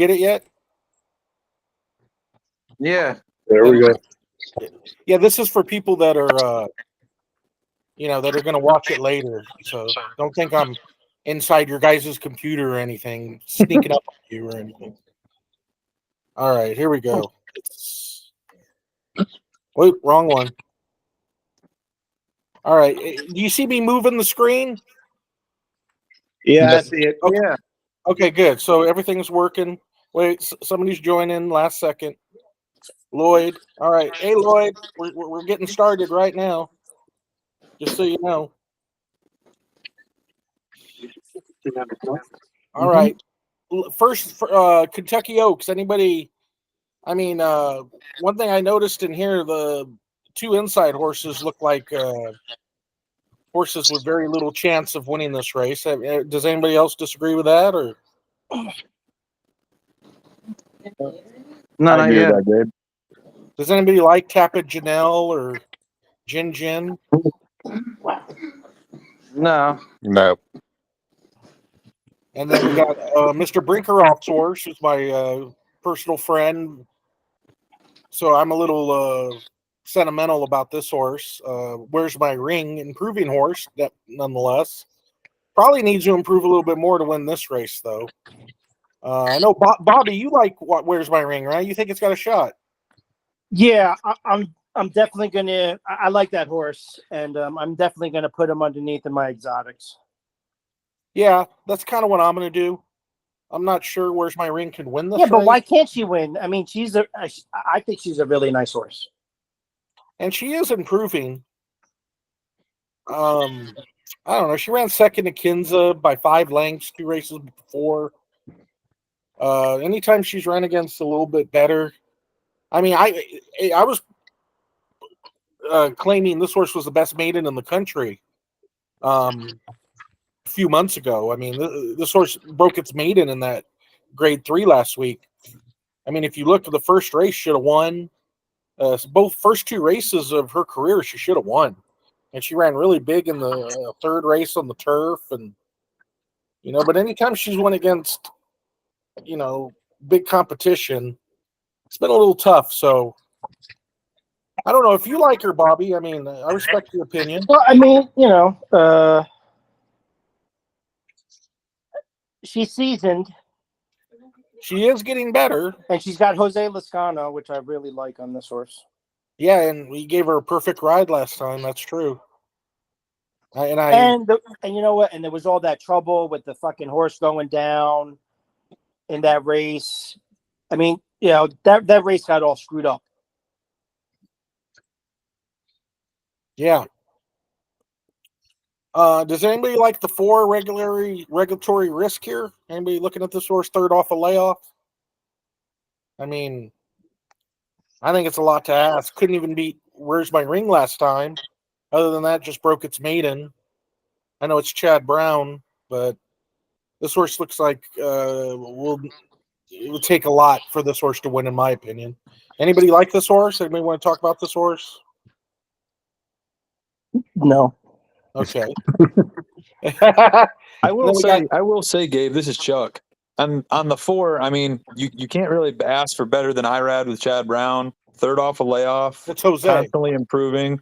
Get it yet? Yeah. There we go. Yeah, this is for people that are, that are going to watch it later. So don't think I'm inside your guys' computer or anything, sneaking up on you or anything. All right, here we go. Wait, wrong one. All right, do you see me moving the screen? Yeah, I see it. Okay. Yeah. Okay, good. So everything's working. Wait, somebody's joining last second. Lloyd. All right. Hey, Lloyd, we're getting started right now. Just so you know. All right. First, Kentucky Oaks. Anybody? I mean, one thing I noticed in here, the two inside horses look like horses with very little chance of winning this race. Does anybody else disagree with that, or? No, I not agree yet. with that, Gabe. Does anybody like Tapit Janelle or Jin Jin? No. No. And then we got Mr. Brinkerhoff's horse, who's my personal friend. So I'm a little sentimental about this horse. Where's My Ring? Improving horse, that nonetheless. Probably needs to improve a little bit more to win this race, though. I know, Bobby, you like Where's My Ring, right? You think it's got a shot? Yeah, I'm definitely gonna. I like that horse, and I'm definitely gonna put him underneath in my exotics. Yeah, that's kind of what I'm going to do. I'm not sure Where's My Ring can win this Yeah, but race. why can't she win? I mean, I think she's a really nice horse. And she is improving. I don't know. She ran second to Kinza by 5 lengths 2 races before. Anytime she's run against a little bit better. I mean, I was claiming this horse was the best maiden in the country a few months ago. I mean, this horse broke its maiden in that grade 3 last week. I mean, if you look at the first race, should have won. Both first 2 races of her career, she should have won. And she ran really big in the third race on the turf. And, but anytime she's won against, big competition, it's been a little tough. So I don't know if you like her, Bobby. I mean, I respect your opinion. Well, I mean, she's seasoned. She is getting better. And she's got Jose Lascano, which I really like on this horse. Yeah, and we gave her a perfect ride last time. That's true. And you know what? And there was all that trouble with the fucking horse going down in that race. I mean, that race got all screwed up. Yeah. Does anybody like the 4 regulatory risk here? Anybody looking at this horse third off a layoff? I mean, I think it's a lot to ask. Couldn't even beat Where's My Ring last time. Other than that, just broke its maiden. I know it's Chad Brown, but this horse looks like it will take a lot for this horse to win, in my opinion. Anybody like this horse? Anybody want to talk about this horse? No. Okay. I will say, Gabe, this is Chuck. On the 4, I mean, you can't really ask for better than Irad with Chad Brown. Third off a layoff. It's Jose. Constantly improving.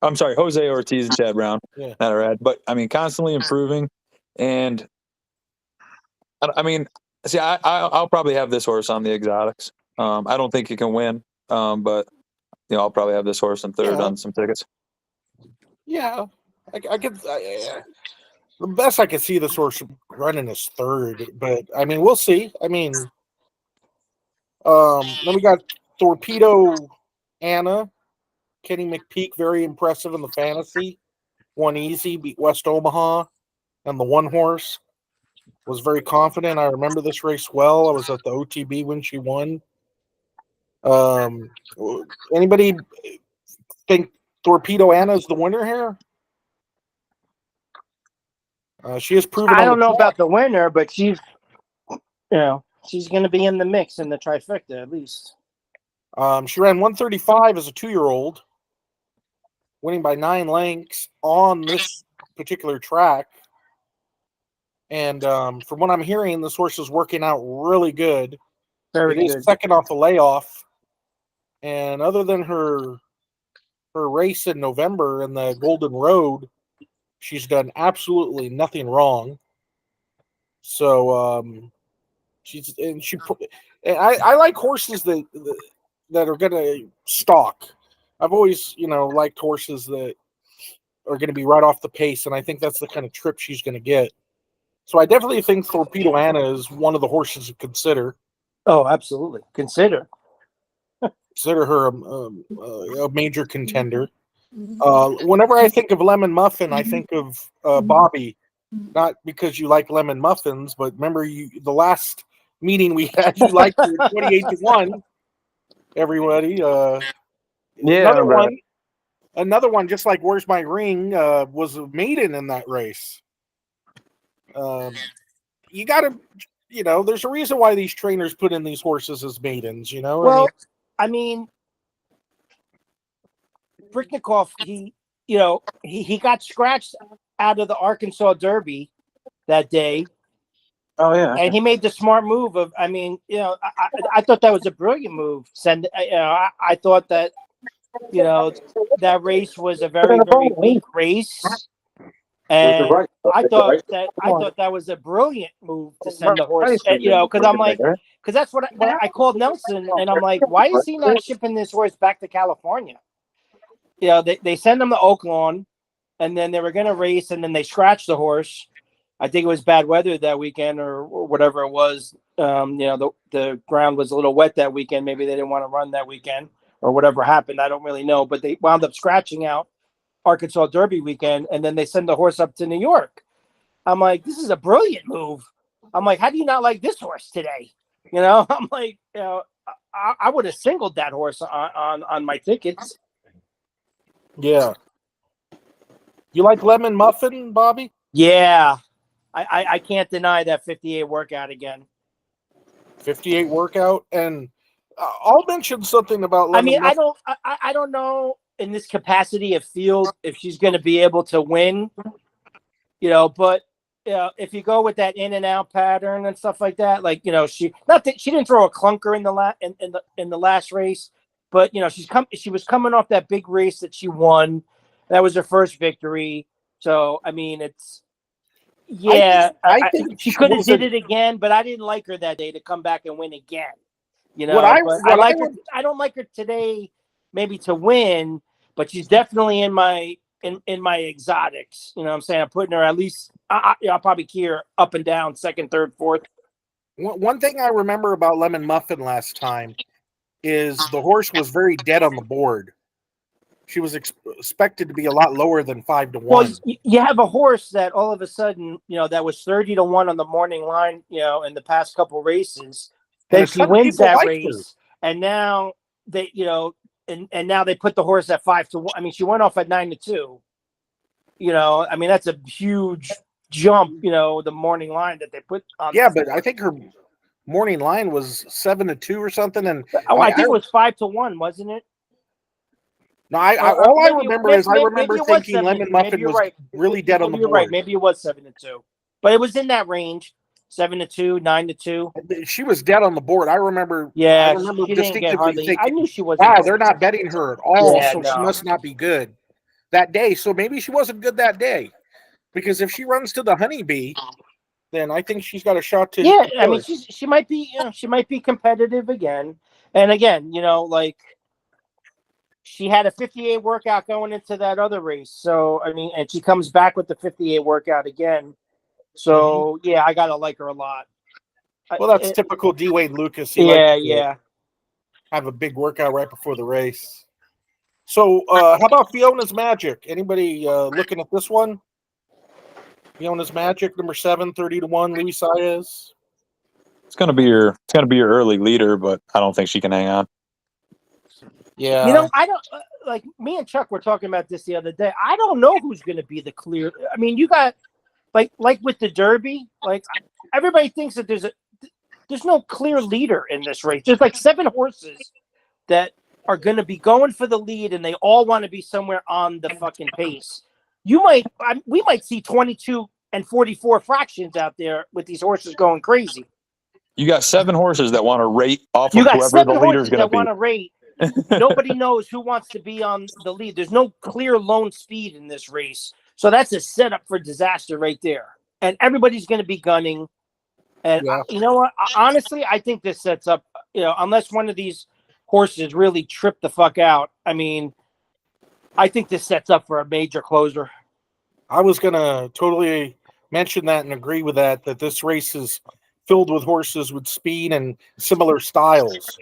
I'm sorry, Jose Ortiz and Chad Brown. Yeah. Not Irad. But, I mean, constantly improving. And, I mean, see, I'll probably have this horse on the exotics. I don't think he can win. But, I'll probably have this horse in third on some tickets. Yeah. I could. The best I could see this horse running is third, but I mean, we'll see. I mean, then we got Torpedo Anna, Kenny McPeak, very impressive in the fantasy. Won easy, beat West Omaha, and the 1 horse was very confident. I remember this race well. I was at the OTB when she won. Anybody think Torpedo Anna is the winner here? She has proven. I don't know about the winner, but she's going to be in the mix in the trifecta at least. She ran 135 as a 2-year-old, winning by 9 lengths on this particular track. And from what I'm hearing, this horse is working out really good. Very It is good. second off the layoff, and other than her race in November in the Golden Road, she's done absolutely nothing wrong. So I like horses that are going to stalk. I've always liked horses that are going to be right off the pace, and I think that's the kind of trip she's going to get. So I definitely think Torpedo Anna is one of the horses to consider. Oh, absolutely. Consider her a major contender. Whenever I think of Lemon Muffin, I think of Bobby, not because you like lemon muffins, but remember the last meeting we had, you liked her 28-1. Everybody, another one, just like Where's My Ring, was a maiden in that race. You got to, there's a reason why these trainers put in these horses as maidens. Well, I mean, Bricknikoff, he got scratched out of the Arkansas Derby that day. Oh yeah. And he made the smart move of, I thought that was a brilliant move. I thought that, that race was a very, very weak race. And I thought that was a brilliant move to send the horse, because I'm like, because that's what I called Nelson, and I'm like, why is he not shipping this horse back to California? They send him to Oaklawn, and then they were going to race, and then they scratched the horse. I think it was bad weather that weekend or whatever it was. The ground was a little wet that weekend. Maybe they didn't want to run that weekend or whatever happened. I don't really know, but they wound up scratching out Arkansas Derby weekend, and then they send the horse up to New York. I'm like, this is a brilliant move. I'm like, how do you not like this horse today? I'm like, I would have singled that horse on my tickets. Yeah. You like Lemon Muffin, Bobby? Yeah. I can't deny that 58 workout again. 58 workout, and I'll mention something about Lemon Muffin. I don't know in this capacity of field if she's going to be able to win, but if you go with that in and out pattern and stuff like that, like she didn't throw a clunker in the last race, but she was coming off that big race that she won. That was her first victory. So I mean, it's I think she could have did it again, but I didn't like her that day to come back and win again. I don't like her today, maybe to win, but she's definitely in my exotics. I'm saying I'm putting her at least. I'll probably key her up and down, second, third, fourth. One thing I remember about Lemon Muffin last time is the horse was very dead on the board. She was expected to be a lot lower than 5-1. Well, you have a horse that all of a sudden, that was 30-1 on the morning line, in the past couple races. Then she wins that race, and now they, and now they put the horse at 5-1. I mean, she went off at 9-2. I mean, that's a huge jump. The morning line that they put on. Yeah, but I think her morning line was 7-2 or something, and I think it was 5-1, wasn't it? No, I remember thinking Lemon Muffin was really dead on the board. Right, maybe it was 7-2, but it was in that range, 7-2, 9-2. She was dead on the board. I remember. Yeah, I remember distinctively thinking, I knew she wasn't. Wow, they're not betting her at all, so she must not be good that day. So maybe she wasn't good that day, because if she runs to the Honeybee, then I think she's got a shot to. Yeah, I mean, she might be. She might be competitive again, and again, like. She had a 58 workout going into that other race. So, I mean, and she comes back with the 58 workout again. So, yeah, I got to like her a lot. Well, that's typical D. Wade Lucas. Yeah. Have a big workout right before the race. So, how about Fiona's Magic? Anybody looking at this one? Fiona's Magic, number 7, 30-1, Luis Saez. It's gonna be your early leader, but I don't think she can hang on. Yeah. I don't like me and Chuck were talking about this the other day. I don't know who's going to be the clear. I mean, you got like with the Derby, like everybody thinks that there's no clear leader in this race. There's like 7 horses that are going to be going for the lead, and they all want to be somewhere on the fucking pace. We might see 22 and 44 fractions out there with these horses going crazy. You got 7 horses that want to rate off You of got whoever 7 the leader's horses going to that be. want to rate. Nobody knows who wants to be on the lead. There's no clear lone speed in this race. So that's a setup for disaster right there. And everybody's going to be gunning. And Yeah. you know what? Honestly, I think this sets up, unless one of these horses really trip the fuck out. I mean, I think this sets up for a major closer. I was going to totally mention that and agree with that this race is filled with horses with speed and similar styles.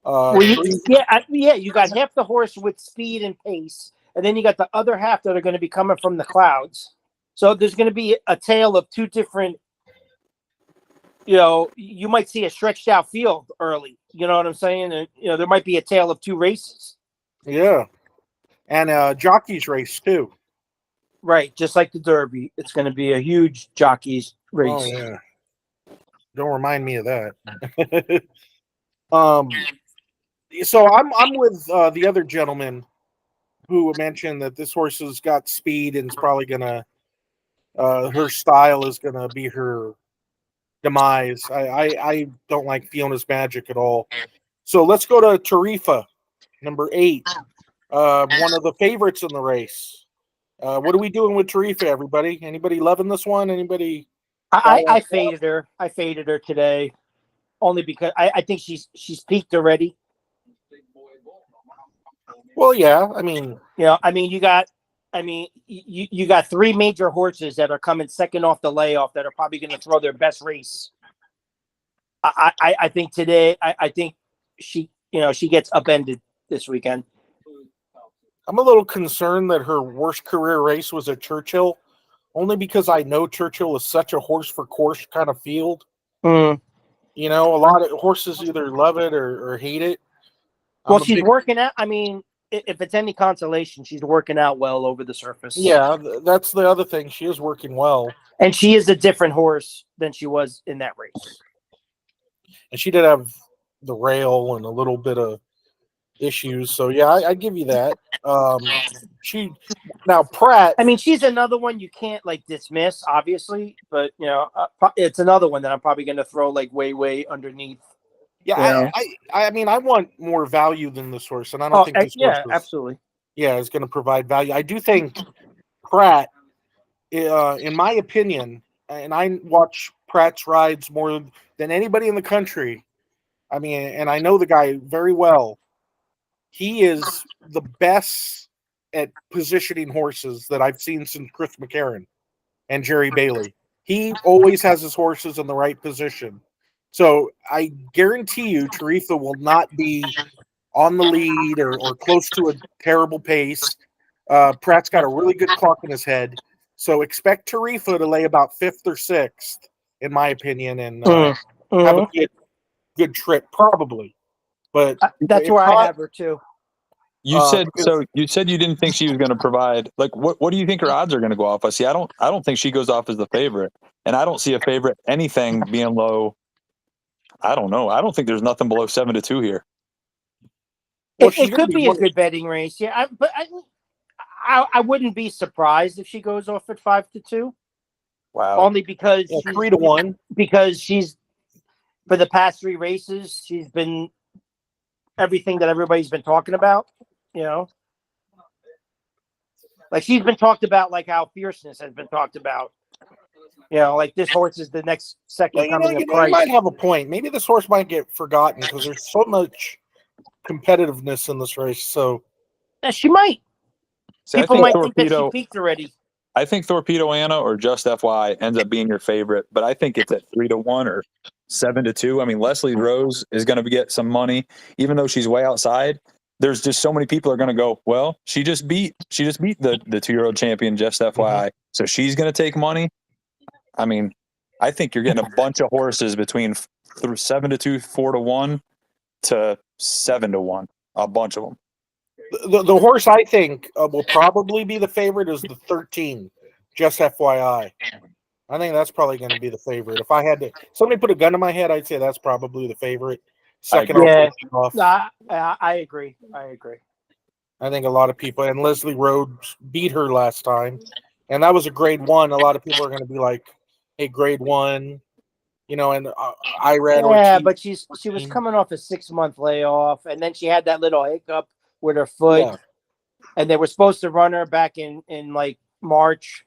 You got half the horse with speed and pace, and then you got the other half that are going to be coming from the clouds. So there's going to be a tale of 2 different, you might see a stretched out field early. You know what I'm saying? And, there might be a tale of 2 races. Yeah. And jockey's race too. Right. Just like the Derby. It's going to be a huge jockey's race. Oh, yeah. Don't remind me of that. So I'm with the other gentleman who mentioned that this horse has got speed and is probably gonna her style is gonna be her demise. I don't like Fiona's Magic at all. So let's go to Tarifa, number 8, one of the favorites in the race. What are we doing with Tarifa, everybody? Anybody loving this one? Anybody? I faded her. I faded her today, only because I think she's peaked already. Well, yeah. I mean, you got 3 major horses that are coming second off the layoff that are probably going to throw their best race. I think today, I think she gets upended this weekend. I'm a little concerned that her worst career race was at Churchill, only because I know Churchill is such a horse for course kind of field. Mm. A lot of horses either love it or hate it. Well, she's working out. I mean, if it's any consolation, she's working out well over the surface. Yeah, that's the other thing. She is working well. And she is a different horse than she was in that race. And she did have the rail and a little bit of issues. So, yeah, I give you that. Now Pratt. I mean, she's another one you can't, dismiss, obviously. But, it's another one that I'm probably going to throw, way, way underneath. Yeah, I mean, I want more value than this horse, and I don't think this horse absolutely. Yeah, is going to provide value. I do think Pratt, in my opinion, and I watch Pratt's rides more than anybody in the country. I mean, and I know the guy very well. He is the best at positioning horses that I've seen since Chris McCarron and Jerry Bailey. He always has his horses in the right position. So I guarantee you Tarifa will not be on the lead or close to a terrible pace. Pratt's got a really good clock in his head. So expect Tarifa to lay about 5th or 6th, in my opinion, and have a good trip, probably. But that's where I have her too. You said you didn't think she was going to provide. What do you think her odds are going to go off? I don't think she goes off as the favorite, and I don't see a favorite anything being low. I don't know. I don't think there's nothing below 7-2 here. Well, it could be a good betting race, yeah. But I wouldn't be surprised if she goes off at 5-2. Wow. Only because 3-1. Because she's for the past 3 races, she's been everything that everybody's been talking about. She's been talked about, how Fierceness has been talked about. This horse is the next second coming of Christ. You might have a point. Maybe this horse might get forgotten because there's so much competitiveness in this race. So she might. People might think that she peaked already. I think Torpedo Anna or Just FY ends up being your favorite, but I think it's at 3-1 or 7-2. I mean, Leslie Rose is going to get some money, even though she's way outside. There's just so many people are going to go, well, she just beat the 2-year-old champion, Just FYI. So she's going to take money. I mean, I think you're getting a bunch of horses between 7-2, 4-1 to 7-1. A bunch of them. The horse I think will probably be the favorite is the 13, Just FYI. I think that's probably going to be the favorite. If I had to, somebody put a gun to my head, I'd say that's probably the favorite. Second off. I agree. I think a lot of people, and Leslie Rhodes beat her last time, and that was a grade 1. A lot of people are going to be like, hey, grade 1, you know, and Irad Yeah, Ortiz. but she was coming off a 6-month layoff, and then she had that little hiccup with her foot, Yeah. and they were supposed to run her back in like March,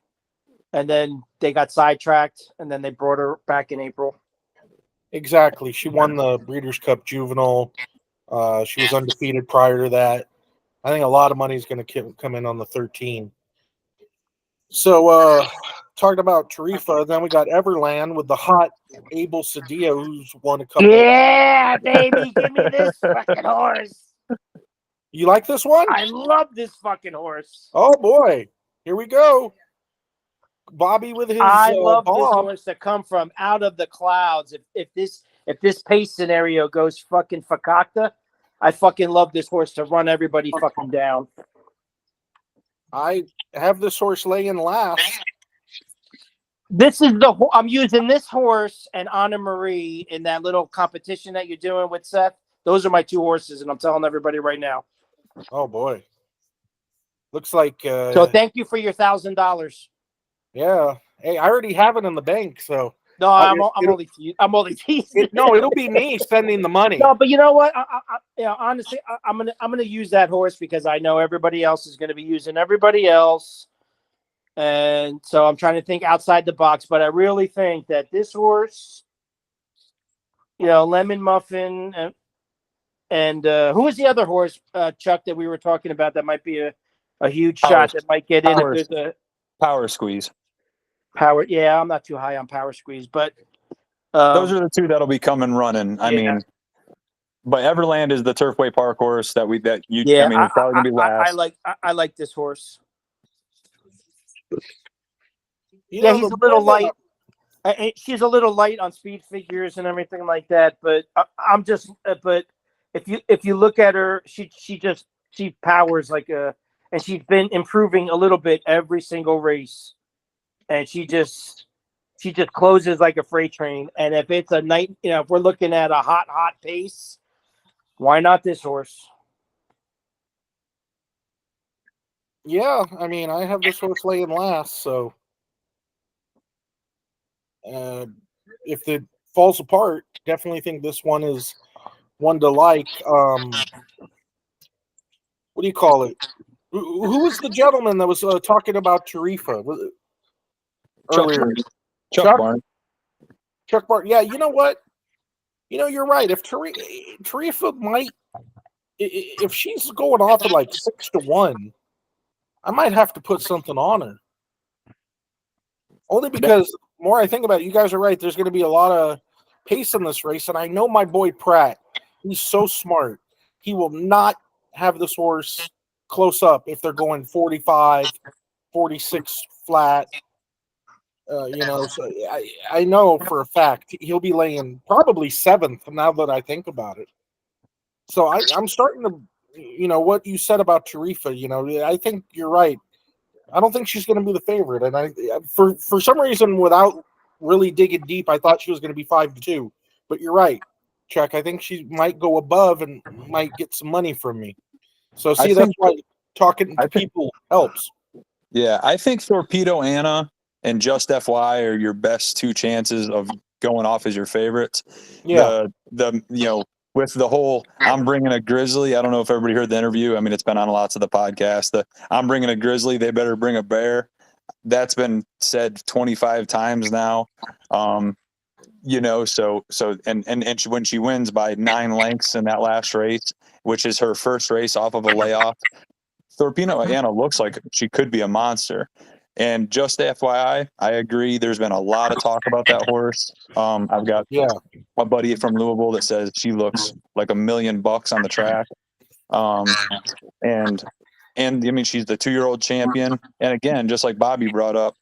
and then they got sidetracked, and then they brought her back in April. Exactly. She won the Breeders' Cup Juvenile. She was undefeated prior to that. I think a lot of money is going to come in on the 13. So, talking about Tarifa, then we got Everland with the hot Abel Cedillo, who's won a couple. Yeah, baby, give me this fucking horse. You like this one? I love this fucking horse. Oh boy, here we go. Bobby with his I love this bomb. horse to come from out of the clouds. If this pace scenario goes fucking fakakta, I fucking love this horse to run everybody fucking down. I have this horse laying last. This is I'm using this horse and Anna Marie in that little competition that you're doing with Seth. Those are my two horses, and I'm telling everybody right now. Oh boy, looks like. So thank you for your $1,000. Yeah. Hey, I already have it in the bank, so. No, I'm only teasing. No, it'll be me sending the money. No, but you know what? Honestly, I'm gonna use that horse because I know everybody else is gonna be using everybody else, and so I'm trying to think outside the box. But I really think that this horse, Lemon Muffin, and who was the other horse, Chuck, that we were talking about that might be a huge shot that might get in if there's a Power Squeeze. power. Yeah, I'm not too high on Power Squeeze, but Those are the two that'll be coming running. I mean, but Everland is the Turfway Park horse I mean, it's probably gonna be last. I like this horse. He's He's a little light. She's a little light on speed figures and everything like that. But I'm just. But if you look at her, she powers and she's been improving a little bit every single race, and she just closes like a freight train. And if it's a night, if we're looking at a hot pace, why not this horse? Yeah, I mean, I have this horse laying last, so if it falls apart, definitely think this one is one to like. What do you call it? Who was the gentleman that was talking about Tarifa earlier? Chuck Barn. Chuck Barton. Yeah, you know what? You're right. If Tarifa might, if she's going off at like 6-1, I might have to put something on her. Only because the more I think about it, you guys are right. There's going to be a lot of pace in this race, and I know my boy Pratt. He's so smart. He will not have this horse close up if they're going 45, 46 flat. So I know for a fact he'll be laying probably 7th now that I think about it. So I'm starting to, what you said about Tarifa, I think you're right. I don't think she's going to be the favorite. And for some reason, without really digging deep, I thought she was going to be 5-2. But you're right, Chuck. I think she might go above and might get some money from me. So that's why talking to people helps. Yeah, I think Torpedo Anna and Just FY are your best two chances of going off as your favorites. Yeah. With the whole I'm bringing a grizzly. I don't know if everybody heard the interview. I mean, it's been on lots of the podcasts. I'm bringing a grizzly. They better bring a bear. That's been said 25 times now. So when she wins by 9 lengths in that last race, which is her first race off of a layoff, Torpedo Anna looks like she could be a monster. And just FYI, I agree. There's been a lot of talk about that horse. I've got a buddy from Louisville that says she looks like $1 million on the track. And I mean, she's the 2-year-old champion. And again, just like Bobby brought up,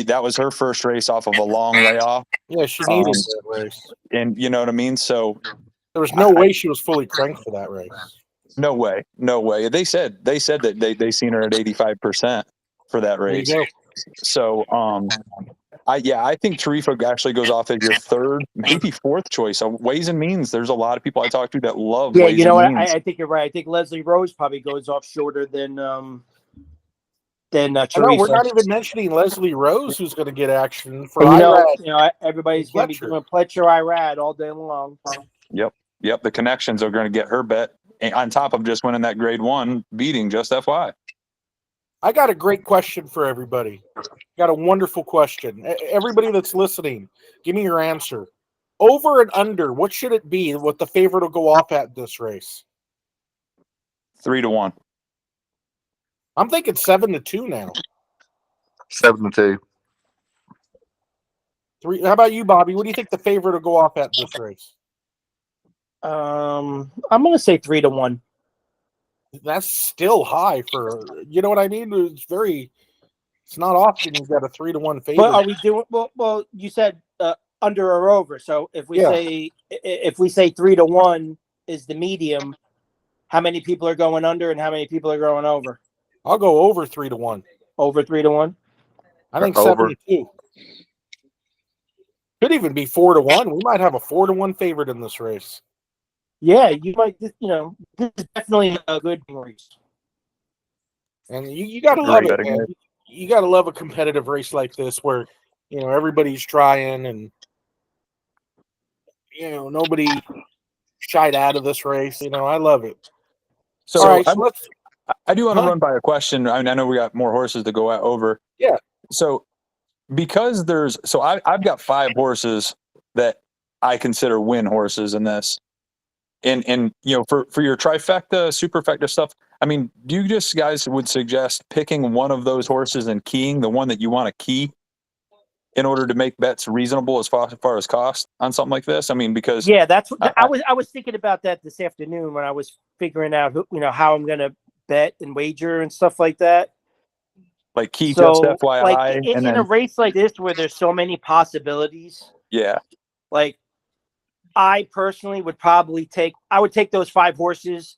that was her first race off of a long layoff. Yeah, she needed that race. And you know what I mean? So there was no way she was fully cranked for that race. No way. They said that they seen her at 85%. For that race. So I think Tarifa actually goes off as your 3rd, maybe 4th choice. So Ways and Means, there's a lot of people I talk to that love Ways and Means. I think you're right. I think Leslie Rose probably goes off shorter than than I know Teresa. we're not even mentioning Leslie Rose, who's going to get action for And Irad. everybody's going to be Fletcher. doing Pletcher Irad all day long. Yep. The connections are going to get her bet on top of just winning that grade 1 beating, just FY. I got a great question for everybody. Got a wonderful question. Everybody that's listening, give me your answer. Over and under, what should it be? What the favorite will go off at this race? 3-1. I'm thinking 7-2 now. 7-2. 3. How about you, Bobby? What do you think the favorite will go off at this race? I'm going to say 3-1. That's still high for, you know what I mean? It's not often you've got a 3-1 favorite. But are we doing well? You said under or over. So if we say 3-1 is the medium, how many people are going under and how many people are going over? I'll go over 3-1. Over 3-1. I think Over. 7-2. Could even be 4-1. We might have a 4-1 favorite in this race. Yeah, you might. This is definitely a good race. And you got to love it, Great. man. You got to love a competitive race like this where, everybody's trying and, nobody shied out of this race. I love it. So, All right, so let's. I do want to Huh? run by a question. I know we got more horses to go over. Yeah. So because I've got 5 horses that I consider win horses in this. And for your trifecta, superfecta stuff, I mean, do you just guys would suggest picking one of those horses and keying the one that you want to key in order to make bets reasonable as far as cost on something like this? I mean, because That's what I was thinking about that this afternoon when I was figuring out how I'm going to bet and wager and stuff like that. like key So, just FYI, like and in then a race like this where there's so many possibilities, yeah, like I personally would probably take those 5 horses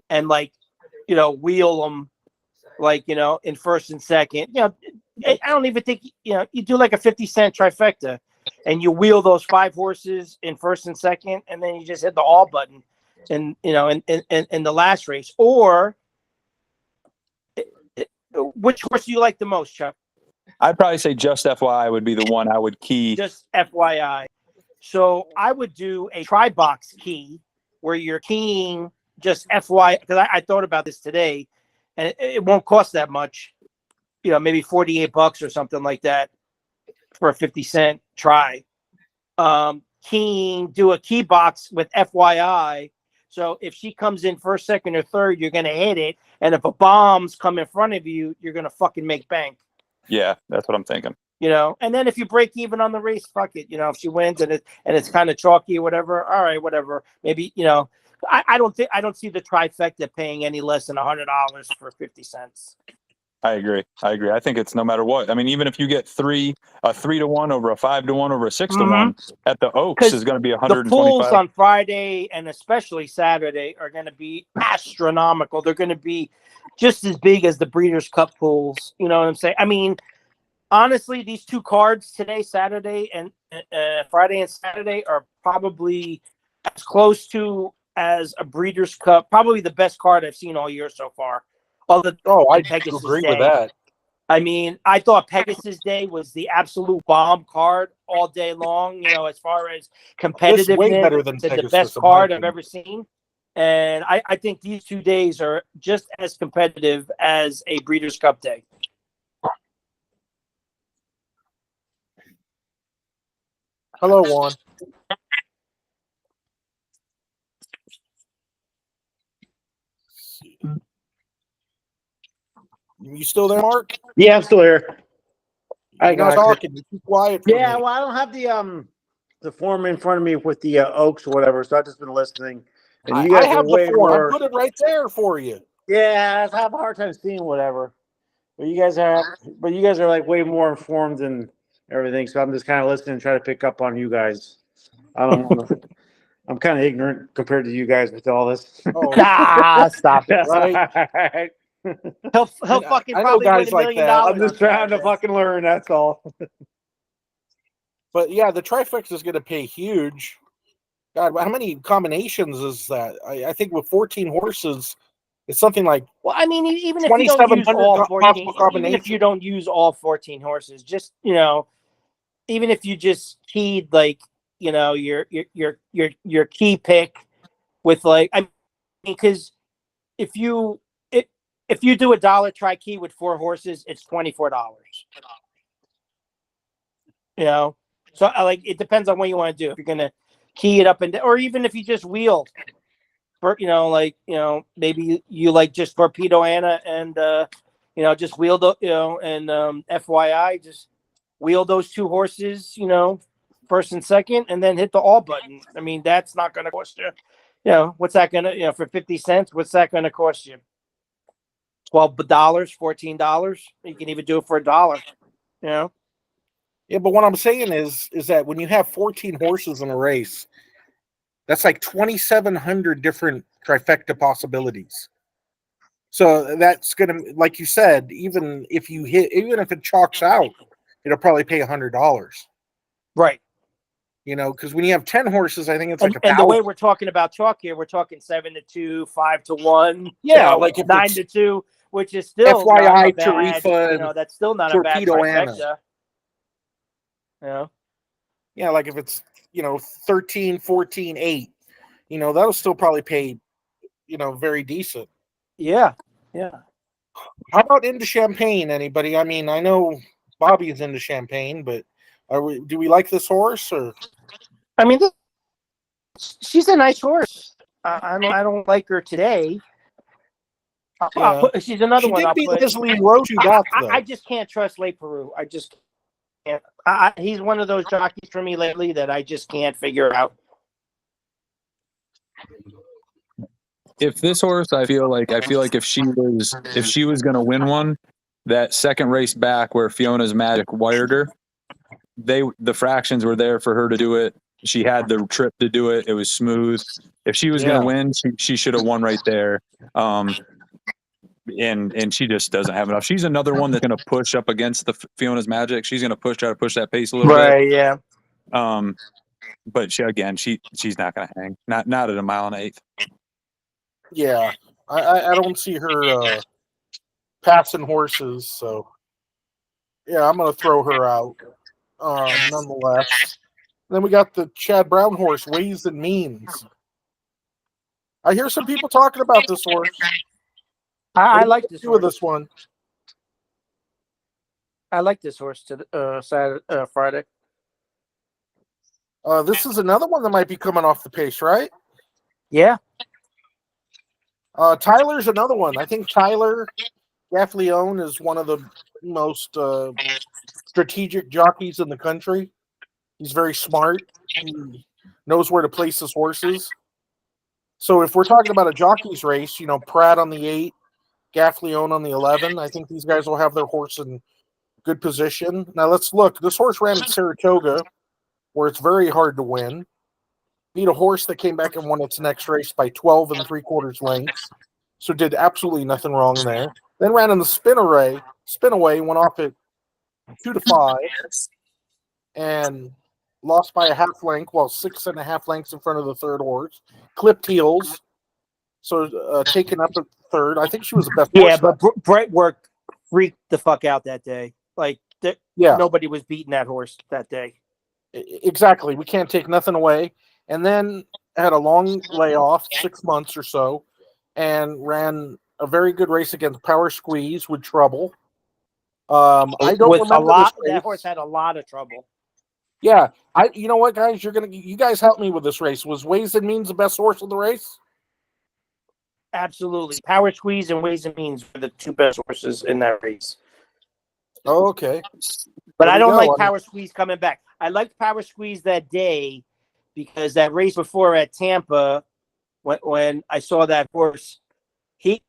and wheel them in first and second. I don't even think you do like a 50-cent trifecta and you wheel those 5 horses in first and second, and then you just hit the all button in the last race. Or which horse do you like the most, Chuck? I'd probably say just FYI would be the one I would key. Just FYI. So I would do a tri-box key where you're keying just FYI, because I thought about this today, and it won't cost that much. Maybe $48 or something like that for a 50-cent try. Keying, do a key box with FYI. So if she comes in first, second, or third, you're going to hit it. And if a bombs come in front of you, you're going to fucking make bank. Yeah, that's what I'm thinking. And then if you break even on the race, fuck it. If she wins and it's kind of chalky or whatever, all right, whatever. Maybe, I don't see the trifecta paying any less than $100 for 50 cents. I agree. I think it's no matter what. I mean, even if you get a 3-1 over a 5-1 over a 6-1 at the Oaks is going to be The 125. pools on Friday and especially Saturday are going to be astronomical. They're going to be just as big as the Breeders' Cup pools. You know what I'm saying? I mean, honestly, these 2 cards today, Saturday and Friday and Saturday, are probably as close to as a Breeders' Cup. Probably the best card I've seen all year so far. I Pegasus agree Day. with that. I mean, I thought Pegasus Day was the absolute bomb card all day long. As far as competitiveness, way better than the Pegasus, best in my card I've opinion. ever seen. And I think these 2 days are just as competitive as a Breeders' Cup Day. Hello, Juan. You still there, Mark? Yeah, I'm still here. You're not talking. You're too quiet for Yeah, me. well, I don't have the form in front of me with the Oaks or whatever, so I've just been listening. And you I guys are have way the form. more. I put it right there for you. Yeah, I have a hard time seeing whatever. But you guys are like way more informed and everything. So I'm just kind of listening and trying to pick up on you guys. I don't know. I'm kind of ignorant compared to you guys with all this. Oh, Stop it. Right. He'll I fucking know probably guys win $1 like million. that. I'm just trying to fucking learn. That's all. but yeah, the trifecta is going to pay huge. God, how many combinations is that? I think with 14 horses, It's something like Well, I mean, even if you don't use 2,700 all possible 14, even if combinations. you don't use all 14 horses, just even if you just keyed like your key pick with like, I mean, because if you if you do a dollar try key with 4 horses, it's $24. So like it depends on what you want to do. If you're gonna key it up and or even if you just wheel, for maybe you like just Torpedo Anna and just wheel the and FYI just wheel those 2 horses, first and second, and then hit the all button. I mean, that's not going to cost you. What's that going to, for 50 cents, what's that going to cost you? $12, $14. You can even do it for $1. Yeah, but what I'm saying is that when you have 14 horses in a race, that's like 2,700 different trifecta possibilities. So that's gonna, like you said, even if it chalks out, it'll probably pay $100. Right. Because when you have 10 horses, I think it's And, like and the way 1,000. we're talking about chalk here, we're talking 7-2, 5-1. Yeah, like if 9-2, which is still FYI, not a bad, Tarifa and that's still not a bad Torpedo Anna. trifecta. Yeah, like if it's 13, 14, 8, that'll still probably pay very decent. Yeah. How about into Champagne? Anybody? I mean, I know Bobby is into Champagne, but do we like this horse? Or I mean, she's a nice horse. I don't like her today. She's another she one. did beat Leslie Rowe though. I just can't trust Le Peru. I just can't. He's one of those jockeys for me lately that I just can't figure out. If this horse, I feel like if she was going to win one, that second race back where Fiona's Magic wired her, the fractions were there for her to do it. She had the trip to do it. It was smooth. If she was going to win, she should have won right there. And she just doesn't have enough. She's another one that's going to push up against the Fiona's Magic. She's going to try to push that pace a little bit. Right. Yeah. But she's not going to hang. Not at 1 1/8 miles. Yeah, I don't see her passing horses. So yeah, I'm going to throw her out. Nonetheless, then we got the Chad Brown horse, Ways and Means. I hear some people talking about this horse. I like this horse. This one. I like this horse to Friday. This is another one that might be coming off the pace, right? Yeah. Tyler's another one. I think Tyler Gaffleone is one of the most strategic jockeys in the country. He's very smart. He knows where to place his horses. So if we're talking about a jockey's race, Pratt on the 8, Gaffleone on the 11, I think these guys will have their horse in good position. Now let's look. This horse ran at Saratoga, where it's very hard to win. Beat a horse that came back and won its next race by 12 3/4 lengths. So did absolutely nothing wrong there. Then ran in the Spinaway, went off at 2-5, and lost by a half length, while 6.5 lengths in front of the third horse. Clipped heels, so taken up at third. I think she was the best. Yeah, but Brett Work freaked the fuck out that day. Like, nobody was beating that horse that day. Exactly. We can't take nothing away. And then had a long layoff, 6 months or so, and ran a very good race against Power Squeeze with trouble. I don't remember this race. That horse had a lot of trouble. Yeah, you know what, guys? You guys help me with this race. Was Ways and Means the best horse of the race? Absolutely. Power Squeeze and Ways and Means were the 2 best horses in that race. Oh, okay. But I don't like Power Squeeze coming back. I liked Power Squeeze that day because that race before at Tampa, when I saw that horse, he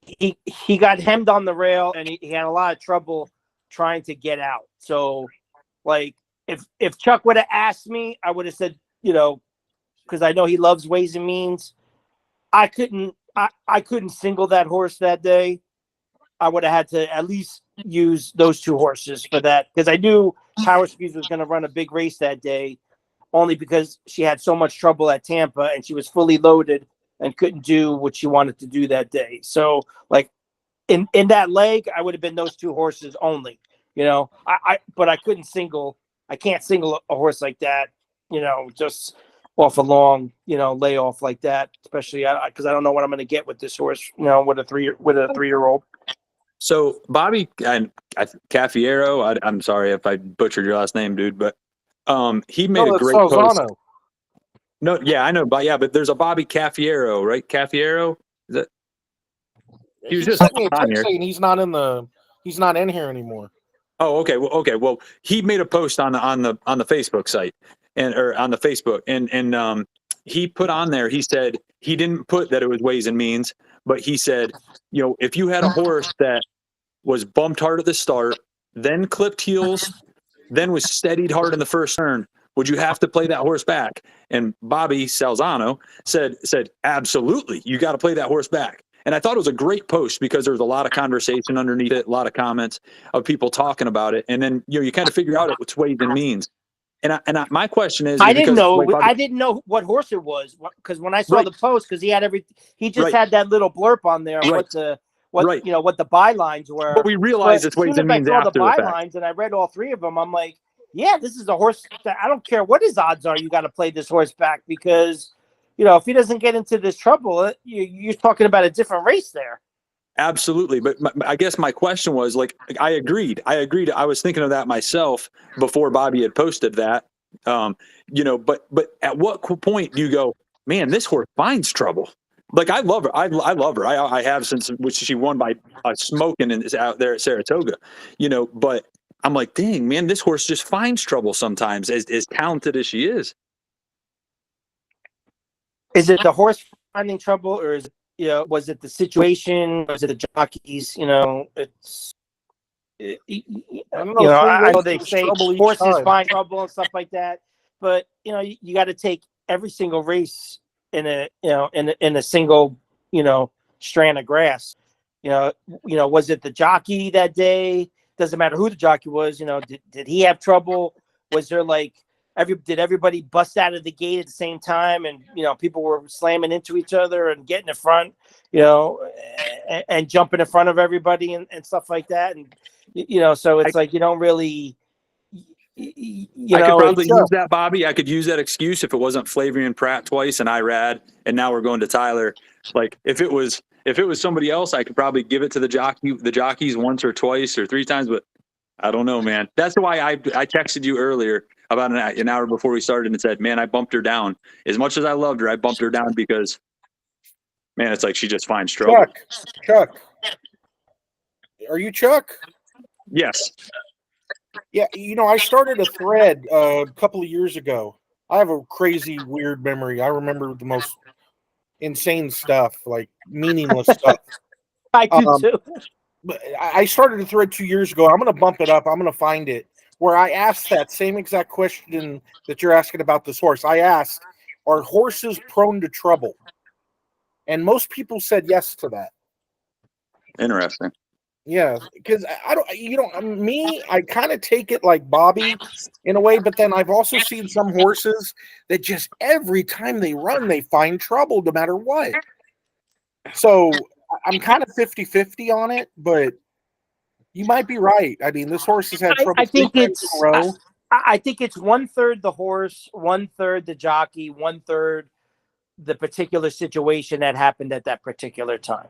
got hemmed on the rail and he had a lot of trouble trying to get out. So, like, if Chuck would have asked me, I would have said, because I know he loves Ways and Means. I couldn't single that horse that day. I would have had to at least use those 2 horses for that because I knew Power Squeeze was going to run a big race that day, only because she had so much trouble at Tampa and she was fully loaded and couldn't do what she wanted to do that day. So like in that leg, I would have been those two horses only. But I can't single a horse like that, just off a long, layoff like that, especially because I don't know what I'm going to get with this horse, with a 3-year-old. So Bobby and Caffiero, I'm sorry if I butchered your last name, dude, but he made a great post. Salzano. No, yeah, I know, but there's a Bobby Caffiero, right? Caffiero, is that? He was just sent me a on text here. saying he's not in here anymore. Oh, okay. Well, he made a post on the Facebook site or on the Facebook, and he put on there. He said he didn't put that it was ways and means, but he said, if you had a horse that was bumped hard at the start, then clipped heels, then was steadied hard in the first turn, would you have to play that horse back? And Bobby Salzano said absolutely, you got to play that horse back. And I thought it was a great post because there was a lot of conversation underneath it, a lot of comments of people talking about it. And then, you kind of figure out what's ways and means. And my question is, I didn't know Bobby, what horse it was, because when I saw Right. the post, because he just Right. had that little blurb on there, Right. what Right. what the bylines were. but we realized it's As soon ways as and I means saw the after the fact. bylines and I read all three of them, I'm like, yeah, this is a horse that I don't care what his odds are. You got to play this horse back because, if he doesn't get into this trouble, you're talking about a different race there. Absolutely. But I guess my question was I agreed. I was thinking of that myself before Bobby had posted that. But at what point do you go, man, this horse finds trouble? Like, I love her. I love her. I have since she won by smoking and is out there at Saratoga, but I'm like, dang, man, this horse just finds trouble sometimes, as talented as she is. Is it the horse finding trouble, or is it, was it the situation? Was it the jockeys? It's. I don't know. I know they There's say trouble each horses time. find trouble and stuff like that, but you got to take every single race in a single strand of grass. Was it the jockey that day? Doesn't matter who the jockey was. Did he have trouble? Was there did everybody bust out of the gate at the same time, and people were slamming into each other and getting in front, and jumping in front of everybody and stuff like that, and so it's you don't really. I could probably use that, Bobby. I could use that excuse if it wasn't Flavien Prat twice and Irad, and now we're going to Tyler. Like if it was somebody else, I could probably give it to the jockeys once or twice or three times, but I don't know, man. That's why I texted you earlier about an hour before we started and said, man, I bumped her down. As much as I loved her, I bumped her down because, man, it's like she just finds trouble. Chuck. Are you Chuck? Yes. Yeah, I started a thread a couple of years ago. I have a crazy, weird memory. I remember the most insane stuff, like meaningless stuff. I do too. But I started a thread 2 years ago. I'm going to bump it up. I'm going to find it, where I asked that same exact question that you're asking about this horse. I asked, are horses prone to trouble? And most people said yes to that. Interesting. Yeah, because I kind of take it like Bobby in a way, but then I've also seen some horses that just every time they run, they find trouble no matter what. So I'm kind of 50-50 on it, but you might be right. I mean, this horse has had trouble. I think in a row. I think it's 1/3 the horse, 1/3 the jockey, 1/3 the particular situation that happened at that particular time.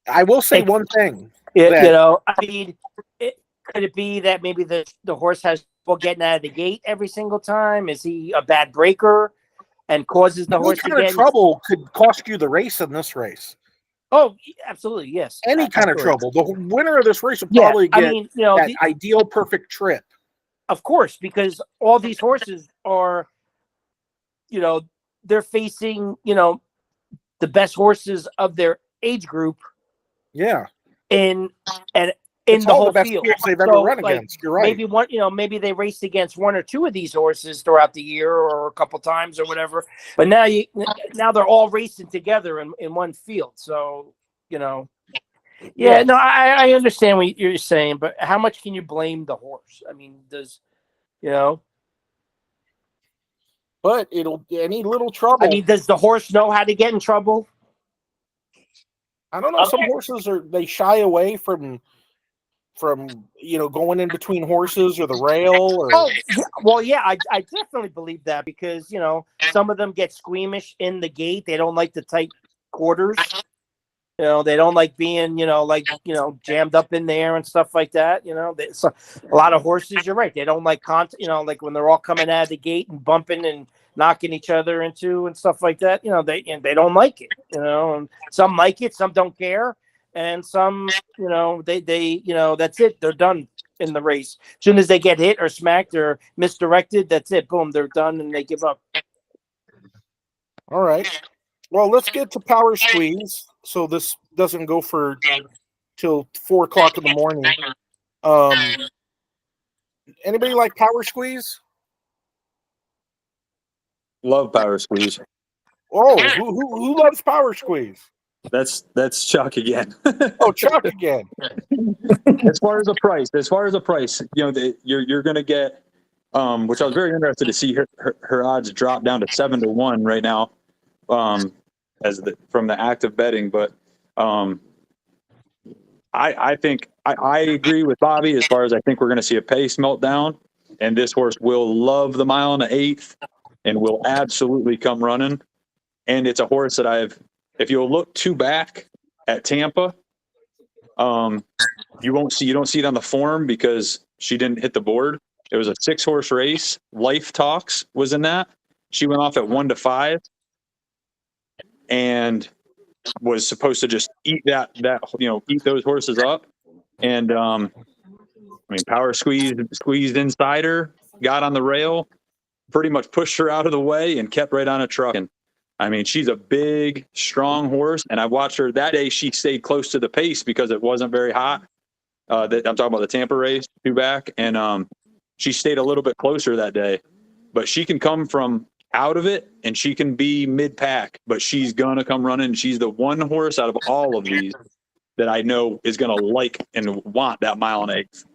I will say one thing. Could it be that maybe the horse has trouble getting out of the gate every single time? Is he a bad breaker and causes the horse to get trouble could cost you the race in this race. Oh, absolutely, yes. Any kind of trouble. The winner of this race will probably get that ideal perfect trip. Of course, because all these horses are, they're facing, the best horses of their age group. Yeah. In the whole best field they've ever run against. You're right. Maybe they raced against one or two of these horses throughout the year or a couple times or whatever. But now they're all racing together in one field. So, no, I understand what you're saying, but how much can you blame the horse? I mean, but it'll any little trouble. I mean, does the horse know how to get in trouble? I don't know. Some horses they shy away from going in between horses or the rail or Oh, yeah. Well, yeah, I definitely believe that because some of them get squeamish in the gate. They don't like the tight quarters. They don't like being jammed up in there and stuff like that. So a lot of horses. You're right. They don't like like when they're all coming out of the gate and bumping and knocking each other into and stuff like that. They don't like it. And some like it, some don't care. And some, they that's it. They're done in the race. As soon as they get hit or smacked or misdirected, that's it. Boom, they're done and they give up. All right. Well, let's get to Power Squeeze. So this doesn't go till 4:00 in the morning. Anybody like Power Squeeze? Love Power Squeeze. Oh, who loves Power Squeeze? That's Chuck again. Oh, Chuck again. As far as a price, you're going to get, which I was very interested to see her odds drop down to 7-1 right now, from the active betting. But I think I agree with Bobby as far as I think we're going to see a pace meltdown, and this horse will love the 1 1/8 and will absolutely come running. And it's a horse that if you'll look back at Tampa, you don't see it on the form because she didn't hit the board. It was a 6-horse race. Life Talks was in that. She went off at 1-5 and was supposed to just eat eat those horses up. And Power squeezed inside her, got on the rail, pretty much pushed her out of the way and kept right on a truck. And she's a big, strong horse, and I watched her that day. She stayed close to the pace because it wasn't very hot. I'm talking about the Tampa race, 2 back, and she stayed a little bit closer that day. But she can come from out of it, and she can be mid-pack, but she's going to come running. She's the one horse out of all of these that I know is going to like and want that 1 1/8.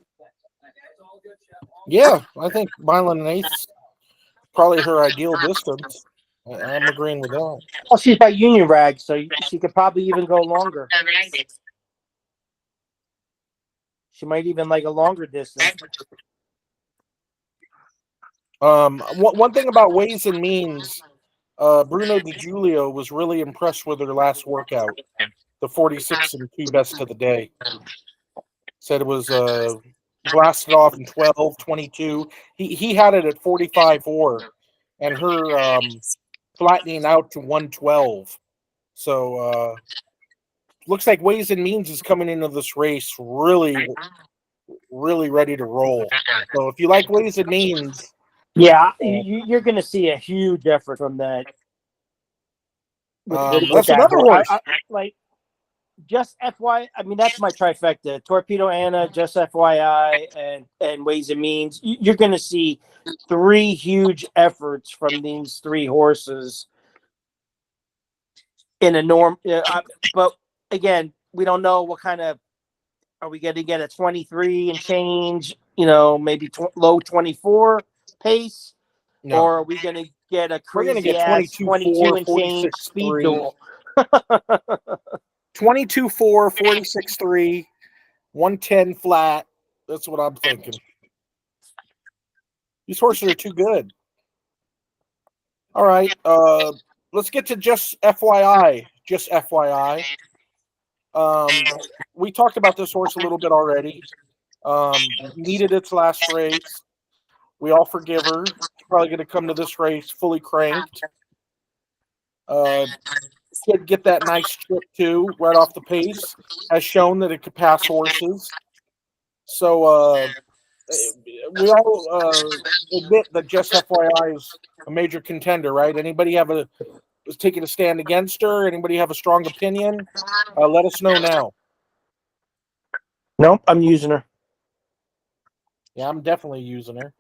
Yeah, I think 1 1/8 is probably her ideal distance. I'm agreeing with that. Well, she's by Union Rag, so she could probably even go longer. She might even like a longer distance. One thing about Ways and Means, Bruno DiGiulio was really impressed with her last workout, the 46 and 2 best of the day. Said it was blasted off in 12:22. He had it at 45.4, and her flattening out to 112. So looks like Ways and Means is coming into this race really, really ready to roll. So if you like Ways and Means, yeah, you're going to see a huge effort from that. That's another horse. Just FYI, that's my trifecta: Torpedo Anna, Just FYI, and Ways and Means. You're going to see 3 huge efforts from these 3 horses in a norm. But again, we don't know what kind of. Are we going to get a 23 and change? Maybe low 24 pace, no. or are we going to get a We're going to crazy get ass 22.4, 22 and change speed 46.3. duel? 22.4, 46.3, 110 flat. That's what I'm thinking. These horses are too good. All right. Let's get to Just FYI. Just FYI. We talked about this horse a little bit already. Needed its last race. We all forgive her. She's probably going to come to this race fully cranked. Could get that nice trip too, right off the pace. Has shown that it could pass horses. So we all admit that Just FYI is a major contender, right? Anybody is taking a stand against her? Anybody have a strong opinion? Let us know now. Nope, I'm using her. Yeah, I'm definitely using her.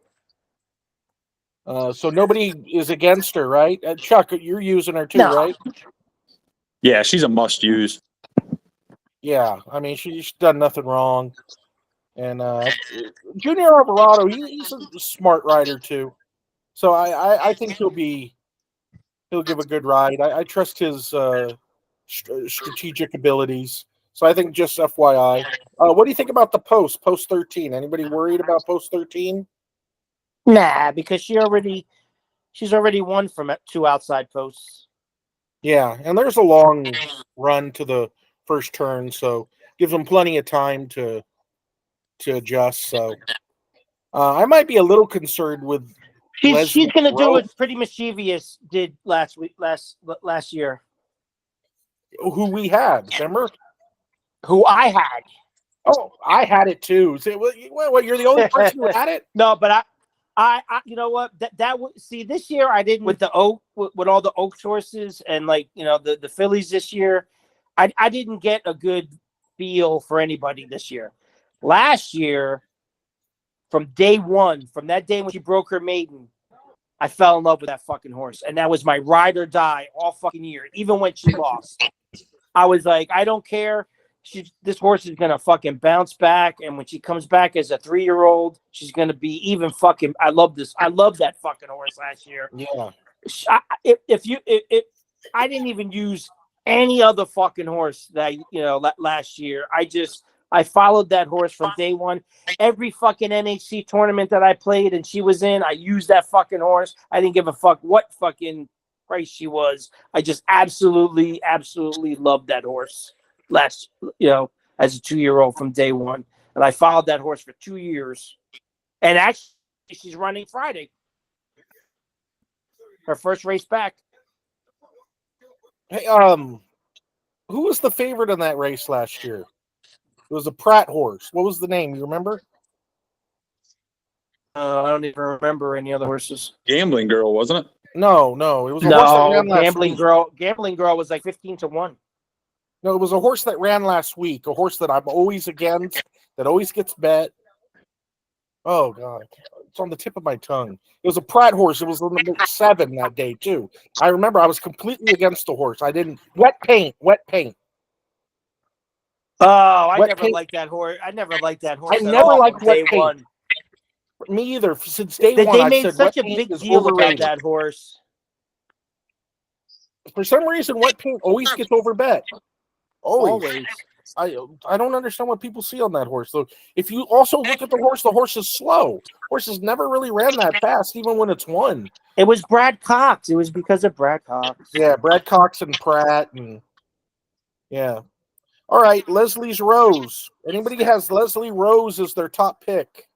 So nobody is against her, right? Chuck, you're using her too, No. right? Yeah, she's a must-use. Yeah, she's done nothing wrong. And Junior Alvarado, he's a smart rider too. So I think he'll give a good ride. I trust his strategic abilities. So I think just FYI. What do you think about the post 13? Anybody worried about post 13? Nah, because she's already won from 2 outside posts. Yeah, and there's a long run to the first turn, so gives them plenty of time to adjust. So I might be a little concerned with She's gonna do Rose. what Pretty Mischievous did last year. Who we had, remember? Who I had. Oh, I had it too. So, what? You're the only person who had it? No, but I you know what? That would see this year I didn't with the oak with all the Oaks horses and like the fillies this year. I didn't get a good feel for anybody this year. Last year, from day one, from that day when she broke her maiden, I fell in love with that fucking horse, and that was my ride or die all fucking year. Even when she lost, I was like, I don't care. This horse is gonna fucking bounce back, and when she comes back as a 3-year-old, she's gonna be even fucking. I love this. I love that fucking horse last year. Yeah. If I didn't even use any other fucking horse that last year. I followed that horse from day one. Every fucking NHC tournament that I played and she was in, I used that fucking horse. I didn't give a fuck what fucking price she was. I just absolutely loved that horse as a 2-year-old from day one. And I followed that horse for 2 years. And actually, she's running Friday. Her first race back. Hey, who was the favorite in that race last year? It was a Pratt horse. What was the name? You remember? I don't even remember any other horses. Gambling Girl, wasn't it? No. It was a horse that ran last Gambling week. Girl. Gambling Girl was like 15-1. No, it was a horse that ran last week. A horse that I'm always against, that always gets bet. Oh God, it's on the tip of my tongue. It was a Pratt horse. It was number 7 that day too. I remember I was completely against the horse. I didn't wet paint. Oh, I Wet never paint. liked that horse. I never liked that horse. I at never all liked from day wet paint. one. Me either. Since day They one, I made said such wet a paint big is deal about overrated. that horse. For some reason, wet paint always gets overbet. Always. I don't understand what people see on that horse. So if you also look at the horse is slow. Horse has never really ran that fast, even when it's won. It was Brad Cox. It was because of Brad Cox. Yeah, Brad Cox and Pratt and yeah. All right, Leslie's Rose. Anybody has Leslie Rose as their top pick?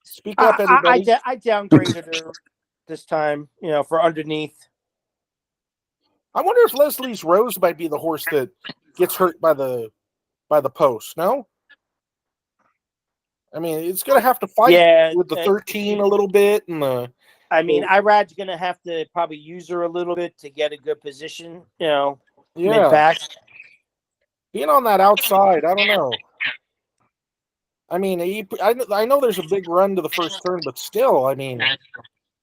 Speak up, anybody. I downgraded her this time, for underneath. I wonder if Leslie's Rose might be the horse that gets hurt by the post. No, I mean it's going to have to fight with the 13 a little bit, and the. I mean, Irad's going to have to probably use her a little bit to get a good position. Mid-pack. Being on that outside, I don't know. I mean, I know there's a big run to the first turn, but still, I mean,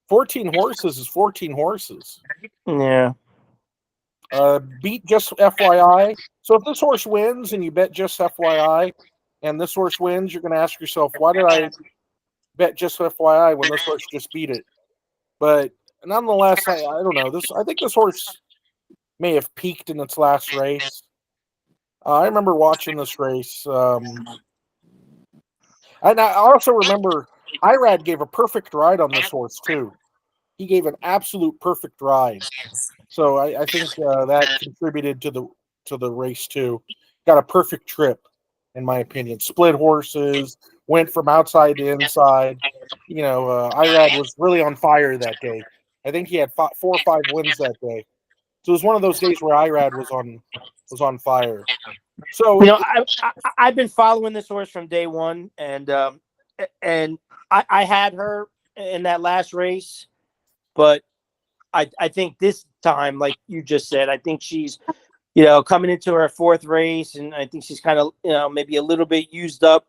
14 horses is 14 horses. Yeah. Beat just FYI. So if this horse wins and you bet just FYI, and this horse wins, you're going to ask yourself, why did I bet just FYI when this horse just beat it? But nonetheless, I don't know. I think this horse may have peaked in its last race. I remember watching this race. And I also remember Irad gave a perfect ride on this horse too. He gave an absolute perfect ride. So I think that contributed to the race too. Got a perfect trip, in my opinion. Split horses, went from outside to inside. Irad was really on fire that day. I think he had 4 or 5 wins that day. So it was one of those days where Irad was on fire. So I've been following this horse from day one, and I had her in that last race, but I think this time, like you just said, I think she's coming into her 4th race, and I think she's kind of maybe a little bit used up,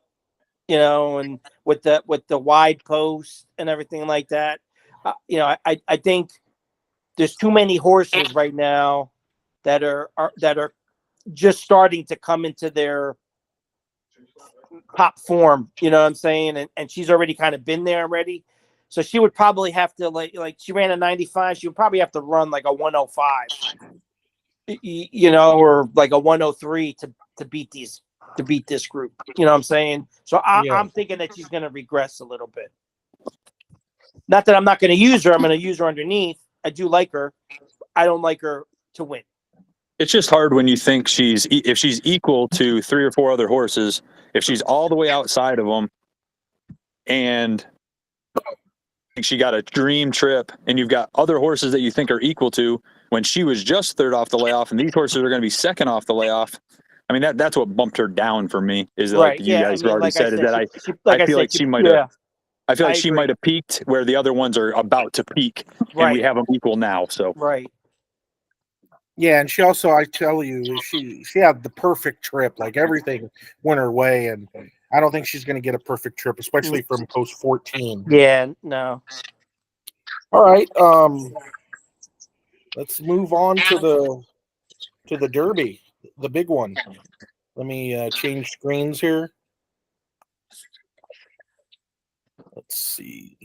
and with the wide post and everything like that. I think there's too many horses right now that are just starting to come into their top form. You know what I'm saying? And she's already kind of been there already. So she would probably have to like she ran a 95. She would probably have to run like a 105, you know, or like a 103 to beat this group. You know what I'm saying? So I'm thinking that she's going to regress a little bit. Not that I'm not going to use her. I'm going to use her underneath. I do like her. I don't like her to win. It's just hard when you think if she's equal to 3 or 4 other horses, if she's all the way outside of them, and she got a dream trip, and you've got other horses that you think are equal to when she was just third off the layoff, and these horses are going to be second off the layoff. I mean, that's what bumped her down for me. Is like you guys already like said, is that I feel like she might have. I feel like she might have peaked where the other ones are about to peak, and we have them equal now. So right. Yeah, and she also, I tell you, she had the perfect trip. Like everything went her way, and I don't think she's going to get a perfect trip, especially from post 14. Yeah, no. All right, let's move on to the Derby, the big one. Let me change screens here. Let's see.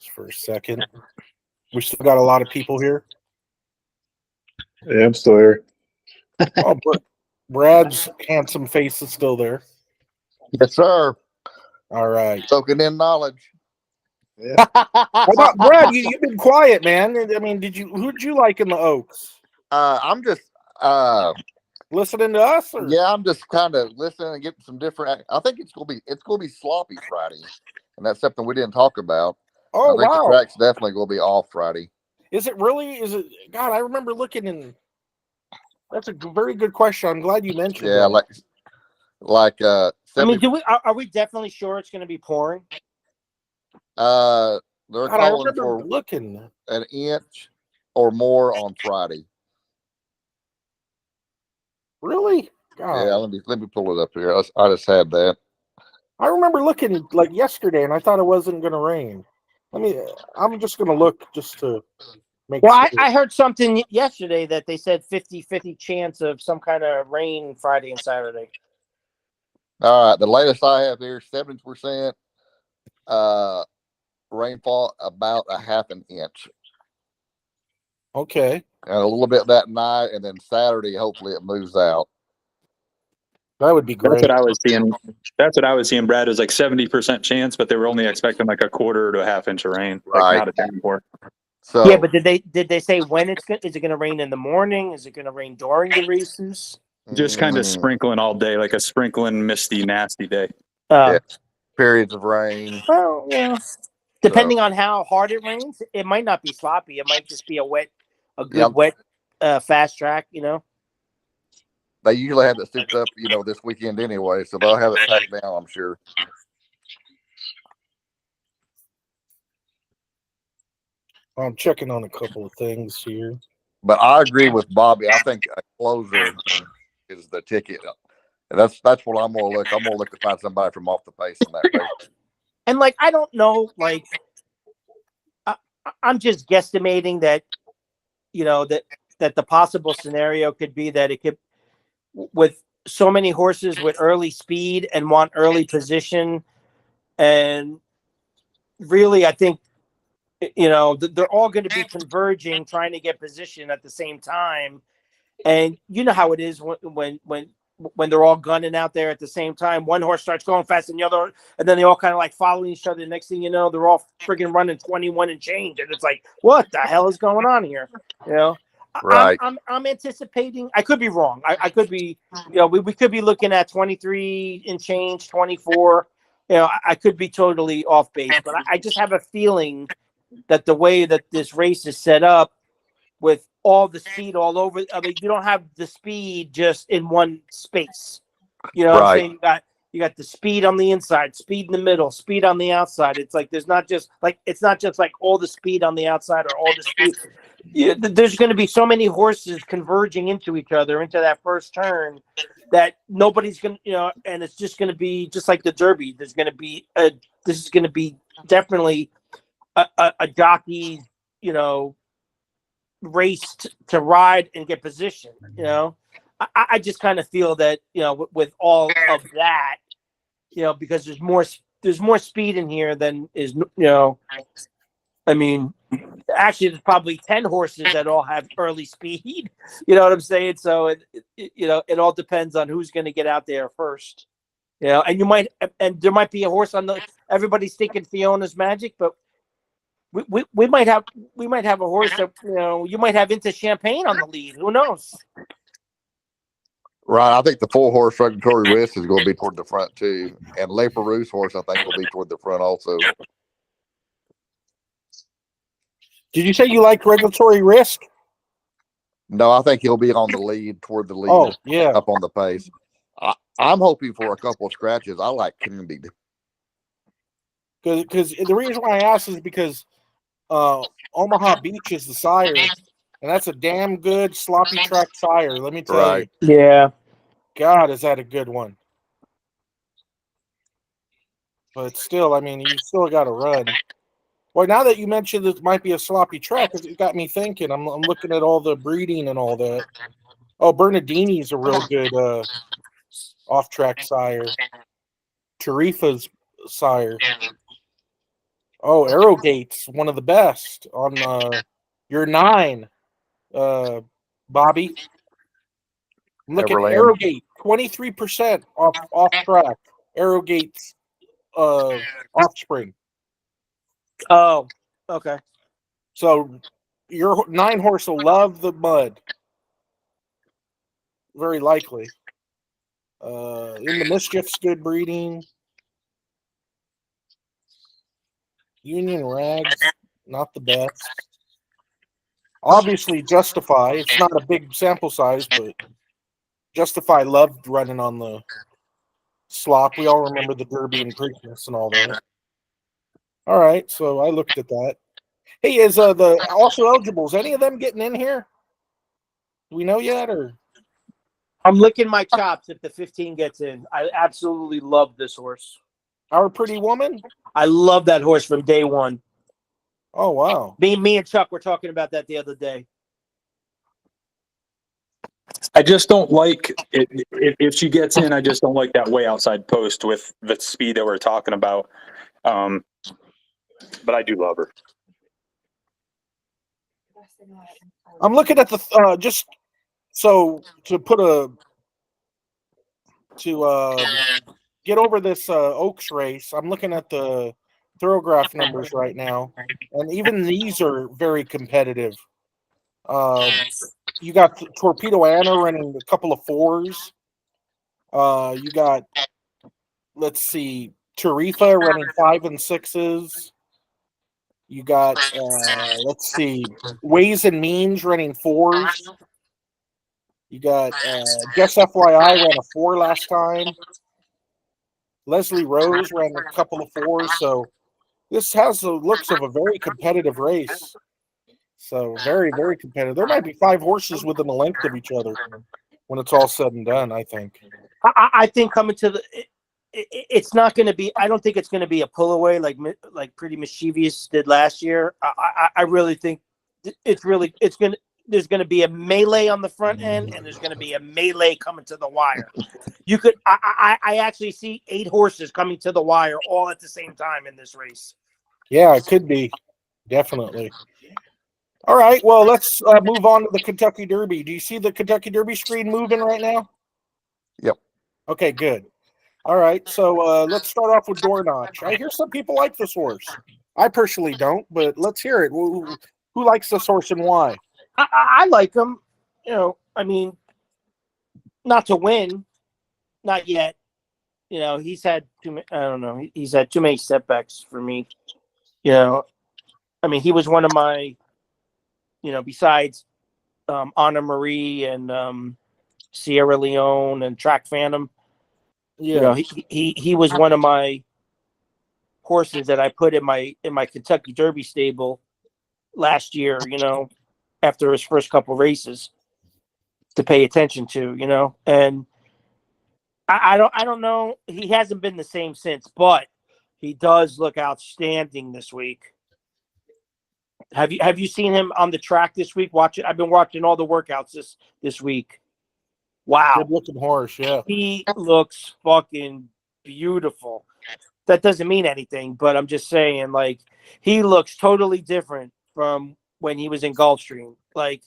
Just for a second. We still got a lot of people here. Yeah, I'm still here. Oh, Brad's handsome face is still there. Yes, sir. All right. Soaking in knowledge. I thought, Brad, you've been quiet, man. I mean, who'd you like in the Oaks? I'm just Listening to us? Or? yeah, I'm just kind of listening and getting some different. I think it's gonna be sloppy Friday, and that's something we didn't talk about. Oh, I think wow. the track's definitely gonna be off Friday. Is it really? Is it? God, I remember looking and that's a very good question. I'm glad you mentioned Yeah, that. like I 70, mean, are we definitely sure it's going to be pouring? they're God, I calling remember for looking. an inch or more on Friday. Really? God. Yeah, let me pull it up here. I just had that. I remember looking like yesterday, and I thought it wasn't going to rain. I'm just going to look just to make Well, sure. I heard something yesterday that they said 50-50 chance of some kind of rain Friday and Saturday. All right, the latest I have here, 70% rainfall, about a half an inch. Okay. And a little bit that night, and then Saturday, hopefully it moves out. That would be great. that's what I was seeing. That's what I was seeing. Brad, was like 70% chance, but they were only expecting like a quarter to a half inch of rain, like Right. not a downpour. So Yeah, but did they say when is it going to rain in the morning? Is it going to rain during the races? Just kind of sprinkling all day, like a sprinkling, misty, nasty day. Yeah. Periods of rain. Well, yeah. Depending on how hard it rains, it might not be sloppy. It might just be a good wet, fast track. You know. They usually have it souped up, this weekend anyway, so they'll have it packed down, I'm sure. I'm checking on a couple of things here. But I agree with Bobby. I think a closer is the ticket. And that's what I'm gonna look. I'm gonna look to find somebody from off the pace in that race. And I don't know, I'm just guesstimating that, that the possible scenario could be that it could, with so many horses with early speed and want early position, and really, I think, they're all going to be converging, trying to get position at the same time. And you know how it is when they're all gunning out there at the same time. One horse starts going fast and the other, and then they all kind of follow each other. The next thing you know, they're all friggin' running 21 and change, and it's like, what the hell is going on here? Right. I'm anticipating. I could be wrong. I could be. We could be looking at 23 and change, 24. I could be totally off base, but I just have a feeling that the way that this race is set up, with all the speed all over. I mean, you don't have the speed just in one space. What I'm saying? You got the speed on the inside, speed in the middle, speed on the outside. It's like it's not just like all the speed on the outside or all the speed. There's going to be so many horses converging into each other into that first turn that nobody's going to, and it's just going to be just like the Derby. This is going to be definitely a jockey, race to ride and get position. I just kind of feel that, you know, with all of that, you know, because there's more speed in here than is, you know, I mean, actually there's probably 10 horses that all have early speed. You know what I'm saying? So you know, it all depends on who's going to get out there first. You know, and there might be a horse on the, everybody's thinking Fiona's Magic, but we might have a horse that, you know, you might have Into Champagne on the lead. Who knows? Right. I think the 4-horse Regulatory Risk is going to be toward the front too, and Le Peroux's horse I think will be toward the front also. Did you say you like Regulatory Risk? No, I think he'll be on the lead toward the lead. Oh, yeah. Up on the pace. I'm hoping for a couple of scratches. I like Candied. Because the reason why I asked is because Omaha Beach is the sire, and that's a damn good sloppy track sire. Let me tell Right. you. Yeah. God, is that a good one? But still, I mean, you still got to run. Well, now that you mentioned this might be a sloppy track, it got me thinking. I'm looking at all the breeding and all that. Oh, Bernardini's a real good off-track sire. Tarifa's sire. Oh, Arrowgate's one of the best on your 9, Bobby. Look at Everland. Arrowgate, 23% off track. Arrowgate's offspring. Oh, okay. So your 9 horse will love the mud. Very likely. In the Mischief's good breeding. Union Rags, not the best. Obviously, Justify. It's not a big sample size, but Justify loved running on the slop. We all remember the Derby and Preakness and all that. All right, so I looked at that. Hey, is the also eligibles, any of them getting in here? Do we know yet, or? I'm licking my chops if the 15 gets in. I absolutely love this horse. Our Pretty Woman? I love that horse from day one. Oh, wow. Me and Chuck were talking about that the other day. I just don't like it. If she gets in, I just don't like that way outside post with the speed that we're talking about. But I do love her. I'm looking at the just so to put get over this Oaks race. I'm looking at the Thorograph numbers right now, and even these are very competitive. You got Torpedo Anna running a couple of 4s. You got, let's see, Tarifa running 5 and 6s. You got, let's see, Ways and Means running 4s. You got Just FYI ran a 4 last time. Leslie Rose ran a couple of 4s. So this has the looks of a very competitive race. So very, very competitive. There might be 5 horses within the length of each other when it's all said and done, I think. I think coming to the, it's not going to be. I don't think it's going to be a pull away like Pretty Mischievous did last year. I really think it's going to. There's going to be a melee on the front end, and there's going to be a melee coming to the wire. You could. I actually see 8 horses coming to the wire all at the same time in this race. Yeah, it could be. Definitely. All right. Well, let's move on to the Kentucky Derby. Do you see the Kentucky Derby screen moving right now? Yep. Okay, good. All right. So let's start off with Door Notch. I hear some people like this horse. I personally don't, but let's hear it. Who likes this horse and why? I like him. You know, I mean, not to win, not yet. You know, he's had I don't know. He's had too many setbacks for me. You know, I mean, he was one of my, you know, besides Anna Marie and Sierra Leone and Track Phantom. Yeah. You know, he was one of my horses that I put in my Kentucky Derby stable last year. You know, after his first couple races, to pay attention to. You know, and I don't know. He hasn't been the same since, but he does look outstanding this week. Have you seen him on the track this week? I've been watching all the workouts this week. wow, Good looking horse. Yeah. he looks fucking beautiful. That doesn't mean anything, but I'm just saying, like, he looks totally different from when he was in Gulfstream. Like,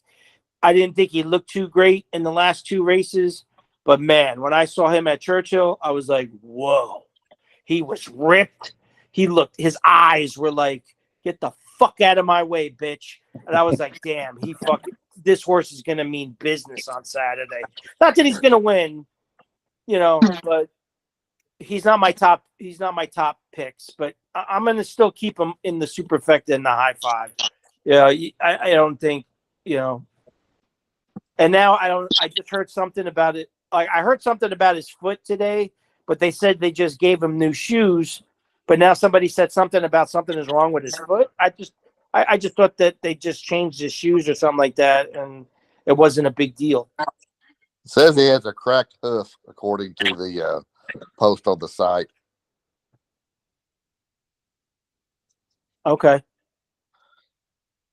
I didn't think he looked too great in the last two races, but man, when I saw him at Churchill, I was like, whoa. He was ripped. His eyes were like, get the fuck out of my way, bitch. And I was like, damn, this horse is going to mean business on Saturday. Not that he's going to win, but he's not my top picks, but I'm going to still keep him in the superfecta and the high five. I don't think, and now I just heard something about it. Like, I heard something about his foot today, but they said they just gave him new shoes. But now somebody said something about something is wrong with his foot. I just thought that they just changed his shoes or something like that, and it wasn't a big deal. It says he has a cracked hoof, according to the post on the site. Okay.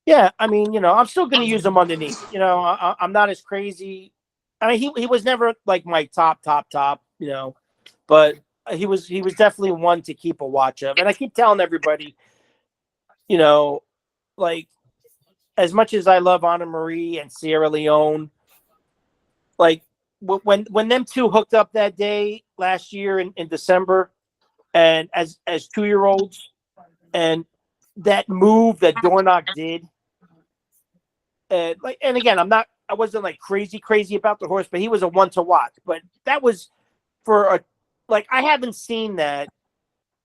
Yeah, I mean, I'm still going to use him underneath. I'm not as crazy. I mean, he was never like my top, but he was definitely one to keep a watch of. And I keep telling everybody, like, as much as I love Anna Marie and Sierra Leone, like when them two hooked up that day last year in December, and as 2-year-olds, and that move that Dornoch did, and again, I wasn't like crazy about the horse, but he was a one to watch. But that was I haven't seen that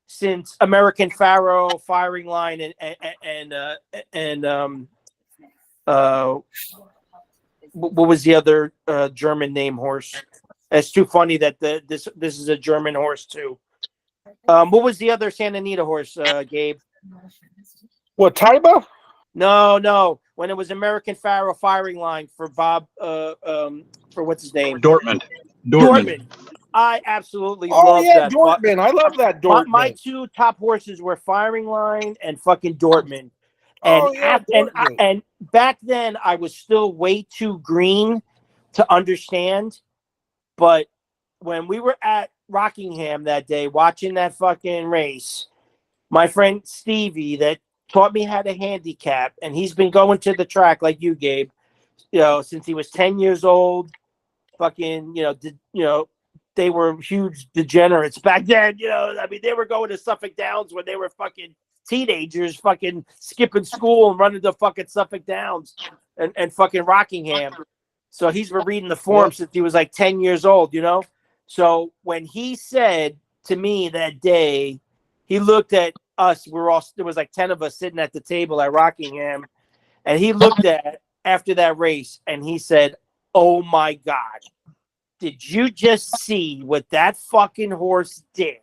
since American Pharaoh, Firing Line, and what was the other German name horse? It's too funny that this is a German horse too. What was the other Santa Anita horse, Gabe? What, Taiba? No. When it was American Pharaoh, Firing Line for Bob, for what's his name? Dortmund. I absolutely Oh love yeah, that. Dortmund. I love that Dortmund. My two top horses were Firing Line and fucking Dortmund. And Oh yeah, Dortmund. and back then I was still way too green to understand. But when we were at Rockingham that day watching that fucking race, my friend Stevie that taught me how to handicap, and he's been going to the track like you, Gabe, since he was 10 years old. Fucking, they were huge degenerates back then. I mean, they were going to Suffolk Downs when they were fucking teenagers, fucking skipping school and running to fucking Suffolk Downs and fucking Rockingham. So he's been reading the form since he was like 10 years old, So when he said to me that day, he looked at us, there was like 10 of us sitting at the table at Rockingham, and he looked at after that race and he said, "Oh my God, did you just see what that fucking horse did?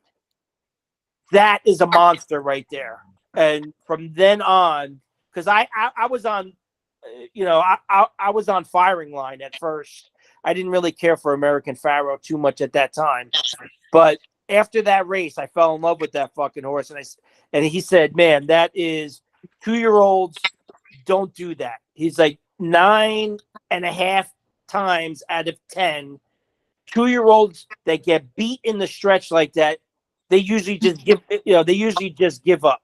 That is a monster right there." And from then on, because I was on, I was on Firing Line at first. I didn't really care for American Pharaoh too much at that time, but after that race, I fell in love with that fucking horse. And he said, "Man, that is 2-year-olds don't do that." He's like 9.5 times out of 10, 2-year-olds that get beat in the stretch like that, they usually just give up.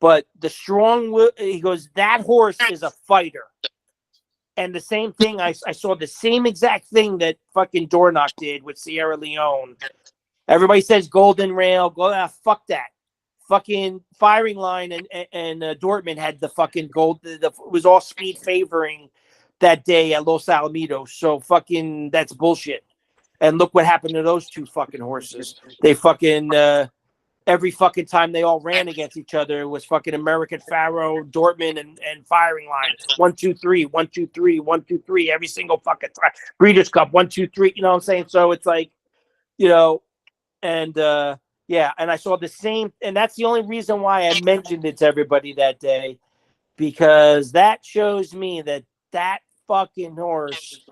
But the strong, he goes, that horse is a fighter. And the same thing, I saw the same exact thing that fucking Dornoch did with Sierra Leone. Everybody says Golden Rail. Fuck that. Fucking Firing Line and Dortmund had the fucking gold. It was all speed favoring that day at Los Alamitos. So fucking that's bullshit. And look what happened to those two fucking horses. They fucking every fucking time they all ran against each other, it was fucking American Pharaoh, Dortmund, and Firing Line. 1, 2, 3, 1, 2, 3, 1, 2, 3. Every single fucking time. Breeders' Cup 1, 2, 3. You know what I'm saying? So it's like, and and I saw the same, and that's the only reason why I mentioned it to everybody that day, because that shows me that fucking horse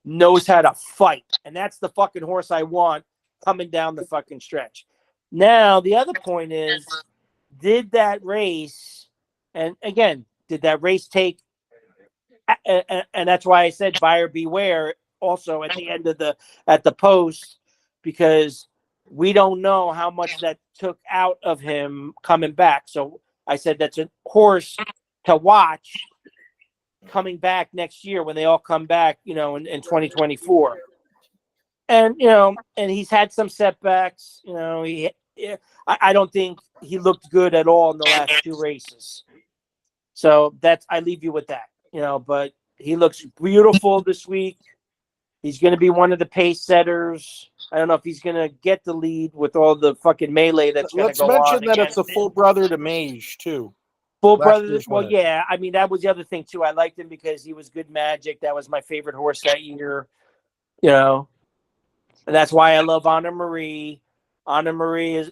knows how to fight, and that's the fucking horse I want coming down the fucking stretch. Now, the other point is, did that race take, and that's why I said buyer beware, also at the end of at the post, because we don't know how much that took out of him coming back. So I said that's a horse to watch coming back next year when they all come back, in 2024. And and he's had some setbacks. I don't think he looked good at all in the last two races. So I leave you with that. But he looks beautiful this week. He's going to be one of the pace setters. I don't know if he's going to get the lead with all the fucking melee that's going to Let's go mention on that it's a against full him. brother to Mage too. Full last brother. year's Well, winner. yeah. I mean, that was the other thing too. I liked him because he was good magic. That was my favorite horse that year. And that's why I love Anna Marie. Anna Marie is,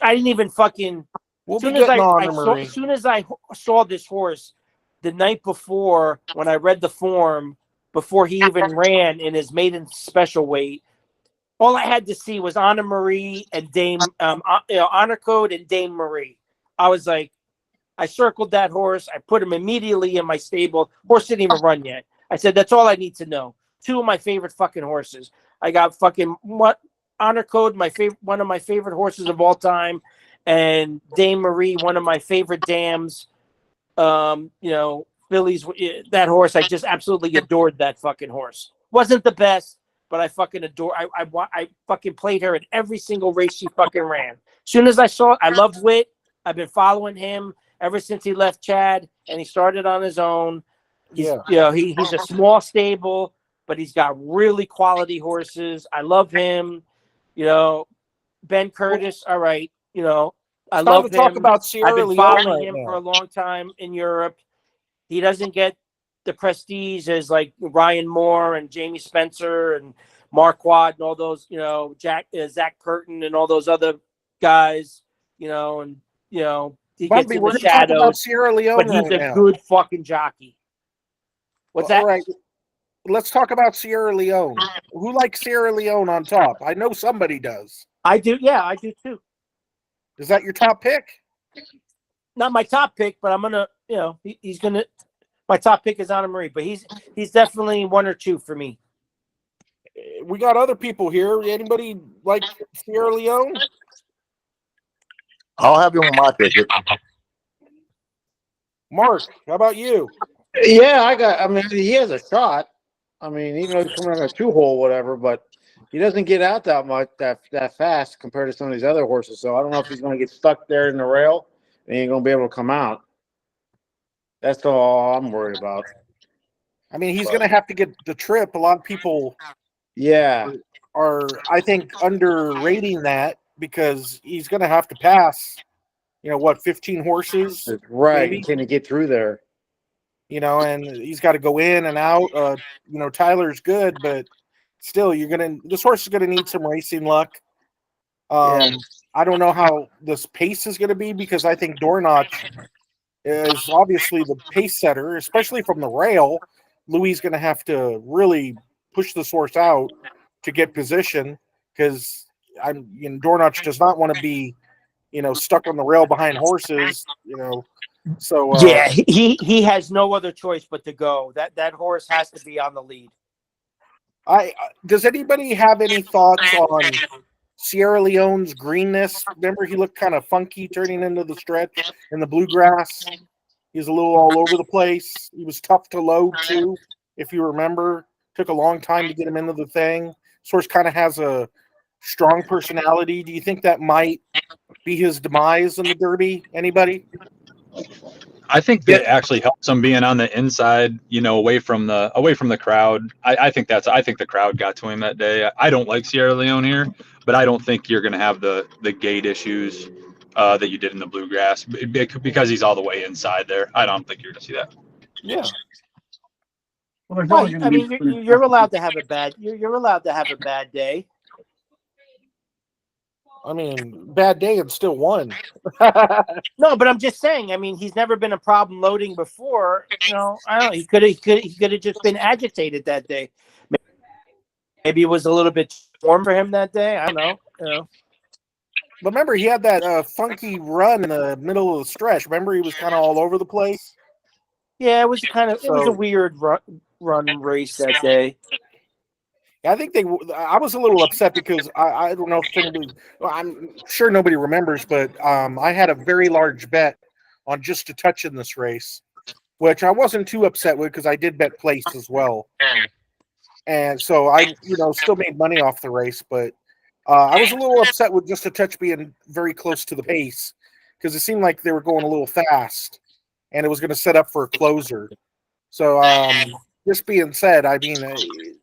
I didn't even fucking. We'll As be soon as getting on I to saw, Marie. as soon as I saw this horse the night before, when I read the form before he even ran in his maiden special weight, all I had to see was Anna Marie and Dame, Honor Code and Dame Marie. I was like, I circled that horse. I put him immediately in my stable. Horse didn't even run yet. I said, that's all I need to know. Two of my favorite fucking horses. I got fucking Honor Code, one of my favorite horses of all time, and Dame Marie, one of my favorite dams. Phillies. That horse, I just absolutely adored that fucking horse. Wasn't the best, but I fucking adore. I fucking played her in every single race she fucking ran. As soon as I saw it, I love Wit. I've been following him ever since he left Chad and he started on his own. He's a small stable, but he's got really quality horses. I love him. Ben Curtis. All right. I love him. Talk about I've Sierra been Leone following right him now. for a long time in Europe. He doesn't get the prestige as like Ryan Moore and Jamie Spencer and Marquardt and all those, Zach Curtin and all those other guys, he Bobby, gets in we're the going to talk about shadows, Sierra Leone but he's right a now. good fucking jockey. What's that? All right. Let's talk about Sierra Leone. Who likes Sierra Leone on top? I know somebody does. I do. Yeah, I do too. Is that your top pick? Not my top pick, but I'm gonna, he's gonna. My top pick is Anna Marie, but he's definitely one or two for me. We got other people here. Anybody like Sierra Leone? I'll have you on my ticket. Mark, how about you? Yeah, he has a shot. Even though he's coming on a 2-hole, whatever, but he doesn't get out that much, that fast compared to some of these other horses. So I don't know if he's going to get stuck there in the rail and he ain't going to be able to come out. That's all I'm worried about. He's going to have to get the trip. A lot of people are, I think, underrating that because he's going to have to pass, 15 horses? Right. Maybe? Can he get through there? And he's got to go in and out. Tyler's good, but still, this horse is going to need some racing luck. I don't know how this pace is going to be because I think Dornach is obviously the pace setter, especially from the rail. Louis is going to have to really push this horse out to get position because Dornach does not want to be, stuck on the rail behind horses, So he has no other choice but to go. That horse has to be on the lead. Does anybody have any thoughts on Sierra Leone's greenness? Remember, he looked kind of funky turning into the stretch in the bluegrass. He was a little all over the place. He was tough to load too, if you remember. Took a long time to get him into the thing. This horse kind of has a strong personality. Do you think that might be his demise in the Derby? Anybody? I think that actually helps him being on the inside, away from the crowd. I think the crowd got to him that day. I don't like Sierra Leone here, but I don't think you're going to have the gate issues that you did in the bluegrass because he's all the way inside there. I don't think you're going to see that. Yeah. Right. You're allowed to have a bad. You're allowed to have a bad day. Bad day and still won. No, but I'm just saying. He's never been a problem loading before. I don't know. He could have just been agitated that day. Maybe it was a little bit warm for him that day. I don't know. But remember, he had that funky run in the middle of the stretch. Remember, he was kind of all over the place. Yeah, it was a weird run race that day. I think I was a little upset because I don't know if anybody, well, I'm sure nobody remembers, but I had a very large bet on Just a Touch in this race, which I wasn't too upset with because I did bet place as well. And so I, still made money off the race, but I was a little upset with Just a Touch being very close to the pace because it seemed like they were going a little fast and it was going to set up for a closer. So this being said, I mean,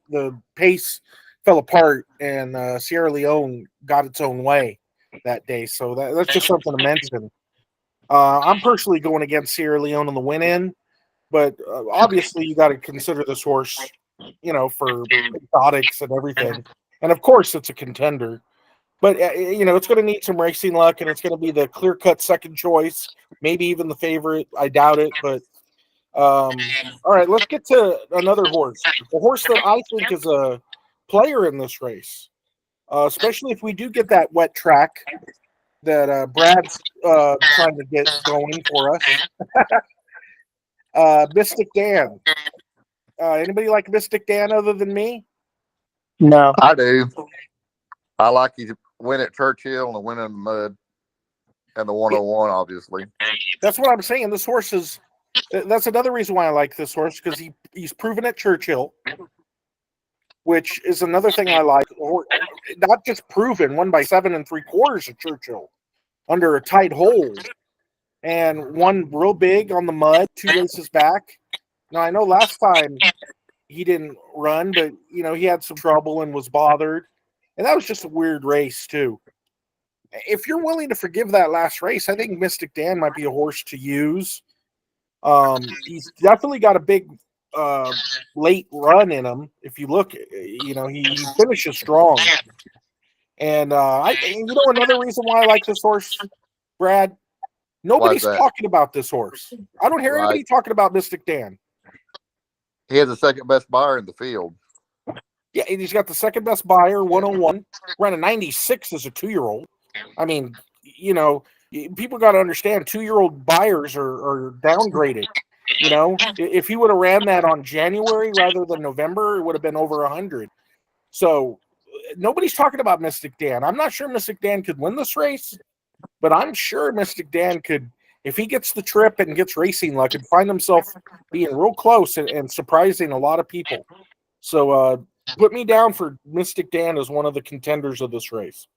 the pace fell apart and Sierra Leone got its own way that day. So that's just something to mention. I'm personally going against Sierra Leone on the win-in, but obviously you got to consider this horse, for exotics and everything. And of course, it's a contender. But, it's going to need some racing luck, and it's going to be the clear-cut second choice, maybe even the favorite. I doubt it, but all right, let's get to another horse. The horse that I think is a player in this race, especially if we do get that wet track that Brad's trying to get going for us. Mystic Dan. Anybody like Mystic Dan other than me? No. I do. I like you to win at Churchill and win in the mud and the 101, obviously. That's what I'm saying. This horse is. That's another reason why I like this horse because he's proven at Churchill, which is another thing I like. Or not just proven, won by 7 3/4 at Churchill under a tight hold, and won real big on the mud 2 races back. Now I know last time he didn't run, but he had some trouble and was bothered, and that was just a weird race too. If you're willing to forgive that last race, I think Mystic Dan might be a horse to use. He's definitely got a big late run in him. If you look, he finishes strong. And another reason why I like this horse, Brad, nobody's talking about this horse. I don't hear anybody talking about Mystic Dan. He has the second best buyer in the field. Yeah, he's got the second best buyer, 101. Ran a 96 as a 2-year-old. I mean, people got to understand 2-year-old buyers are downgraded. If he would have ran that on January rather than November, it would have been over 100. So nobody's talking about Mystic Dan. I'm not sure Mystic Dan could win this race, but I'm sure Mystic Dan could, if he gets the trip and gets racing luck, and find himself being real close and surprising a lot of people. So put me down for Mystic Dan as one of the contenders of this race.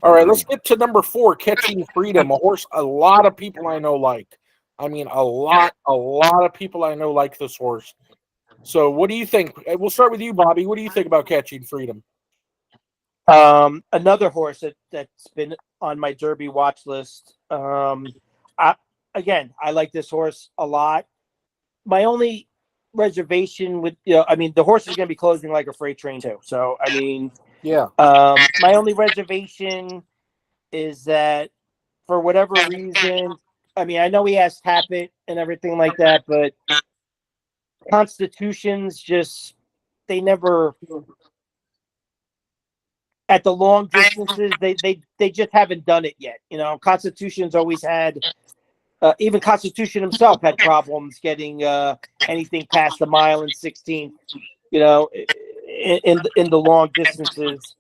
All right, let's get to number 4, Catching Freedom, a horse a lot of people I know like. I mean, a lot of people I know like this horse. So what do you think? We'll start with you, Bobby. What do you think about Catching Freedom? Another horse that's been on my Derby watch list. I like this horse a lot. My only reservation with, the horse is going to be closing like a freight train too. So, Yeah. my only reservation is that for whatever reason, I know he has Tappet and everything like that, but Constitutions just, they never, at the long distances, they just haven't done it yet. Constitution's always had, even Constitution himself had problems getting anything past the mile and 16th, in the long distances.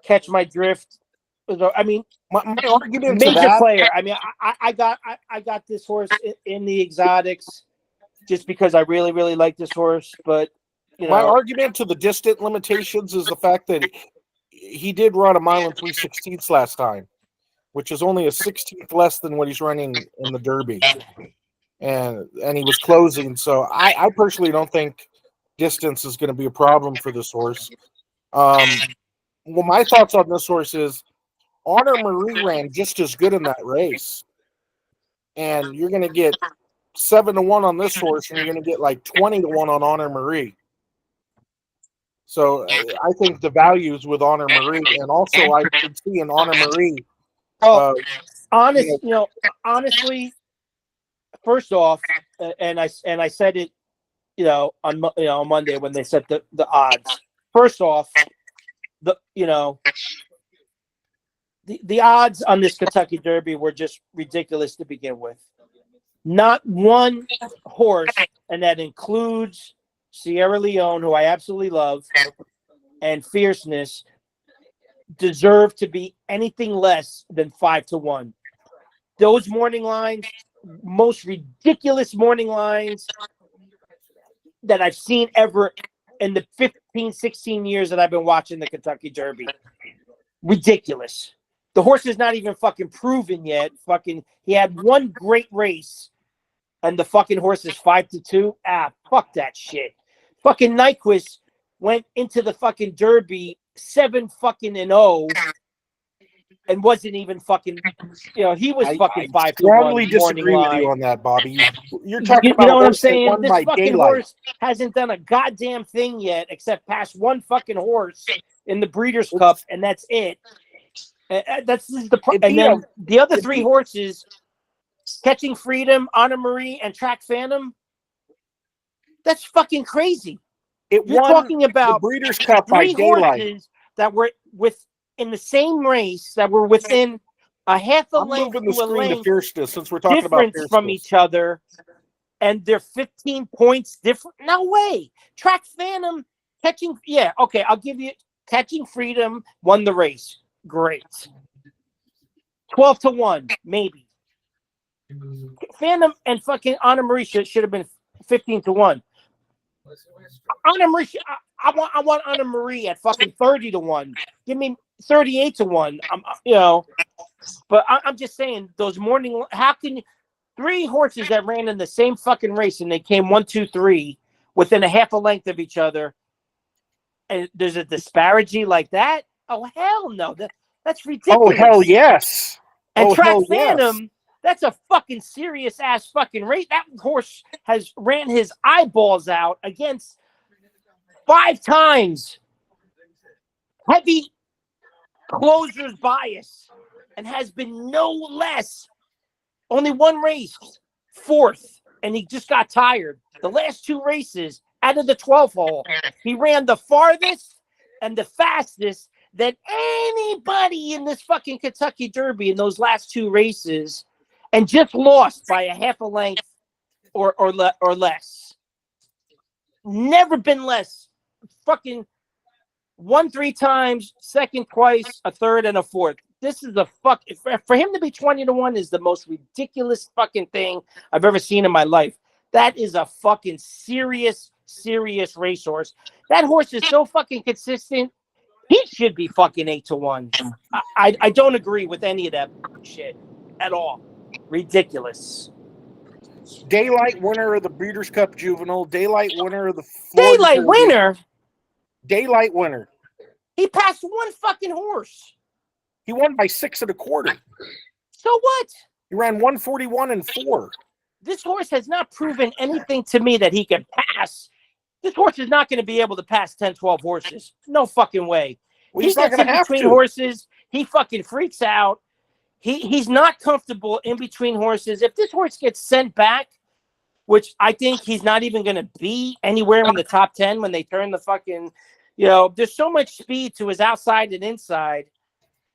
Catch my drift. My argument to Major that, player. I got this horse in the exotics just because I really, really like this horse. But my argument to the distant limitations is the fact that he did run a mile and 3/16 last time, which is only a 16th less than what he's running in the Derby. And he was closing. So I personally don't think distance is going to be a problem for this horse. Well, my thoughts on this horse is Honor Marie ran just as good in that race. And you're going to get 7-1 on this horse, and you're going to get like 20-1 on Honor Marie. So I think the values with Honor Marie, and also I could see in Honor Marie. Honestly, first off, and I said it, on Monday when they set the odds. First off, the odds on this Kentucky Derby were just ridiculous to begin with. Not one horse, and that includes Sierra Leone, who I absolutely love, and Fierceness deserve to be anything less than 5-1. Those morning lines, most ridiculous morning lines that I've seen ever in the 15, 16 years that I've been watching the Kentucky Derby. Ridiculous. The horse is not even fucking proven yet. Fucking, he had one great race, and the fucking horse is 5-2. Ah, fuck that shit. Fucking Nyquist went into the fucking Derby 7-0 and wasn't even fucking, he was fucking 5-1. Strongly disagree with you on that, Bobby. You're talking about you know what I'm horse that saying? won This by fucking daylight. horse hasn't done a goddamn thing yet except pass one fucking horse in the Breeders' Cup, and that's it. That's the and then the other three horses, Catching Freedom, Honor Marie, and Track Phantom. That's fucking crazy. It You're won talking about the Breeders' Cup by three daylight. horses that were in the same race that were within a half a I'm length moving the to a screen to length Fierceness since we're talking about difference from Fierceness. each other, and they're 15 points different. No way. Track Phantom, I'll give you Catching Freedom won the race. Great. 12-1, maybe. Phantom and fucking Honor Marie should have been 15-1. Honor Marie, I want Honor Marie at fucking 30-1. Give me 38-1. But I'm just saying those morning. How can you, three horses that ran in the same fucking race and they came 1, 2, 3 within a half a length of each other, and there's a disparity like that? Oh hell no! That's ridiculous. Oh hell yes! And Track hell Phantom. Yes. That's a fucking serious ass fucking race. That horse has ran his eyeballs out against 5 times heavy closer's bias and has been no less. Only one race, 4th, and he just got tired. The last 2 races out of the 12 hole, he ran the farthest and the fastest than anybody in this fucking Kentucky Derby in those last 2 races. And just lost by a half a length or less. Never been less. Fucking won 3 times, second twice, a third, and a fourth. This is for him to be 20-1 is the most ridiculous fucking thing I've ever seen in my life. That is a fucking serious racehorse. That horse is so fucking consistent. He should be fucking 8-1. I don't agree with any of that shit at all. Ridiculous. Daylight winner of the Breeders' Cup Juvenile. Daylight winner of the Florida Daylight Derby. winner. Daylight winner. He passed one fucking horse. He won by 6 1/4. So what? He ran 141 and 4. This horse has not proven anything to me that he can pass. This horse is not going to be able to pass 10, 12 horses. No fucking way. Well, He he's not gets going in to have between to. horses. He fucking freaks out. He's not comfortable in between horses. If this horse gets sent back, which I think he's not even going to be anywhere in the top 10 when they turn the fucking, there's so much speed to his outside and inside.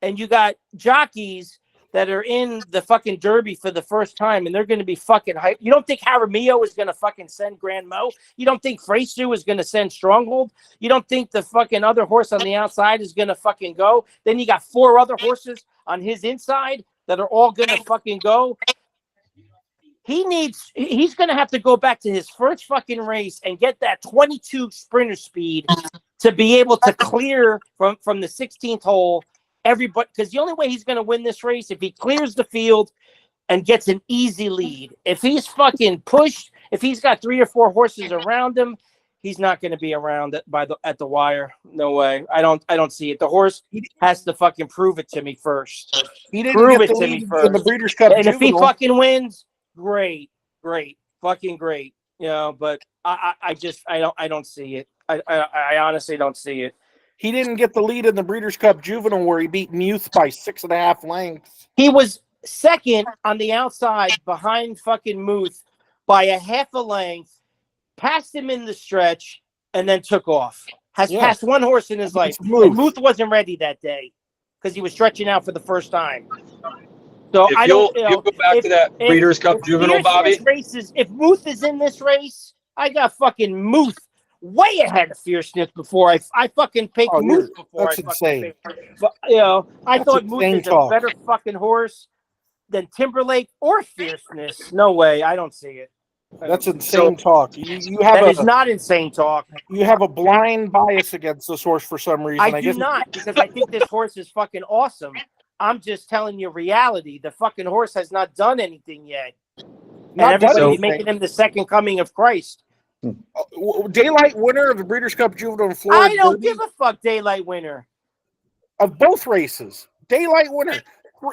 And you got jockeys that are in the fucking Derby for the first time, and they're going to be fucking hyped. You don't think Jaramillo is going to fucking send Grand Mo? You don't think Freysu is going to send Stronghold? You don't think the fucking other horse on the outside is going to fucking go? Then you got 4 other horses on his inside that are all going to fucking go. He's going to have to go back to his first fucking race and get that 22 sprinter speed to be able to clear from the 16th hole everybody, because the only way he's going to win this race if he clears the field and gets an easy lead. If he's fucking pushed, if he's got 3 or 4 horses around him, he's not going to be around at the wire. No way. I don't see it. The horse has to fucking prove it to me first. He didn't Prove get it the to me lead in first. the Breeders' Cup And if he Juvenile. fucking wins, great, fucking great. But I don't see it. I honestly don't see it. He didn't get the lead in the Breeders' Cup Juvenile where he beat Muth by 6.5 lengths. He was second on the outside behind fucking Muth by a half a length, passed him in the stretch, and then took off. Has passed one horse in his life. And Muth wasn't ready that day because he was stretching out for the first time. So If I you'll don't. go back to that Breeders' Cup Juvenile, Bobby. If Muth is in this race, I got fucking Muth way ahead of Fierceness before I fucking picked Oh, Moose before that's I fucking insane. picked. But, you know, I That's thought Moose insane is a talk. better fucking horse than Timberlake or Fierceness. No way, I don't see it. That's insane talk. You have That is a not insane talk. you have a blind bias against this horse for some reason. I do guess not, because I think this horse is fucking awesome. I'm just telling you reality. The fucking horse has not done anything yet. And not done everybody's anything. making him the second coming of Christ. Daylight winner of the Breeders' Cup Juvenile in Florida. I don't Derby give a fuck, Daylight winner. of both races. Daylight winner.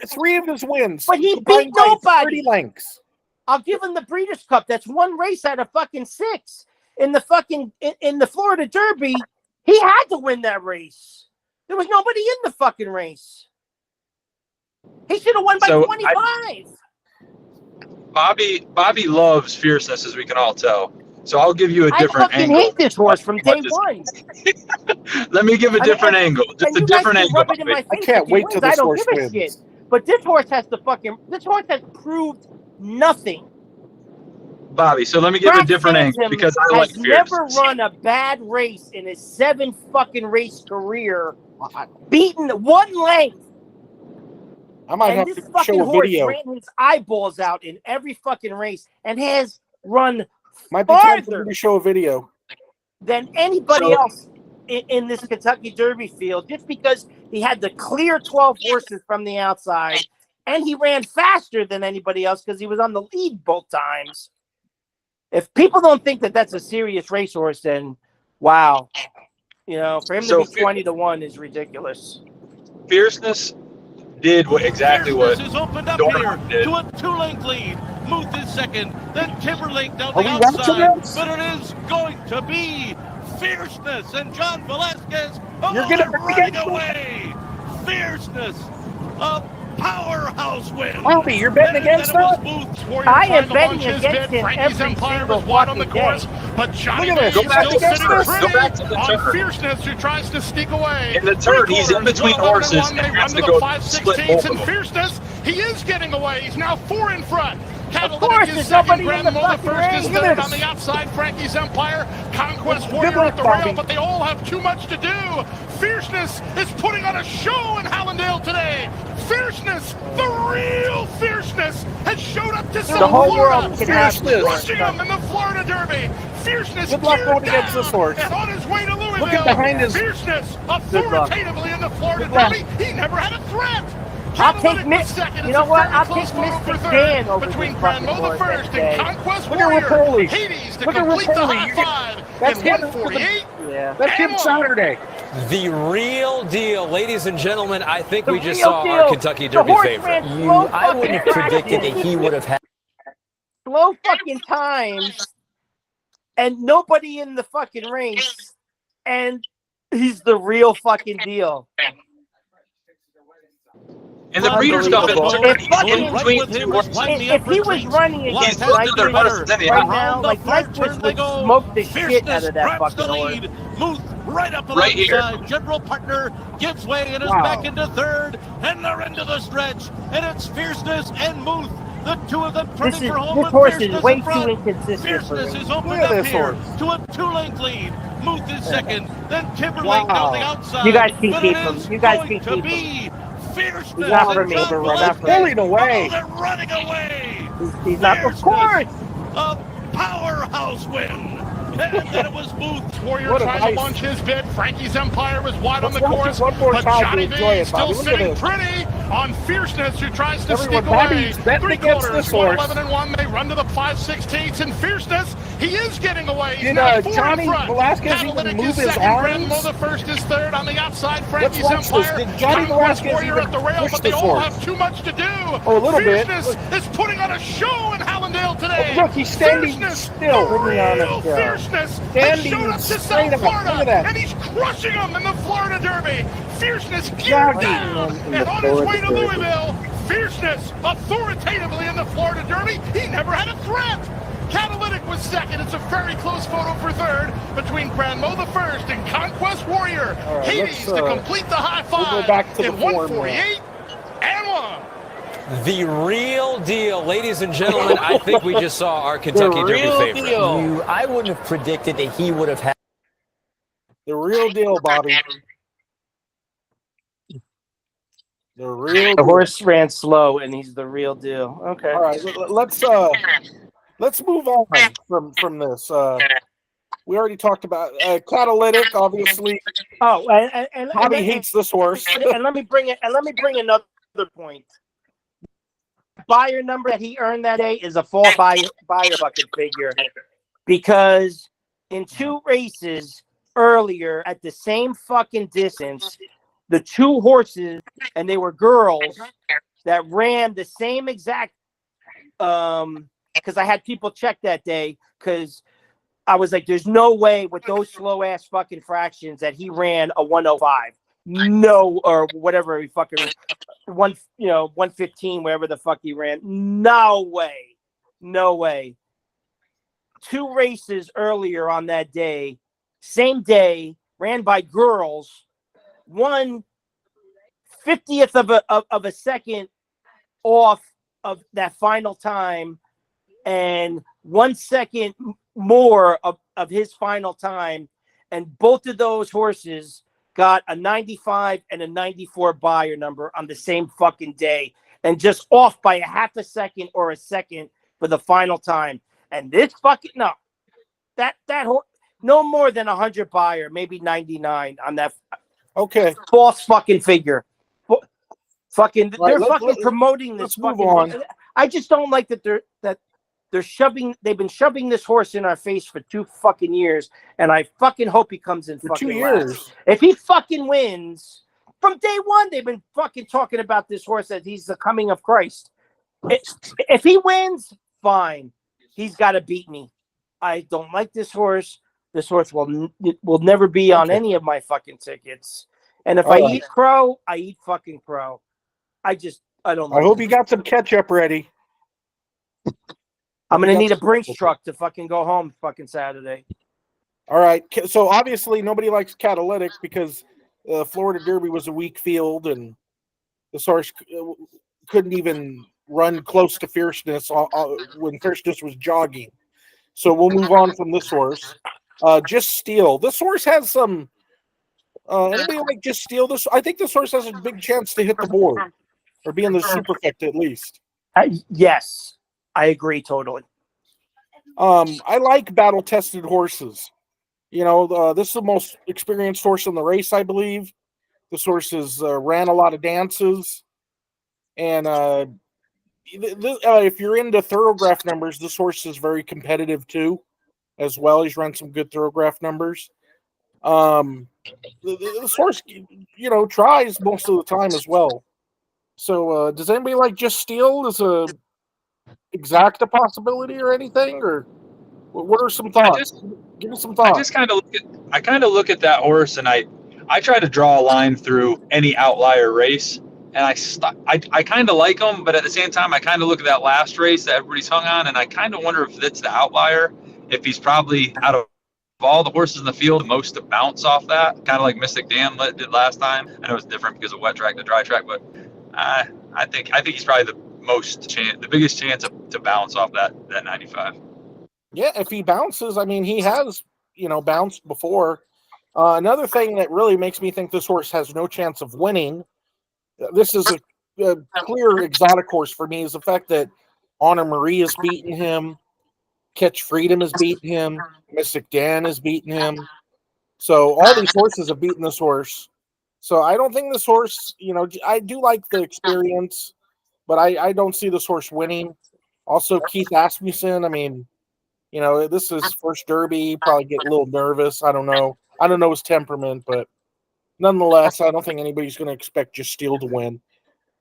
Three of his wins. But he combined beat by nobody. 30 lengths. I'll give him the Breeders' Cup. That's one race out of fucking 6. In the fucking in the Florida Derby, he had to win that race. There was nobody in the fucking race. He should have won by 25. Bobby loves Fierceness, as we can all tell. So I'll give you a different I fucking angle. hate this horse from day one. Let me give a I mean, different and- angle. Just and a you guys different can angle. rub it in my Bobby. I face can't if he wait wins. till I this don't horse give a wins. shit. But this horse has proved nothing. Bobby, so let me give a different angle because I like has never Fierceness. run a bad race in his 7 fucking race career, beaten one length. I might And have this to fucking show a horse video. ran his eyeballs out in every fucking race and has run Might be time for farther me to show a video. than anybody else in this Kentucky Derby field, just because he had the clear 12 horses from the outside and he ran faster than anybody else because he was on the lead both times. If people don't think that that's a serious racehorse, then wow. You know, for him to be 20-1 is ridiculous. Fierceness did exactly what Fierceness is opened up Dorn here did. to a 2-length lead. Muth is second, then Timberlake down Are the we watching outside. this? But it is going to be Fierceness and John Velasquez. Oh, You're gonna they're bet running against them? away. Fierceness, a powerhouse win. Bobby, you're betting against that? I am betting against him every single fucking day. But Johnny Look at this. Day Go back still against sitting this. pretty Go back to the on turn. Fierceness, who tries to sneak away. In the turn, he's in between horses and They run has to to the go 5/16 split both of and them. Fierceness, he is getting away. He's now 4 in front. Of Catalytic course, is there's second, nobody in Grand the Mola fucking first is race. third Look at on the this. outside. Frankie's Empire, Conquest Good Warrior luck, at the rail, Bobby. but they all have too much to do. Fierceness is putting on a show in Hallandale today. Fierceness, the real Fierceness, has showed up to The whole Florida. world can have Fierceness. Crushing him in the Florida Derby. Fierceness Good luck geared going against down this horse. and on his way to Louisville. Look at behind his- Fierceness, luck. authoritatively in the Florida Good luck. Derby. He never had a threat. I'll take Catalytic was Miss. second. You It's know a what? very I'll close take photo for Mystic third Dan over between this Grand fucking Mola horse first that day. and Conquest Look at Warrior. Rapoli. Hades to Look at complete the Rapoli. high five That's in him. 148. Yeah. That's him Saturday. The real deal, ladies and gentlemen. I think The we just real saw deal. our Kentucky The Derby horse favorite. ran slow I wouldn't have fucking predicted that practice. he would have had. Slow fucking times and nobody in the fucking race, and he's the real fucking deal. And the Breeders' Cup in Unbelievable. turn, If he's fucking- in between two horses. If he was running against He's Nyquist another horse than the right other. now, like Nyquist would smoke the shit out of that fucking horse. Muth right up Right here. alongside. General Partner gives way and is Wow. back into third, and they're into the stretch, and it's Fierceness and Muth, the two of them turning This for home this with horse is Fierceness way in front. too inconsistent for Fierceness me. is opened Look at up this here horse. to a 2-length lead. Muth is second, then Timberlake Wow. down the outside. You guys can but keep it him. is You guys going can to keep be Fierceness He's not for and me, John but we're not Velasquez. for me. Pulling away. Oh, they're running away. He's not. Of course. A powerhouse win. And then it was Muth. Warrior What a trying nice- to launch his bid. Frankie's Empire was wide on Let's the watch course. it one more But time to Johnny enjoy V it, still Bobby. Look at sitting this. pretty on Fierceness, who tries to Everyone, sneak away. Bobby's betting Three against quarters, this horse. 111-1. They run to the 5/16 and Fierceness. He is getting away. He's Did, now 4 Johnny in front. Velasquez even Catalytic move is his second. Grand arms? Mola first is third on the outside. Frankie's watch this. Empire. Did Johnny Conquest Velasquez Warrior even at the rail, push but they this all horse? have too much to do. Oh, a little bit. Fierceness is putting on a show in Hallandale today. Oh, look, he's standing Fierceness, still. the Pretty honest, real yeah. Fierceness has Standing showed up to straight South up. Florida, Look at that. and he's crushing them in the Florida Derby. Fierceness geared Johnny. down and on his way to Louisville. Fierceness authoritatively in the Florida Derby. He never had a threat. Catalytic was second. It's a very close photo for third between Grand Mola first and Conquest Warrior. All right, Hades let's, to complete the high we'll five go back to the in form 148 and 1. The real deal, ladies and gentlemen. I think we just saw our Kentucky Derby real favorite. deal. I wouldn't have predicted that he would have had. The real deal, Bobby. The real The deal. horse ran slow, and he's the real deal. Okay. All right, let's move on from this. We already talked about Catalytic, obviously. Oh, and Bobby hates this horse. and let me bring it. And let me bring another point. Buyer number that he earned that day is a full buyer bucket figure, because in 2 races earlier at the same fucking distance, the 2 horses, and they were girls that ran the same exact. Because I had people check that day, because I was like, "There's no way with those slow ass fucking fractions that he ran a 105." No, or whatever he fucking 115, wherever the fuck he ran. No way. 2 races earlier on that day, same day, ran by girls, 1/50th of a second off of that final time, and 1 second more of his final time, and both of those horses got a 95 and a 94 buyer number on the same fucking day, and just off by a half a second or a second for the final time. And this fucking that no more than 100 buyer, maybe 99 on that. Okay, False fucking figure. Fucking, Right, they're fucking promoting this let's move fucking. on. I just don't like that they're shoving. They've been shoving this horse in our face for 2 fucking years, and I fucking hope he comes in for fucking 2 last. years. If he fucking wins, from day one, they've been fucking talking about this horse that he's the coming of Christ. If he wins, fine. He's got to beat me. I don't like this horse. This horse will never be on any of my fucking tickets. And if I eat crow, I eat fucking crow. I don't know. I hope you got some ketchup ready. I'm gonna need a Brinks truck to fucking go home fucking Saturday. All right. So obviously nobody likes Catalytic because Florida Derby was a weak field, and this horse couldn't even run close to Fierceness when Fierceness was jogging. So we'll move on from this horse. Just Steel. This horse has some. Anybody like Just Steel? This, I think this horse has a big chance to hit the board or be in the Superfect at least. Yes, I agree totally. I like battle-tested horses. You know, this is the most experienced horse in the race, I believe. This horse has ran a lot of dances, and if you're into thoroughgraph numbers, this horse is very competitive too, as well. He's run some good thoroughgraph numbers. This horse, you know, tries most of the time as well. So, does anybody like Just Steel as a exact a possibility or anything, or what are some thoughts? Give me some thoughts. I kind of look at that horse, and I try to draw a line through any outlier race, and I kind of like him, but at the same time, I kind of look at that last race that everybody's hung on, and I kind of wonder if that's the outlier, if he's probably out of all the horses in the field, the most to bounce off that, kind of like Mystic Dan did last time. I know it's different because of wet track to dry track, but I think he's probably the biggest chance to bounce off that 95. Yeah, if he bounces, I mean, he has, you know, bounced before. Another thing that really makes me think this horse has no chance of winning, this is a clear exotic horse for me, is the fact that Honor Marie has beaten him, Catch Freedom has beaten him, Mystic Dan has beaten him. So all these horses have beaten this horse. So I don't think this horse, you know, I do like the experience, but I don't see this horse winning. Also, Keith Asmussen, I mean, you know, this is his first Derby, probably get a little nervous. I don't know his temperament, but nonetheless, I don't think anybody's going to expect Just Steel to win.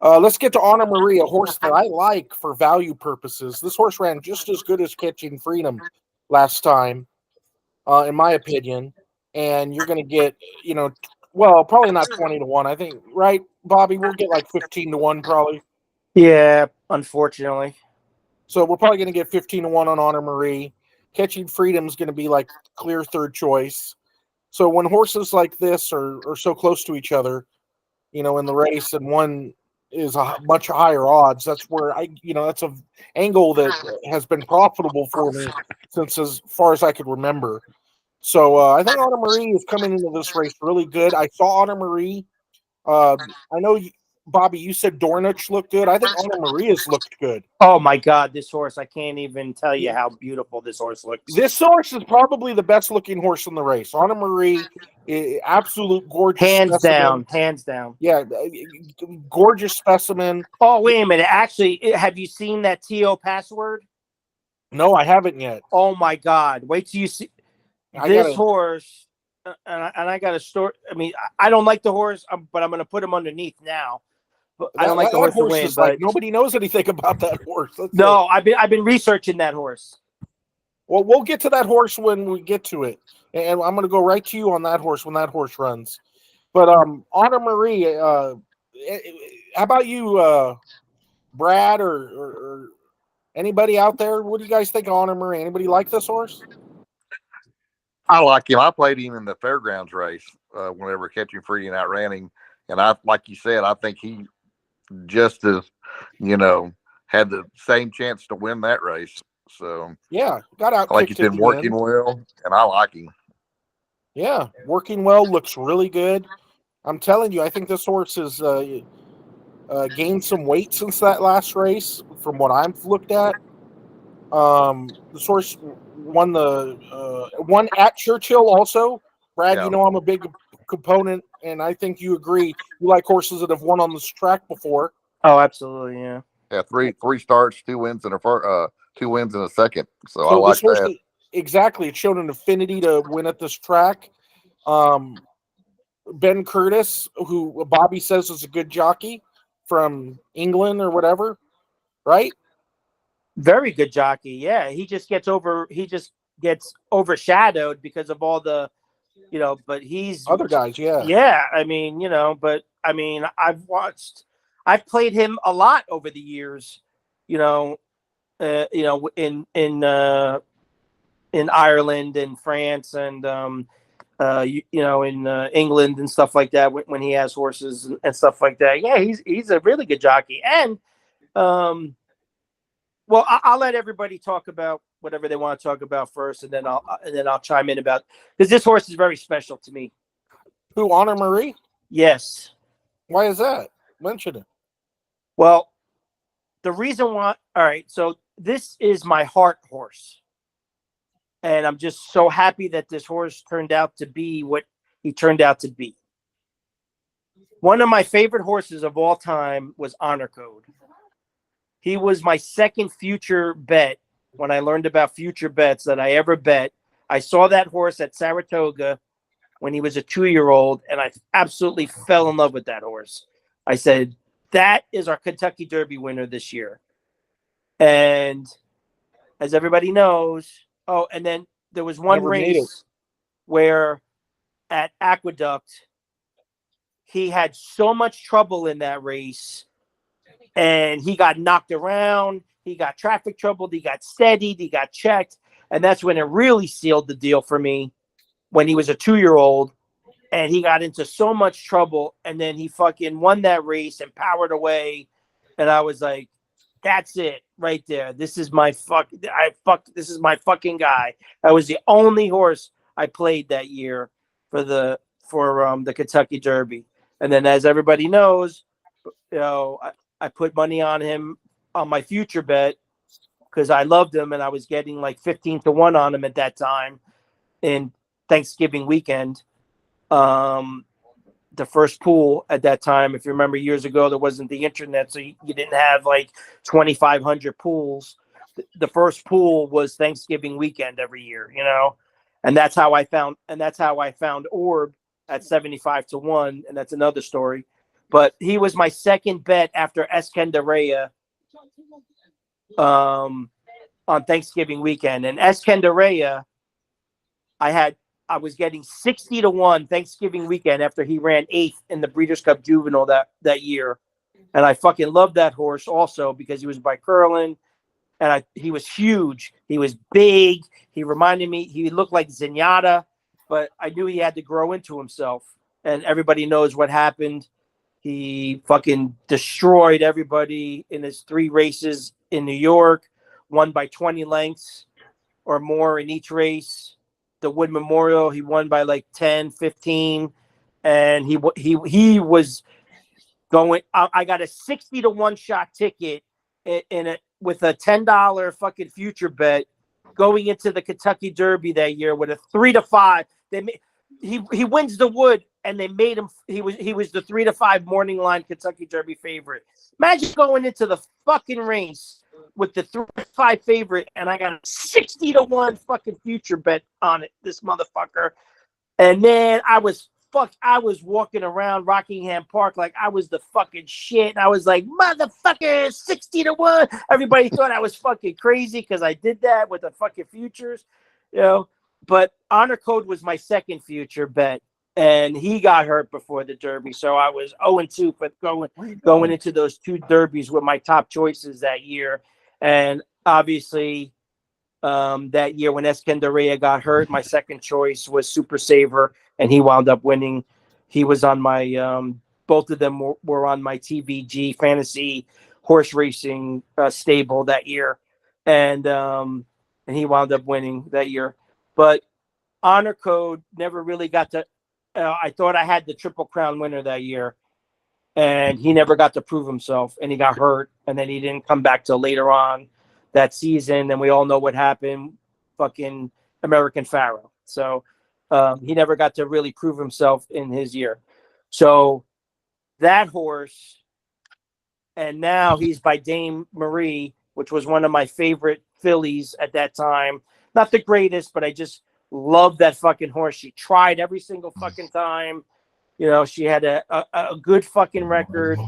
Let's get to Honor Marie, a horse that I like for value purposes. This horse ran just as good as Catching Freedom last time, in my opinion. And you're going to get, you know, well, probably not 20-1. I think, right, Bobby? We'll get like 15-1 probably. Yeah, unfortunately. So we're probably going to get 15-1 on Honor Marie. Catching Freedom is going to be like clear third choice. So when horses like this are so close to each other, you know, in the race, and one is a much higher odds, that's where that's an angle that has been profitable for me since as far as I could remember. So I think Honor Marie is coming into this race really good. I saw Honor Marie. I know, Bobby, you said Dornich looked good. I think Honor Marie has looked good. Oh my God, this horse! I can't even tell you how beautiful this horse looks. This horse is probably the best looking horse in the race. Honor Marie, absolute gorgeous. Hands specimen. down, hands down. Yeah, gorgeous specimen. Oh, wait a minute. Actually, have you seen that TO password? No, I haven't yet. Oh my God! Wait till you see this horse. And I got a story. I mean, I don't like the horse, but I'm going to put him underneath now. But I don't like the horse to win. Is like, nobody knows anything about that horse. No, I've been researching that horse. Well, we'll get to that horse when we get to it, and I'm going to go right to you on that horse when that horse runs. But Honor Marie, how about you, Brad, or anybody out there? What do you guys think of Honor Marie? Anybody like this horse? I like him. I played him in the fairgrounds race whenever Catching Free and outran him. And I, like you said, I think he just as, had the same chance to win that race. So yeah, got out. Like he's been working well, and I like him. Yeah, working well, looks really good. I'm telling you, I think this horse has gained some weight since that last race, from what I've looked at. This horse won one at Churchill also. Brad, Yeah. I'm a big component, and I think you agree. You like horses that have won on this track before. Oh, absolutely, yeah. Yeah, three starts, 2 wins in a second. So I like this horse, that. Exactly, it showed an affinity to win at this track. Ben Curtis, who Bobby says is a good jockey from England or whatever, right? Very good jockey. Yeah, he just gets overshadowed because of all the, but he's Other guys, yeah. Yeah, I mean, but I mean, I've played him a lot over the years, in Ireland and France and in England and stuff like that when he has horses and stuff like that. Yeah, he's a really good jockey. And well, I'll let everybody talk about whatever they want to talk about first, and then I'll chime in about, because this horse is very special to me. Who, Honor Marie? Yes. Why is that? Mention it. Well, the reason why. All right, so this is my heart horse, and I'm just so happy that this horse turned out to be what he turned out to be. One of my favorite horses of all time was Honor Code. He was my second future bet when I learned about future bets that I ever bet. I saw that horse at Saratoga when he was a 2-year-old, and I absolutely fell in love with that horse. I said, that is our Kentucky Derby winner this year. And as everybody knows, and then there was one race where at Aqueduct, he had so much trouble in that race. And he got knocked around. He got traffic troubled. He got steadied. He got checked. And that's when it really sealed the deal for me, when he was a 2-year-old. And he got into so much trouble. And then he fucking won that race and powered away. And I was like, that's it right there. This is my this is my fucking guy. That was the only horse I played that year for the Kentucky Derby. And then, as everybody knows, I put money on him on my future bet because I loved him, and I was getting like 15-1 on him at that time in Thanksgiving weekend. The first pool at that time, if you remember years ago, there wasn't the internet, so you didn't have like 2,500 pools. The first pool was Thanksgiving weekend every year, and that's how I found Orb at 75-1, and that's another story. But he was my second bet after Escandarea on Thanksgiving weekend. And Escandarea, I was getting 60-1 Thanksgiving weekend after he ran 8th in the Breeders' Cup Juvenile that year. And I fucking loved that horse also because he was by Curlin. And he was huge. He was big. He reminded me, he looked like Zenyatta, but I knew he had to grow into himself. And everybody knows what happened. He fucking destroyed everybody in his 3 races in New York, won by 20 lengths or more in each race. the Wood Memorial. He won by like 10, 15, and he was going. I got a 60 to 1 shot ticket in it with a $10 fucking future bet going into the Kentucky Derby that year with a 3 to 5. He wins the Wood, and they made him. He was the 3 to 5 morning line Kentucky Derby favorite. Imagine going into the fucking race with the 3 to 5 favorite, and I got a 60 to 1 fucking future bet on it. This motherfucker, and then I was walking around Rockingham Park like I was the fucking shit. And I was like, motherfucker, 60 to 1. Everybody thought I was fucking crazy because I did that with the fucking futures, But Honor Code was my second future bet, and he got hurt before the Derby. So I was 0-2 for going into those 2 Derbies with my top choices that year. And obviously, that year when Escandarea got hurt, my second choice was Super Saver, and he wound up winning. He was on my both of them were on my TVG fantasy horse racing stable that year, and he wound up winning that year. But Honor Code never really got to. I thought I had the Triple Crown winner that year, and he never got to prove himself, and he got hurt, and then he didn't come back till later on that season, and we all know what happened. Fucking American Pharaoh. So he never got to really prove himself in his year. So that horse, and now he's by Dame Marie, which was one of my favorite fillies at that time. Not the greatest, but I just loved that fucking horse. She tried every single fucking time. She had a good fucking record,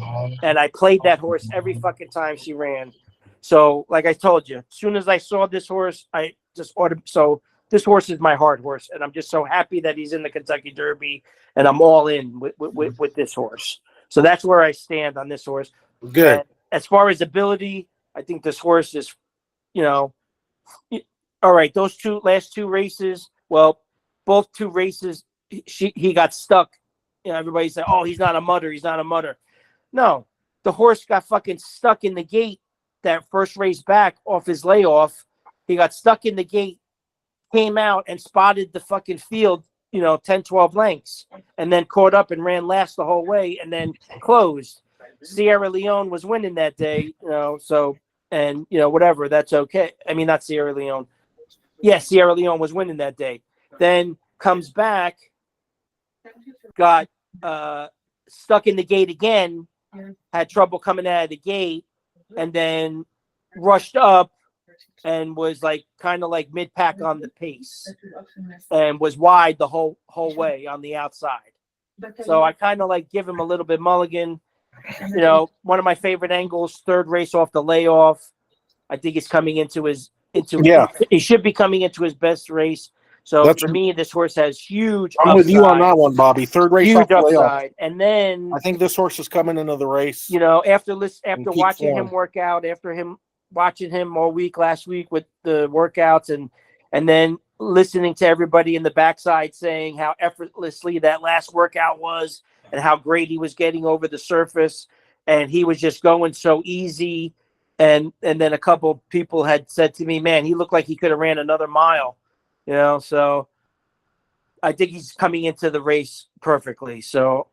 and I played that horse every fucking time she ran. So, like I told you, as soon as I saw this horse, I just ordered. So this horse is my heart horse, and I'm just so happy that he's in the Kentucky Derby, and I'm all in with this horse. So that's where I stand on this horse. Good. And as far as ability, I think this horse is, all right. Those last two races, well, both 2 races, he got stuck. Everybody said, "Oh, he's not a mutter. He's not a mutter." No, the horse got fucking stuck in the gate. That first race back off his layoff, he got stuck in the gate, came out and spotted the fucking field, 10, 12 lengths, and then caught up and ran last the whole way and then closed. Sierra Leone was winning that day, so, and, whatever, that's okay. I mean, not Sierra Leone. Yeah, Sierra Leone was winning that day. Then comes back, got stuck in the gate again, had trouble coming out of the gate, and then rushed up and was like kind of like mid-pack on the pace and was wide the whole way on the outside. So I kind of like give him a little bit mulligan. One of my favorite angles, 3rd race off the layoff. I think he's coming he should be coming into his best race. So for me, this horse has huge I'm upside. with you on that one, Bobby. 3rd race Huge off the layoff. upside. And then I think this horse is coming into the race. after peak watching form. him work out, watching him all week last week with the workouts, and then listening to everybody in the backside saying how effortlessly that last workout was and how great he was getting over the surface, and he was just going so easy. And then a couple people had said to me, "Man, he looked like he could have ran another mile." So I think he's coming into the race perfectly. So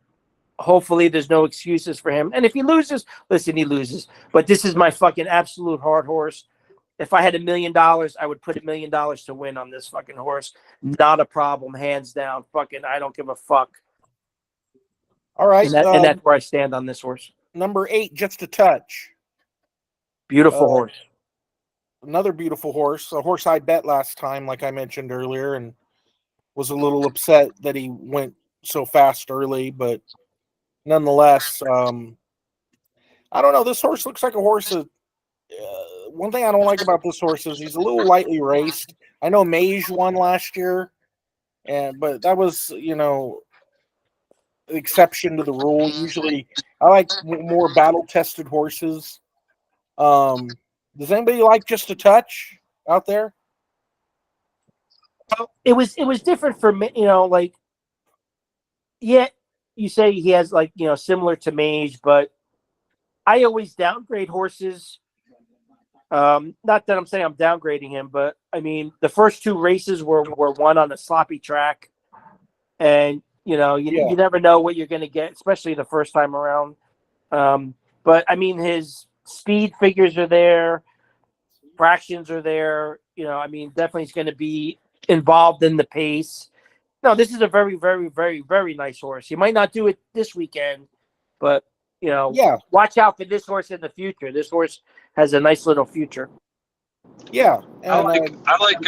hopefully there's no excuses for him. And if he loses, listen, he loses. But this is my fucking absolute hard horse. If I had $1 million, I would put $1 million to win on this fucking horse. Not a problem, hands down. Fucking, I don't give a fuck. All right. And that's where I stand on this horse. Number 8, Just a Touch. Beautiful horse. Another beautiful horse. A horse I bet last time, like I mentioned earlier, and was a little upset that he went so fast early, but nonetheless, I don't know. This horse looks like a horse that. One thing I don't like about this horse is he's a little lightly raced. I know Mage won last year, but that was exception to the rule. Usually, I like more battle-tested horses. Does anybody like Just a Touch out there? It was different for me, yeah, you say he has similar to Mage, but I always downgrade horses Not that I'm saying I'm downgrading him, but I mean the first two races were won on a sloppy track, and you never know what you're going to get, especially the first time around. But I mean his speed figures are there, fractions are there. I mean definitely he's going to be involved in the pace. No, this is a very, very, very, very nice horse. He might not do it this weekend, but watch out for this horse in the future. This horse has a nice little future. Yeah, I like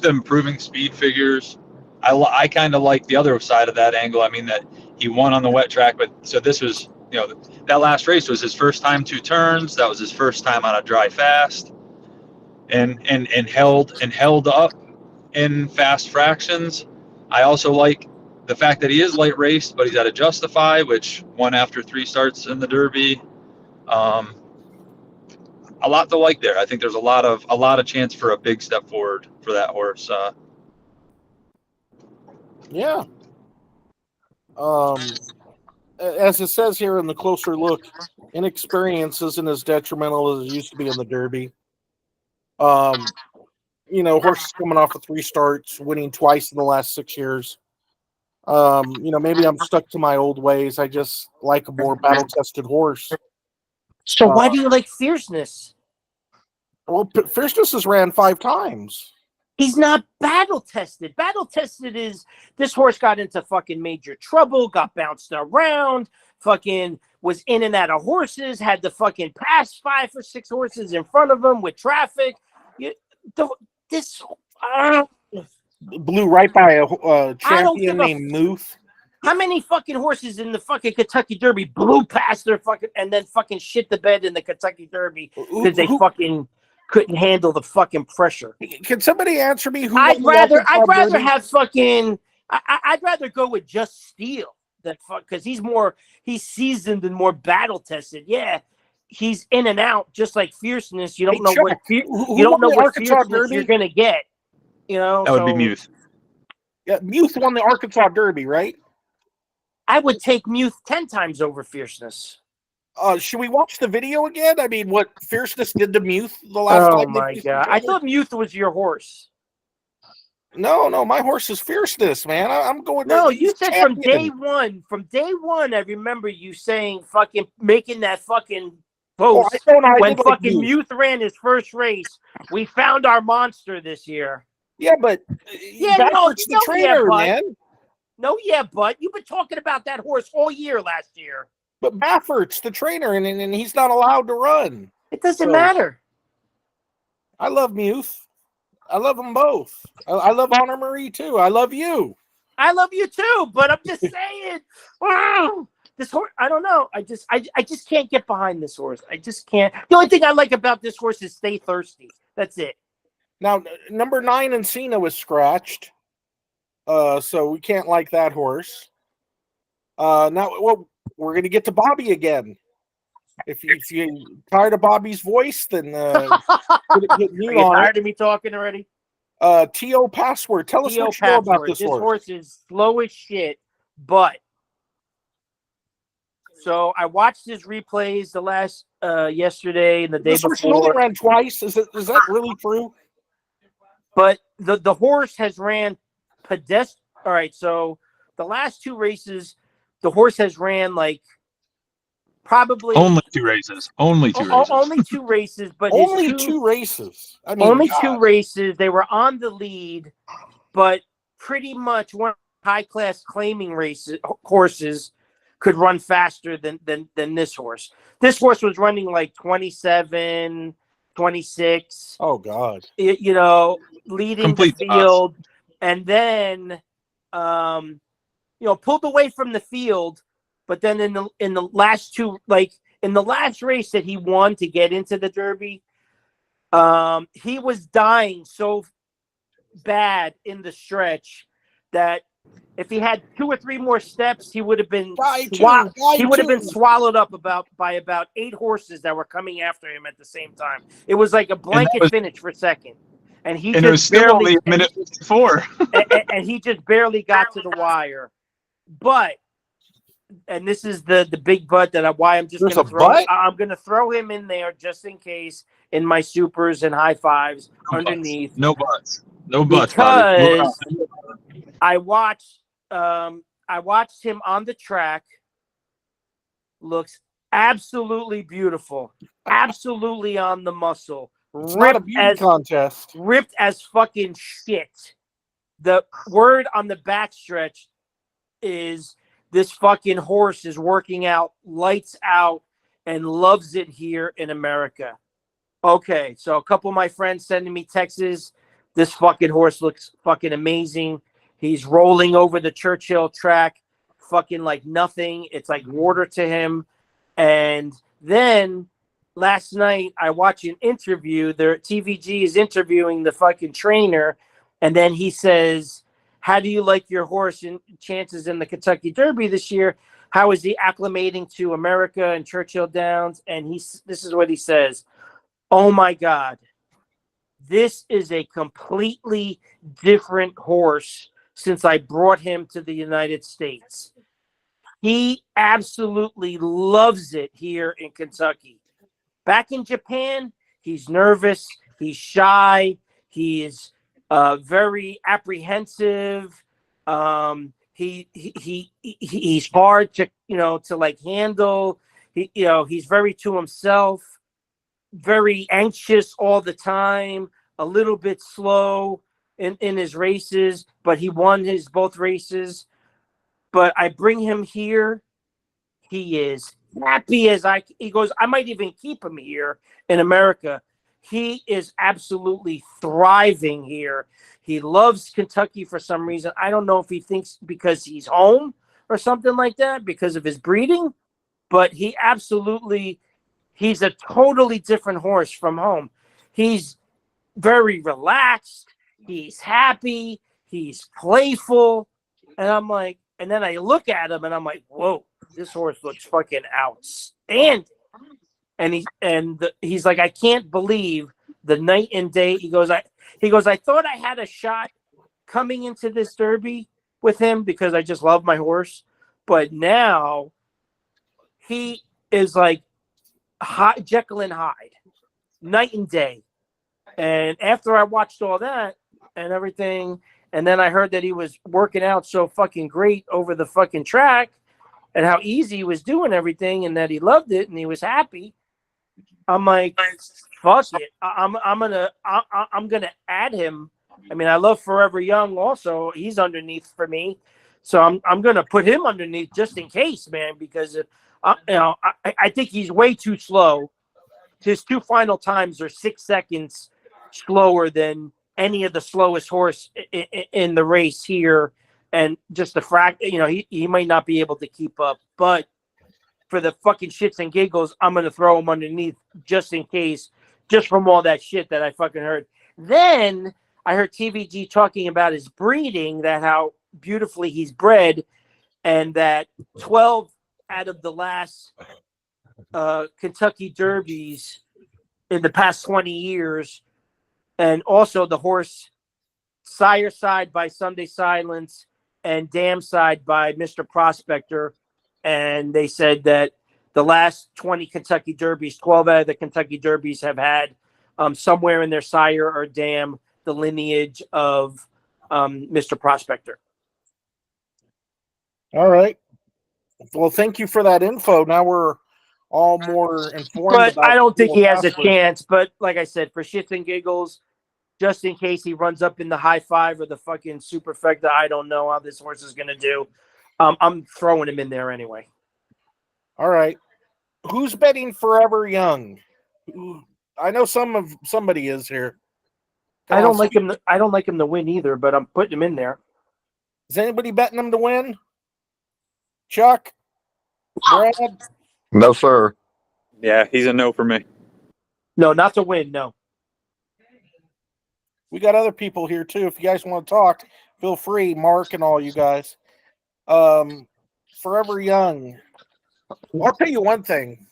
the improving speed figures. I kind of like the other side of that angle. I mean that he won on the wet track, but so this was that last race was his first time 2 turns. That was his first time on a dry fast, and held up in fast fractions. I also like the fact that he is light raced, but he's at a Justify, which won after 3 starts in the Derby. A lot to like there. I think there's a lot of chance for a big step forward for that horse. Yeah. As it says here in the closer look, inexperience isn't as detrimental as it used to be in the Derby. Horses coming off of 3 starts, winning twice in the last 6 years. Maybe I'm stuck to my old ways. I just like a more battle-tested horse. So why do you like Fierceness? Well, Fierceness has ran 5 times. He's not battle-tested. Battle-tested is this horse got into fucking major trouble, got bounced around, fucking was in and out of horses, had to fucking pass 5 or 6 horses in front of him with traffic. Blew right by a champion named Muth. How many fucking horses in the fucking Kentucky Derby blew past their fucking and then fucking shit the bed in the Kentucky Derby because they fucking couldn't handle the fucking pressure? Can somebody answer me? I'd rather have fucking. I'd rather go with Just Steel than fuck because he's seasoned and more battle tested. Yeah, he's in and out just like Fierceness. You don't know what Fierceness you're gonna get. That would be Muth. Yeah, Muth won the Arkansas Derby, right? I would take Muth 10 times over Fierceness. Should we watch the video again? I mean, what Fierceness did to Muth the last time? Oh my god! I thought Muth was your horse. No, my horse is Fierceness, man. I'm going. No, you said champion. From day one. I remember you saying fucking making that fucking post when fucking Muth ran his first race. We found our monster this year. Yeah, but Baffert's the trainer, man. No, but you've been talking about that horse all year last year. But Baffert's the trainer, and he's not allowed to run. It doesn't matter. I love Muth. I love them both. I love Honor Marie too. I love you. I love you too. But I'm just saying, this horse. I don't know. I just can't get behind this horse. I just can't. The only thing I like about this horse is Stay Thirsty. That's it. Now, number 9 Encina was scratched, so we can't like that horse. We're going to get to Bobby again. If you're tired of Bobby's voice, then get mute on tired of me talking already? T.O. Password. Tell us what you know about this horse. This horse is slow as shit, but so I watched his replays the last yesterday and the day before. This horse only ran twice. Is that really true? But the horse has ran pedestrian. All right, so the last 2 races, the horse has ran like probably only 2 races. Only 2 races. Only 2 races, but only 2 races. I mean, only 2 races. They were on the lead, but pretty much one high class claiming horses could run faster than this horse. This horse was running like 27, 26. Oh God! Leading complete the field, and then pulled away from the field. But then in the last 2, like in the last race that he won to get into the Derby, he was dying so bad in the stretch that if he had 2 or 3 more steps, he would have been swallowed up by about 8 horses that were coming after him at the same time. It was like a blanket finish for second, and it was still only a minute 54, and he just barely got to the wire. But, and this is the big but that I'm just going to throw. I'm going to throw him in there just in case in my supers and high fives No underneath. No buts. No buts, Bobby. Moving on. Because I watched him on the track. Looks absolutely beautiful. Absolutely on the muscle. It's not a beauty contest. Ripped as fucking shit. The word on the backstretch is this fucking horse is working out, lights out, and loves it here in America. Okay, so a couple of my friends sending me texts. This fucking horse looks fucking amazing. He's rolling over the Churchill track, fucking like nothing. It's like water to him. And then last night I watched an interview. Their TVG is interviewing the fucking trainer, and then he says, "How do you like your horse and chances in the Kentucky Derby this year? How is he acclimating to America and Churchill Downs?" And this is what he says: "Oh my God, this is a completely different horse since I brought him to the United States. He absolutely loves it here in Kentucky. Back in Japan, he's nervous, he's shy, he is very apprehensive. He's hard to to like handle. He's very to himself, very anxious all the time, a little bit slow in his races, but he won his both races. But I bring him here. He is happy as he goes, I might even keep him here in America. He is absolutely thriving here. He loves Kentucky for some reason. I don't know if he thinks because he's home or something like that, because of his breeding, but he's a totally different horse from home. He's very relaxed. He's happy. He's playful. And then I look at him and I'm like, whoa, this horse looks fucking outstanding. And he's like, I can't believe the night and day. He goes, I thought I had a shot coming into this Derby with him because I just love my horse. But now he is like Jekyll and Hyde, night and day. And after I watched all that and everything, and then I heard that he was working out so fucking great over the fucking track and how easy he was doing everything and that he loved it and he was happy. I'm like, fuck it. I'm gonna add him. I mean, I love Forever Young also. He's underneath for me. So I'm gonna put him underneath just in case, man, because I think he's way too slow. His two final times are 6 seconds slower than any of the slowest horse in the race here, and just the he might not be able to keep up, but for the fucking shits and giggles, I'm gonna throw him underneath just in case, just from all that shit that I fucking heard. Then I heard TVG talking about his breeding, that how beautifully he's bred, and that 12 out of the last Kentucky Derbies in the past 20 years. And also the horse Sire Side by Sunday Silence and Dam Side by Mr. Prospector. And they said that the last 20 Kentucky Derbies, 12 out of the Kentucky Derbies have had somewhere in their sire or dam the lineage of Mr. Prospector. All right. Well, thank you for that info. Now we're all more informed. But about I don't think he has a wrestlers. chance. But like I said, for shits and giggles, just in case he runs up in the high five or the fucking superfecta, I don't know how this horse is going to do. I'm throwing him in there anyway. All right. Who's betting Forever Young? I know somebody is here. I don't like him. I don't like him to win either, but I'm putting him in there. Is anybody betting him to win? Chuck? Brad? No, sir. Yeah, he's a no for me. No, not to win. No. We got other people here too. If you guys want to talk, feel free. Mark and all you guys. Forever Young. I'll tell you one thing.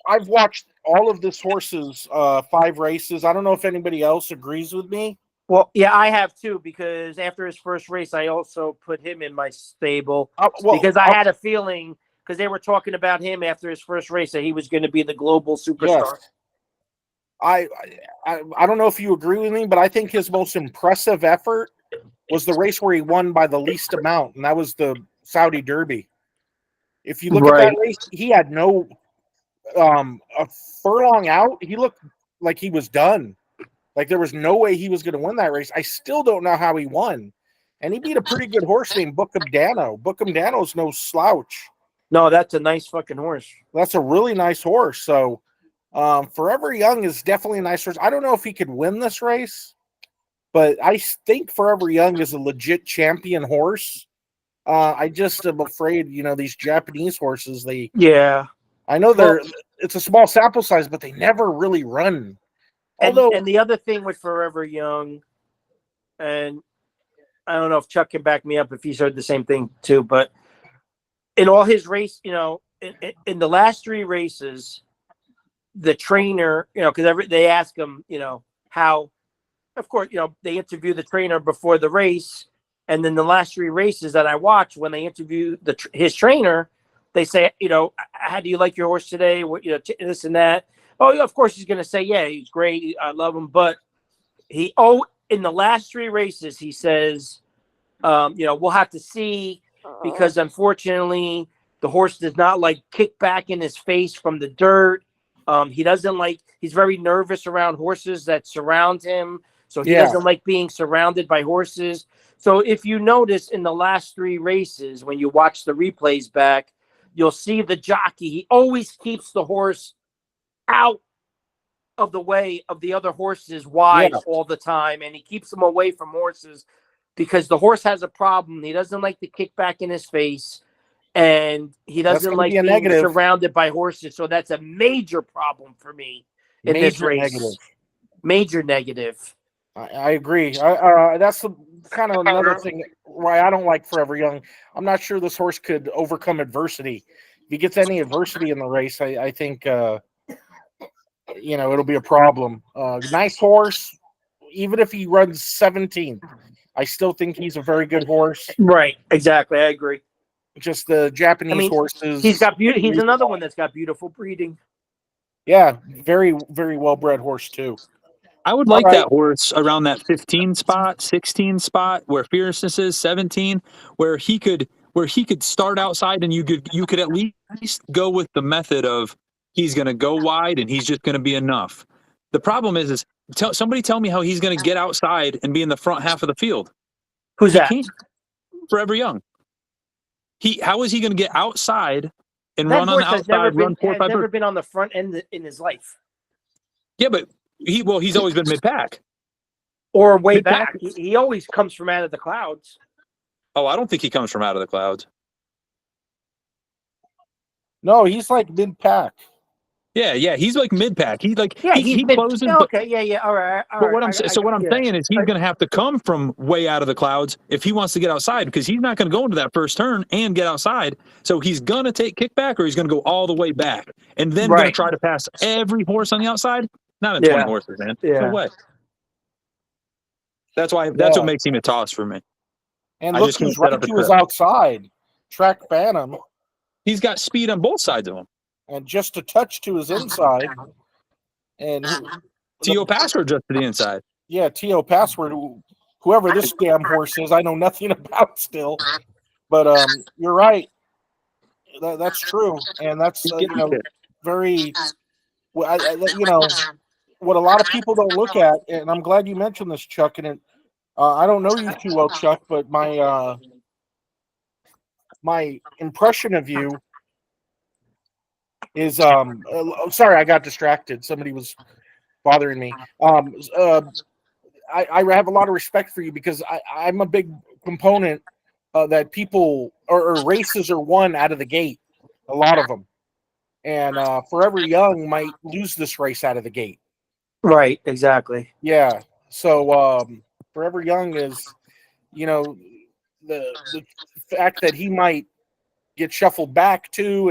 I've watched all of this horse's 5 races. I don't know if anybody else agrees with me. Well, yeah, I have too, because after his first race, I also put him in my stable because I had a feeling, because they were talking about him after his first race, that he was going to be the global superstar. Yes. I don't know if you agree with me, but I think his most impressive effort was the race where he won by the least amount, and that was the Saudi Derby. If you look at that race, he had no a furlong out. He looked like he was done. Like there was no way he was going to win that race. I still don't know how he won. And he beat a pretty good horse named Bookham Dano. Bookham Dano's no slouch. No, that's a nice fucking horse. That's a really nice horse. So Forever Young is definitely a nice horse. I don't know if he could win this race, but I think Forever Young is a legit champion horse. I just am afraid, these Japanese horses, I know it's a small sample size, but they never really run. And the other thing with Forever Young, and I don't know if Chuck can back me up if he's heard the same thing too, but in all his race, in the last 3 races, the trainer, because they ask him, how, of course, they interview the trainer before the race. And then the last 3 races that I watched, when they interview his trainer, they say, how do you like your horse today? What, this and that. Oh, yeah, of course he's going to say, yeah, he's great. I love him. But in the last 3 races, he says, we'll have to see, because unfortunately the horse does not like kick back in his face from the dirt. He's very nervous around horses that surround him. So he doesn't like being surrounded by horses. So if you notice in the last 3 races, when you watch the replays back, you'll see the jockey. He always keeps the horse out of the way of the other horses wide all the time. And he keeps them away from horses because the horse has a problem. He doesn't like to kick back in his face. And he doesn't like being surrounded by horses. So that's a major problem for me in this race. Major negative. I agree. That's kind of another thing why I don't like Forever Young. I'm not sure this horse could overcome adversity. If he gets any adversity in the race, I think, it'll be a problem. Nice horse. Even if he runs 17th, I still think he's a very good horse. Right. Exactly. I agree. Just the Japanese horses. He's another one that's got beautiful breeding. Yeah. Very, very well-bred horse too. I would like that horse around that 15 spot, 16 spot where fierceness is, 17, where he could start outside and you could at least go with the method of he's going to go wide and he's just going to be enough. The problem is somebody tell me how he's going to get outside and be in the front half of the field. Who's that? Forever Young. How is he going to get outside and run on the outside? Has never been on the front end in his life. Yeah, but he's always been mid-pack. Or way back. He always comes from out of the clouds. Oh, I don't think he comes from out of the clouds. No, he's like mid-pack. Yeah, he's like mid-pack. He closes. Okay, all right. But what I'm saying is he's going to have to come from way out of the clouds if he wants to get outside, because he's not going to go into that first turn and get outside. So he's going to take kickback, or he's going to go all the way back and then going to try to pass every horse on the outside. Not in 20 horses, man. Yeah. No way. That's what makes him a toss for me. And look who's right to his outside. Track Bantam. He's got speed on both sides of him. And just a touch to his inside. And T.O. Password just to the inside. Yeah, T.O. Password, whoever this damn horse is, I know nothing about still. But you're right. That's true. And that's, very, what a lot of people don't look at, and I'm glad you mentioned this, Chuck, and I don't know you too well, Chuck, but my impression of you is sorry, I got distracted. Somebody was bothering me. I have a lot of respect for you because I'm a big component that people or races are won out of the gate, a lot of them. And Forever Young might lose this race out of the gate. Right, exactly. Yeah. So Forever Young is, the fact that he might get shuffled back too,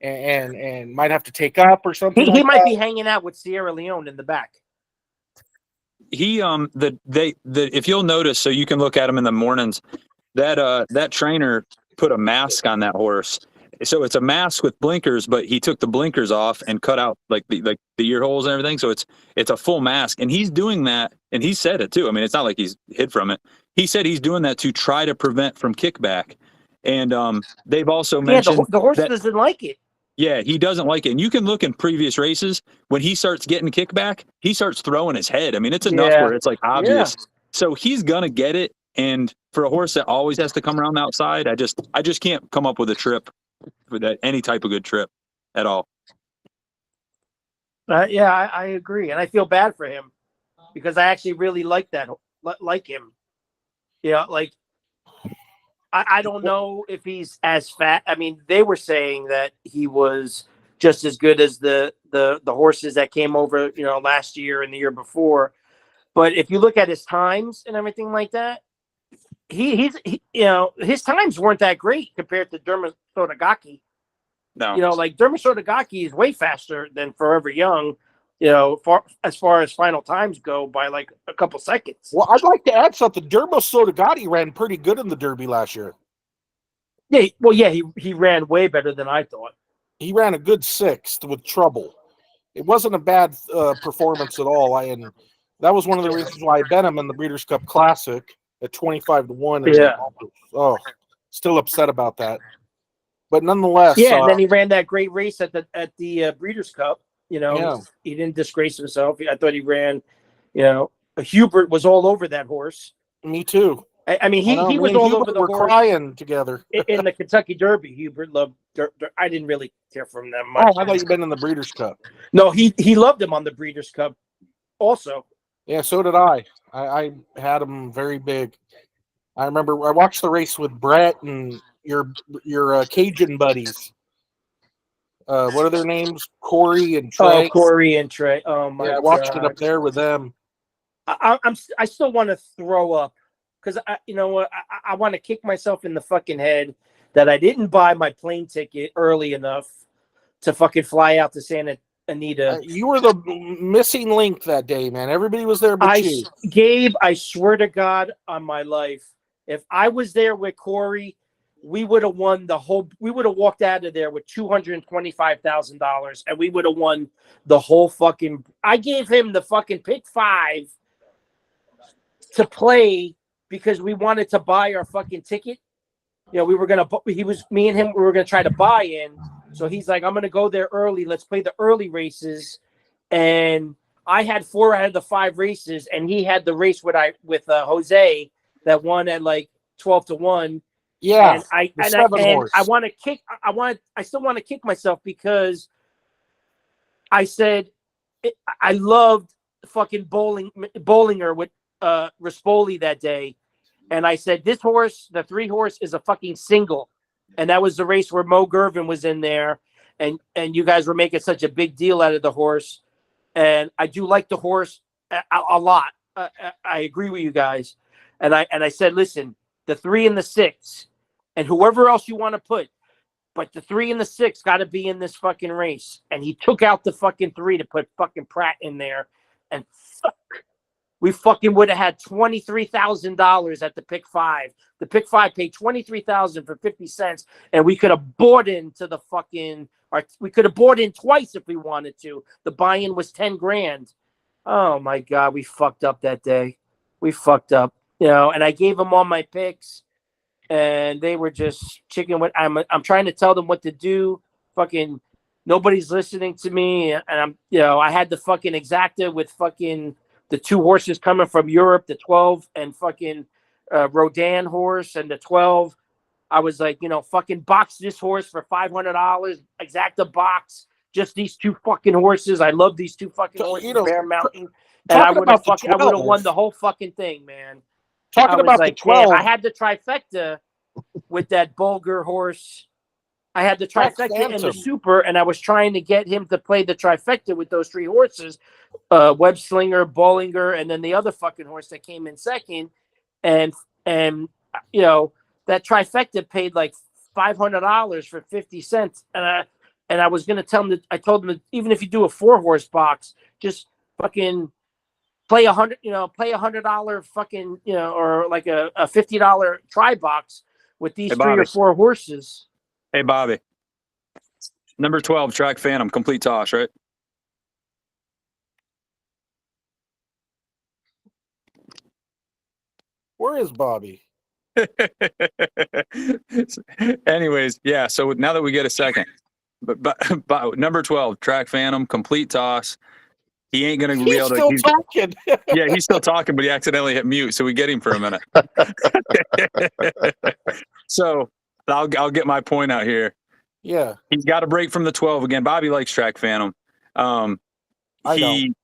and might have to take up or something. He might be hanging out with Sierra Leone in the back. He if you'll notice, so you can look at him in the mornings, that trainer put a mask on that horse. so it's a mask with blinkers, but he took the blinkers off and cut out like the ear holes and everything. So it's a full mask, and he's doing that, and he said it too. I mean, it's not like he's hid from it. He said he's doing that to try to prevent from kickback. And they've also mentioned the horse that, doesn't like it. yeah, he doesn't like it. And you can look in previous races when he starts getting kickback, he starts throwing his head. I mean, it's enough where it's like obvious. So he's gonna get it. And for a horse that always has to come around the outside, I just can't come up with a trip for that, any type of good trip at all. I agree, and I feel bad for him because I actually really like him. Like I don't know if he's as fat. I mean, they were saying that he was just as good as the horses that came over, last year and the year before. But if you look at his times and everything like that, he's his times weren't that great compared to Dermot Sotogake. No, like Dermot Sotogake is way faster than Forever Young. As far as final times go, by like a couple seconds. Well, I'd like to add something. Dermot Sotogake ran pretty good in the Derby last year. Yeah, he ran way better than I thought. He ran a good sixth with trouble. It wasn't a bad performance at all. And that was one of the reasons why I bet him in the Breeders' Cup Classic at 25-1. Yeah. Oh, still upset about that. But nonetheless, yeah. And then he ran that great race at the Breeders' Cup. He didn't disgrace himself. I thought he ran. Hubert was all over that horse. Me too. I mean, he was all over the horse. We're crying together in the Kentucky Derby. Hubert loved. I didn't really care for him that much. Oh, I thought you'd been in the Breeders' Cup. No, he loved him on the Breeders' Cup. Also. Yeah, so did I. I had him very big. I remember I watched the race with Brett and your Cajun buddies. What are their names? Corey and Trey. Oh, Corey and Trey. Oh my! Yeah, I watched it up there with them. I still want to throw up because I want to kick myself in the fucking head that I didn't buy my plane ticket early enough to fucking fly out to Santa Anita. You were the missing link that day, man. Everybody was there but you. Gabe, I swear to God on my life, if I was there with Corey, we would have won we would have walked out of there with $225,000 and we would have won the whole fucking. I gave him the fucking pick 5 to play because we wanted to buy our fucking ticket. Me and him, we were going to try to buy in. So he's like, I'm going to go there early. Let's play the early races. And I had 4 out of the 5 races and he had the race with Jose that won at like 12-1. Yeah, and I still want to kick myself because I said I loved fucking Bollinger with Rispoli that day, and I said this horse, the 3 horse, is a fucking single, and that was the race where Mo Gervin was in there, and you guys were making such a big deal out of the horse, and I do like the horse a lot. I agree with you guys, and I said, listen, the 3 and the 6. And whoever else you want to put, but the 3 and the 6 got to be in this fucking race. And he took out the fucking 3 to put fucking Pratt in there. And we fucking would have had $23,000 at the pick 5. The pick 5 paid $23,000 for 50 cents. And we could have bought into the fucking, or we could have bought in twice if we wanted to. The buy-in was $10,000. Oh my God, we fucked up that day. We fucked up, and I gave them all my picks. And they were just chicken with. I'm trying to tell them what to do. Fucking nobody's listening to me. And I'm, I had the fucking exacta with fucking the 2 horses coming from Europe, the 12 and fucking Rodan horse and the 12. I was like, fucking box this horse for $500. Exacta box. Just these 2 fucking horses. I love these 2 fucking horses. Bear Mountain. And I would have won the whole fucking thing, man. Talking about the 12. I had the trifecta with that Bulgar horse. I had the trifecta and the super, and I was trying to get him to play the trifecta with those 3 horses, Web Slinger, Bollinger, and then the other fucking horse that came in second. And that trifecta paid like $500 for 50 cents. And I was going to tell him that I told him that even if you do a 4-horse box, just fucking play $100 fucking, or like a $50 try box with these 3 or 4 horses. Hey, Bobby. Number 12, Track Phantom, complete toss, right? Where is Bobby? Anyways, yeah. So now that we get a second, but number 12, Track Phantom, complete toss. He ain't gonna be He's able to. still talking. Yeah, he's still talking, but he accidentally hit mute, so we get him for a minute. So I'll get my point out here. Yeah. He's got a break from the 12 again. Bobby likes Track Phantom.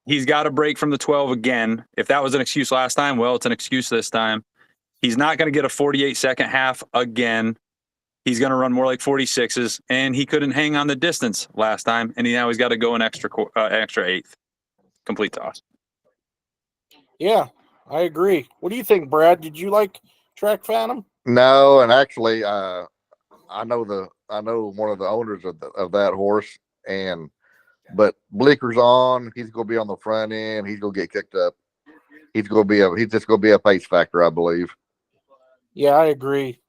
He's got a break from the 12 again. If that was an excuse last time, well, it's an excuse this time. He's not going to get a 48-second half again. He's going to run more like 46s, and he couldn't hang on the distance last time, and now he's got to go an extra eighth. Complete toss. Yeah, I agree. What do you think, Brad? Did you like Track Phantom? No, and actually, I know one of the owners of that horse, but blinkers on. He's going to be on the front end. He's going to get kicked up. He's just going to be a pace factor, I believe. Yeah, I agree.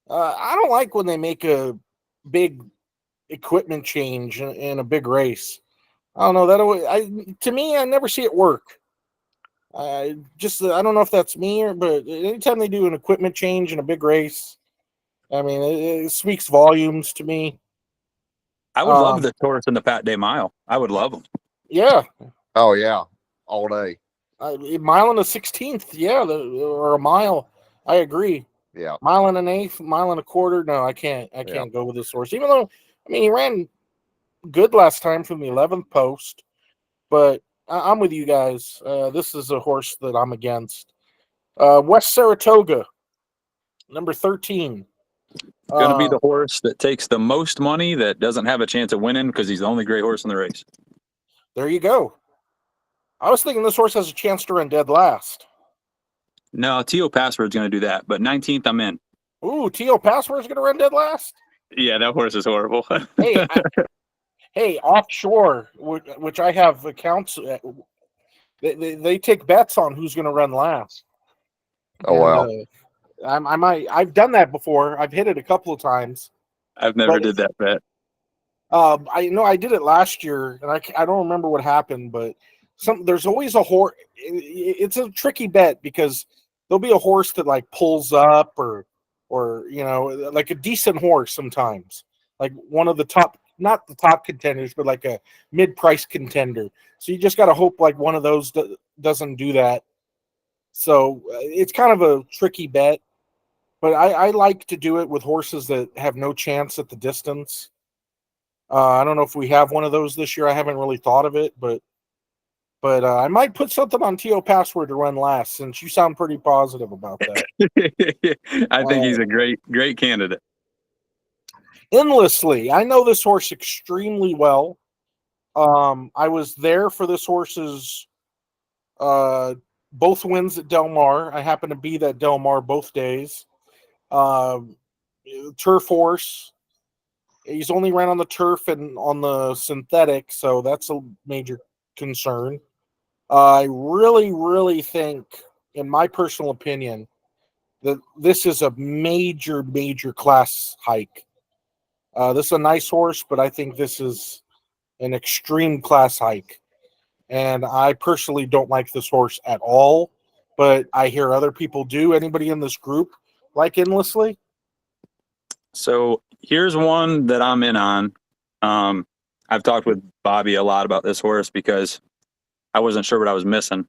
I don't like when they make a big equipment change in a big race. I don't know to me, I never see it work. I don't know if that's me but anytime they do an equipment change in a big race, I mean, it speaks volumes to me. I would love the Taurus in the Pat Day Mile. I would love them. Yeah. Oh yeah, all day. A mile and a 16th, yeah, or a mile. I agree. Yeah. Mile and an eighth, mile and a quarter. No, I can't go with this horse. Even though, I mean, he ran good last time from the 11th post, but I'm with you guys. This is a horse that I'm against. West Saratoga, number 13. Going to be the horse that takes the most money that doesn't have a chance of winning because he's the only great horse in the race. There you go. I was thinking this horse has a chance to run dead last. No, T.O. Password's going to do that, but 19th, I'm in. Ooh, T.O. Password's going to run dead last? Yeah, that horse is horrible. Hey, offshore, which I have accounts, they take bets on who's going to run last. Oh, wow. I've done that before. I've hit it a couple of times. I've never did that bet. I know I did it last year, and I don't remember what happened, but there's always a horse. It's a tricky bet because there'll be a horse that like pulls up or like a decent horse sometimes, like one of the top, not the top contenders, but like a mid-price contender. So you just got to hope like one of those doesn't do that. So it's kind of a tricky bet, but I like to do it with horses that have no chance at the distance. I don't know if we have one of those this year. I haven't really thought of it, but I might put something on T.O. Password to run last, since you sound pretty positive about that. I think he's a great candidate. Endlessly. I know this horse extremely well. I was there for this horse's both wins at Del Mar. I happened to be at Del Mar both days. Turf horse. He's only ran on the turf and on the synthetic, so that's a major concern. I really, really think, in my personal opinion, that this is a major, major class hike. This is a nice horse, but I think this is an extreme class hike. And I personally don't like this horse at all, but I hear other people do. Anybody in this group like Endlessly? So here's one that I'm in on. I've talked with Bobby a lot about this horse because I wasn't sure what I was missing.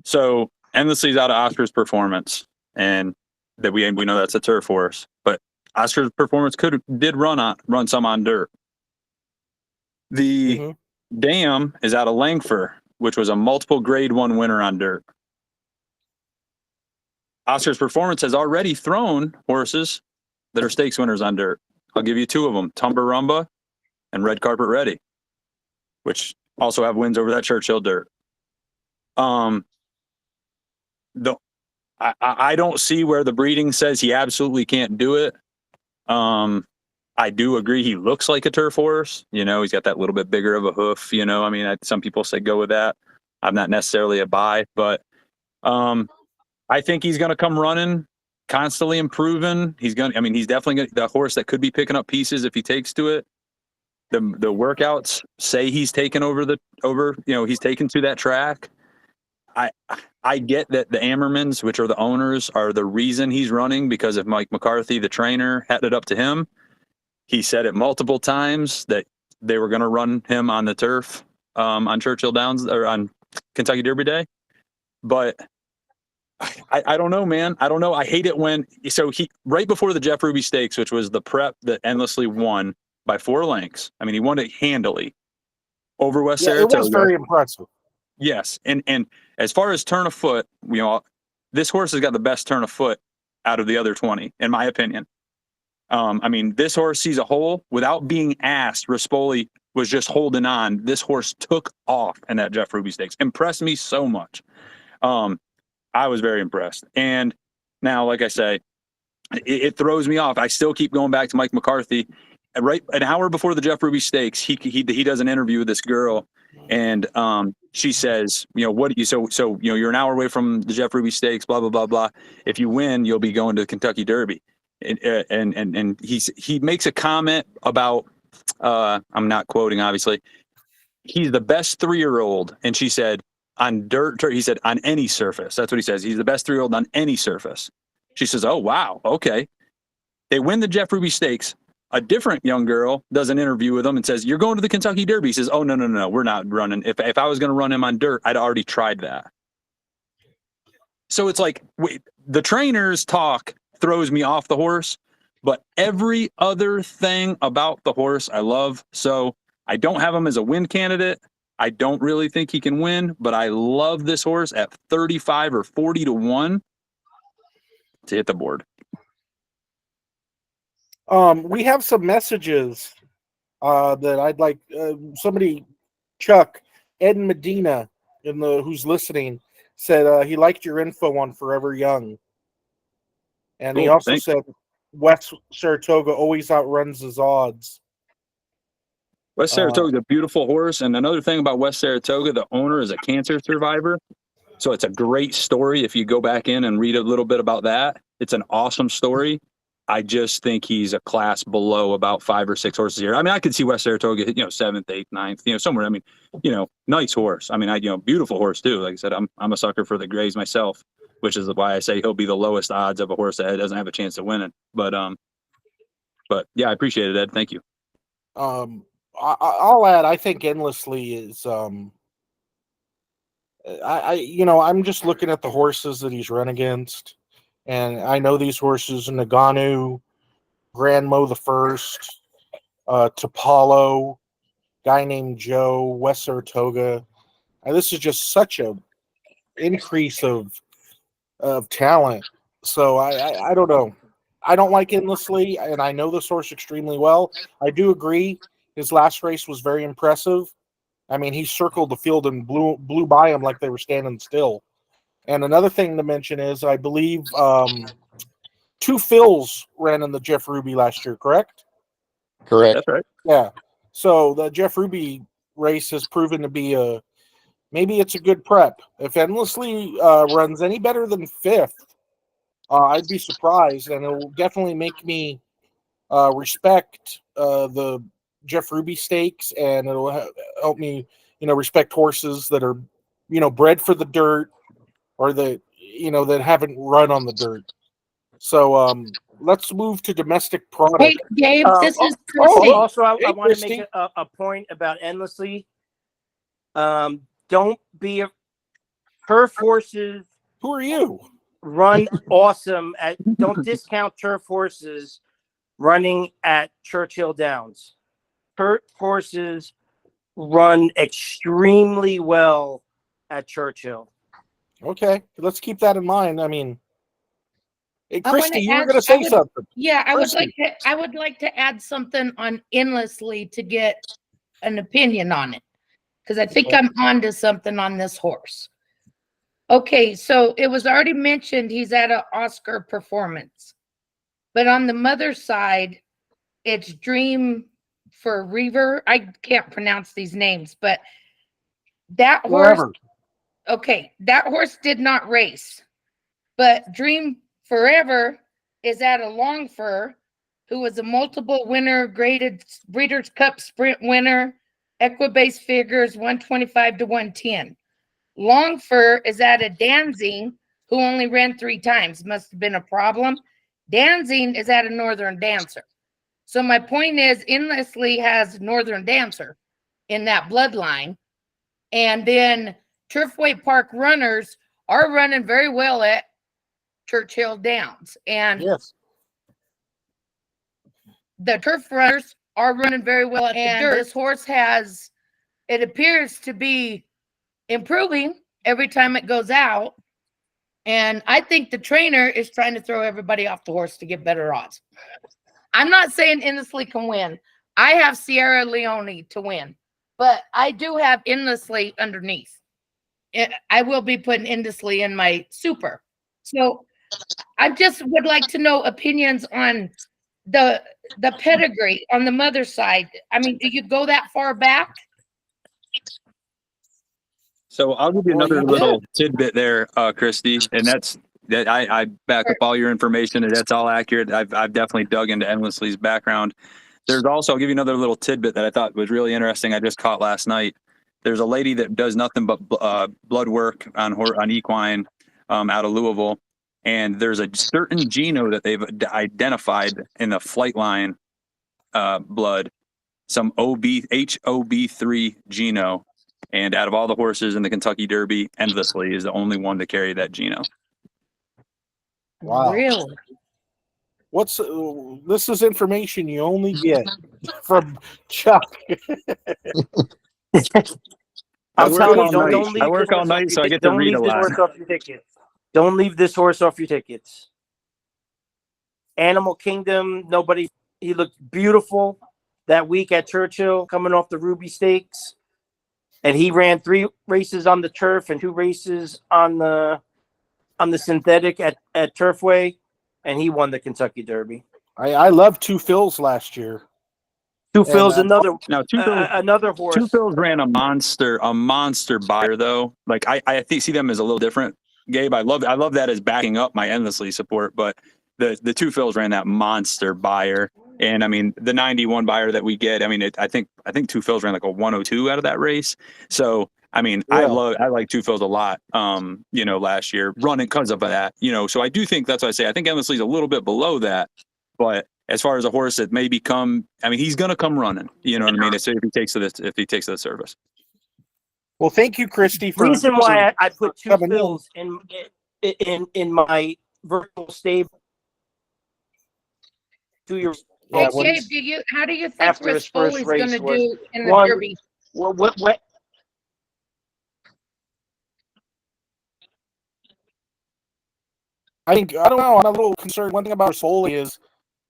So Endlessly's out of Oscar's Performance, and that we know that's a turf horse, but Oscar's Performance did run some on dirt. The Dam is out of Langford, which was a multiple grade 1 winner on dirt. Oscar's Performance has already thrown horses that are stakes winners on dirt. I'll give you 2 of them, Tumbarumba and Red Carpet Ready, which also have wins over that Churchill dirt. I don't see where the breeding says he absolutely can't do it. I do agree he looks like a turf horse. He's got that little bit bigger of a hoof. I mean, some people say go with that. I'm not necessarily a buy, but I think he's going to come running constantly improving. He's definitely the horse that could be picking up pieces if he takes to it. The workouts say he's taken he's taken to that track. I get that the Ammermans, which are the owners, are the reason he's running, because if Mike McCarthy, the trainer, had it up to him, he said it multiple times that they were going to run him on the turf on Churchill Downs or on Kentucky Derby Day. But I don't know, man. I don't know. I hate it when he right before the Jeff Ruby Stakes, which was the prep that Endlessly won by 4 lengths. I mean, he won it handily over West Saratoga. It was very impressive. Yes, and as far as turn of foot, this horse has got the best turn of foot out of the other 20, in my opinion. I mean, this horse sees a hole without being asked. Rispoli was just holding on. This horse took off in that Jeff Ruby Stakes. Impressed me so much. I was very impressed. And now, like I say, it throws me off. I still keep going back to Mike McCarthy. Right an hour before the Jeff Ruby Stakes, he does an interview with this girl, and she says, what do you so you're an hour away from the Jeff Ruby Stakes, blah blah blah blah. If you win, you'll be going to the Kentucky Derby, and he makes a comment about I'm not quoting, obviously. He's the best 3-year-old, and she said on dirt. He said on any surface. That's what he says. He's the best 3-year-old on any surface. She says, oh wow, okay. They win the Jeff Ruby Stakes. A different young girl does an interview with him and says, you're going to the Kentucky Derby. He says, oh, no, we're not running. If I was going to run him on dirt, I'd already tried that. So it's like the trainer's talk throws me off the horse, but every other thing about the horse I love. So I don't have him as a win candidate. I don't really think he can win, but I love this horse at 35 or 40 to 1 to hit the board. We have some messages that I'd like somebody, Chuck, Ed Medina, who's listening, said he liked your info on Forever Young. And he also said West Saratoga always outruns his odds. West Saratoga is a beautiful horse. And another thing about West Saratoga, the owner is a cancer survivor. So it's a great story. If you go back in and read a little bit about that, it's an awesome story. I just think he's a class below about 5 or 6 horses here. I mean, I could see West Saratoga, 7th, 8th, 9th, somewhere. I mean, nice horse. I mean, beautiful horse too. Like I said, I'm a sucker for the Grays myself, which is why I say he'll be the lowest odds of a horse that doesn't have a chance of winning. But yeah, I appreciate it, Ed. Thank you. I'll add, I think Endlessly is, I'm just looking at the horses that he's run against. And I know these horses: Nagano, Grand Mo the First, Topalo, guy named Joe, West Saratoga. And this is just such a increase of talent. So I don't know. I don't like Endlessly, and I know this horse extremely well. I do agree his last race was very impressive. I mean, he circled the field and blew by them like they were standing still. And another thing to mention is, I believe 2 Phils ran in the Jeff Ruby last year, correct? Correct. That's right. Yeah. So the Jeff Ruby race has proven to be maybe it's a good prep. If Endlessly runs any better than 5th, I'd be surprised, and it will definitely make me respect the Jeff Ruby Stakes, and it'll help me, respect horses that are, bred for the dirt, or that haven't run on the dirt. So let's move to domestic product. Hey, Gabe, this is Christy. Also, I want to Christy. make a point about Endlessly. Don't be turf horses. Who are you? Run awesome don't discount turf horses running at Churchill Downs. Turf horses run extremely well at Churchill. Okay, let's keep that in mind. I mean, hey, I Christy, wanna you were add- going to say I would- something. Yeah, I would Christy. like to add something on Endlessly to get an opinion on it, because I think I'm onto something on this horse. Okay, so it was already mentioned he's at an Oscar performance, but on the mother's side, it's Dream for Reaver. I can't pronounce these names, but that horse. Wherever. Okay, that horse did not race, but Dream Forever is at a Longfur, who was a multiple winner, graded Breeders' Cup Sprint winner, Equibase figures 125 to 110. Longfur is at a Danzing, who only ran 3 times. Must have been a problem. Danzing is at a Northern Dancer. So my point is, Endlessly has Northern Dancer in that bloodline. And then Turfway Park runners are running very well at Churchill Downs. And Yes. the turf runners are running very well at the dirt. This horse has, it appears to be improving every time it goes out. And I think the trainer is trying to throw everybody off the horse to get better odds. I'm not saying Endlessly can win. I have Sierra Leone to win, but I do have Endlessly underneath. I will be putting Endlessly in my super. So I just would like to know opinions on the pedigree on the mother side. I mean, do you go that far back? So I'll give you Well, another you little tidbit there, Christy, and that's that I back up all your information, and that's all accurate. I've definitely dug into Endlessly's background. There's also, I'll give you another little tidbit that I thought was really interesting. I just caught last night. There's a lady that does nothing but blood work on equine out of Louisville, and there's a certain geno that they've identified in the flight line blood, some HOB3 geno. And out of all the horses in the Kentucky Derby, Endlessly is the only one to carry that geno. Wow. Really? This is information you only get from Chuck. I'm work telling all you, don't night. leave I work this all horse night, off so your I get to don't read leave a this lot. horse off your tickets. Don't leave this horse off your tickets. Animal Kingdom, nobody. He looked beautiful that week at Churchill, coming off the Ruby Stakes, and he ran 3 races on the turf and 2 races on the synthetic at Turfway, and he won the Kentucky Derby. I love Two Phils last year. Two Phil's another horse. Two Phil's ran a monster buyer though. Like I think see them as a little different. Gabe, I love that as backing up my Endlessly support, but the Two Phil's ran that monster buyer. And I mean the 91 buyer that we get, I mean I think Two Phil's ran like a 102 out of that race. So I mean, yeah. I like Two Phil's a lot. Last year running because of that. So I do think that's what I say. I think Endlessly's a little bit below that, but as far as a horse that may become, I mean, he's gonna come running. You know what I mean? If he takes to the service. Well, thank you, Christy. For reason why I put Two Phil's in my virtual stable. 2 years. Hey, Gabe, how do you think Rispoli's going to do in the Derby? What? I don't know. I'm a little concerned. One thing about Rispoli is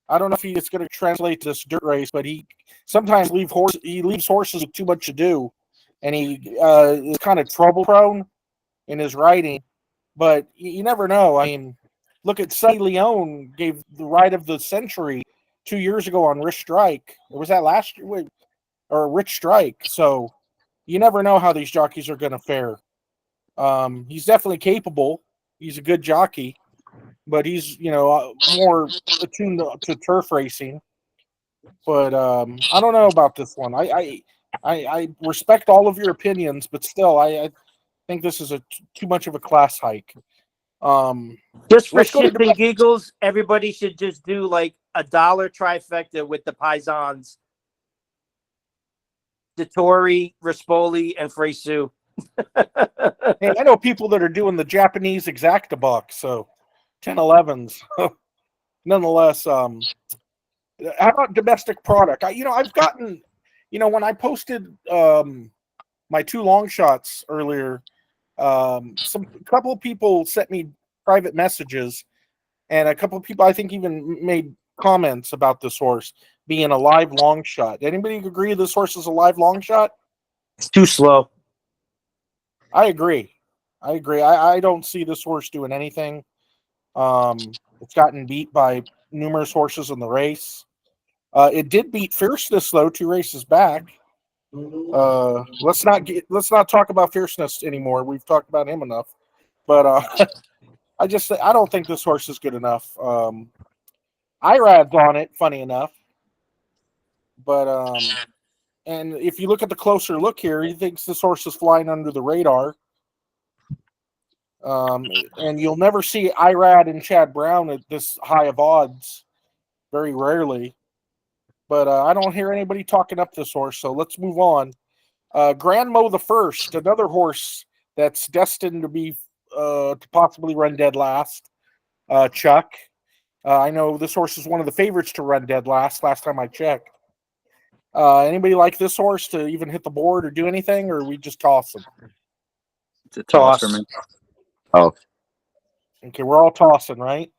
I don't know if it's going to translate to this dirt race, but he sometimes leaves horses with too much to do, and he is kind of trouble prone in his riding. But you never know. I mean, look at Sonny Leone gave the ride of the century 2 years ago on Rich Strike. Or was that last year? Or Rich Strike. So you never know how these jockeys are going to fare. He's definitely capable. He's a good jockey, but he's, more attuned to turf racing. But I don't know about this one. I respect all of your opinions, but still, I think this is too much of a class hike. Just for shits and giggles, everybody should just do like $1 trifecta with the Paisans. Dettori, Rispoli, and Fresu. Hey, I know people that are doing the Japanese exacta box, so 10-11s. Nonetheless, how about domestic product? I've gotten, when I posted my 2 long shots earlier, a couple of people sent me private messages, and a couple of people I think even made comments about this horse being a live long shot. Anybody agree this horse is a live long shot? It's too slow. I agree. I don't see this horse doing anything. It's gotten beat by numerous horses in the race. It did beat Fierceness though 2 races back. Let's not talk about Fierceness anymore. We've talked about him enough. But I don't think this horse is good enough. Irad's on it, funny enough. But and if you look at the closer look here, he thinks this horse is flying under the radar. And you'll never see Irad and Chad Brown at this high of odds, very rarely. But I don't hear anybody talking up this horse, so let's move on. Grand Mo the First, another horse that's destined to be to possibly run dead last. Chuck, I know this horse is one of the favorites to run dead last time I checked. Anybody like this horse to even hit the board or do anything, or we just toss him? It's a toss for Toss. me. Oh, Okay, we're all tossing, right?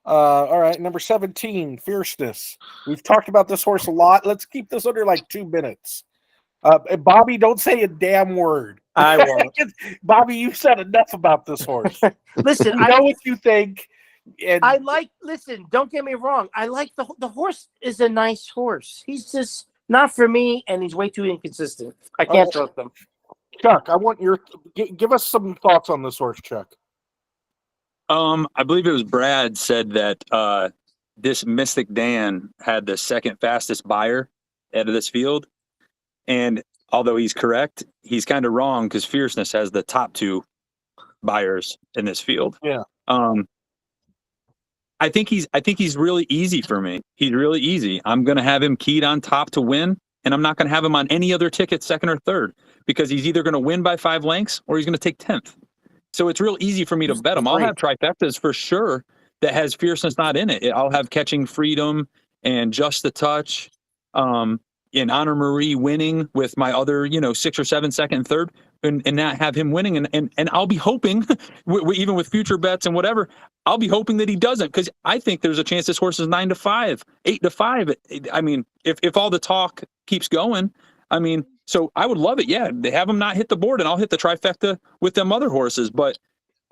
All right, number 17, Fierceness. We've talked about this horse a lot. Let's keep this under like 2 minutes. Bobby, don't say a damn word. I won't. Bobby, you've said enough about this horse. Listen, I know what you think. And listen, don't get me wrong. I like the horse is a nice horse. He's just not for me, and he's way too inconsistent. I can't trust him. Chuck, I want give us some thoughts on this horse, Chuck. I believe it was Brad said that this Mystic Dan had the second fastest buyer out of this field. And although he's correct, he's kind of wrong because Fierceness has the top 2 buyers in this field. Yeah. I think he's really easy for me. He's really easy. I'm going to have him keyed on top to win, and I'm not going to have him on any other ticket, second or third, because he's either going to win by 5 lengths or he's going to take 10th. So it's real easy for me to bet him. I'll have trifectas for sure that has Fierceness not in it. I'll have Catching Freedom and Just a Touch, and Honor Marie winning with my other, 6 or 7 second and third, and not have him winning. And I'll be hoping, even with future bets and whatever, I'll be hoping that he doesn't, because I think there's a chance this horse is 9-5, 8-5. I mean, if all the talk keeps going, so I would love it. Yeah, they have him not hit the board, and I'll hit the trifecta with them other horses. But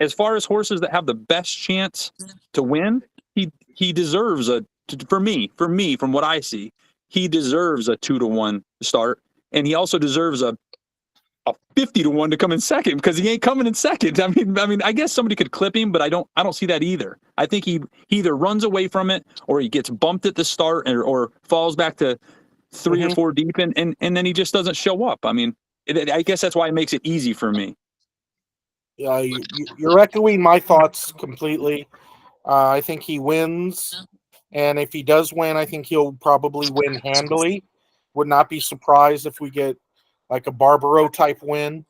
as far as horses that have the best chance to win, he deserves for me, from what I see, he deserves a 2-1 start, and he also deserves a 50-1 to come in second, because he ain't coming in second. I mean, I guess somebody could clip him, but I don't see that either. I think he either runs away from it, or he gets bumped at the start, or falls back to 3 or 4 deep, and then he just doesn't show up. I mean, I guess that's why it makes it easy for me. Yeah, you're echoing my thoughts completely. I think he wins, and if he does win, I think he'll probably win handily. Would not be surprised if we get like a Barbaro type win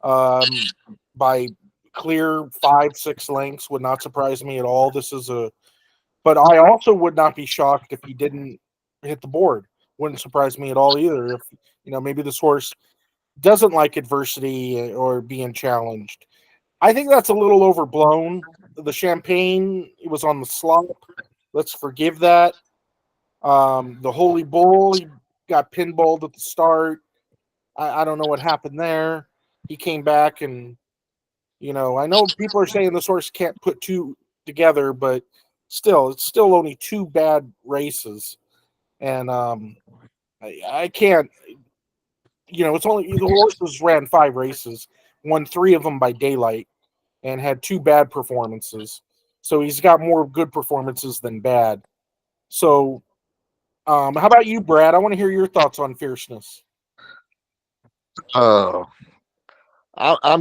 by clear 5-6 lengths. Would not surprise me at all. But I also would not be shocked if he didn't hit the board. Wouldn't surprise me at all either. If maybe this horse doesn't like adversity or being challenged. I think that's a little overblown. The Champagne, it was on the slop. Let's forgive that. The Holy Bull, he got pinballed at the start. I don't know what happened there. He came back, and I know people are saying this horse can't put 2 together, but still, it's still only 2 bad races. And I can't, it's only the horses ran 5 races, won 3 of them by daylight, and had 2 bad performances. So he's got more good performances than bad. So, how about you, Brad? I want to hear your thoughts on Fierceness. I'm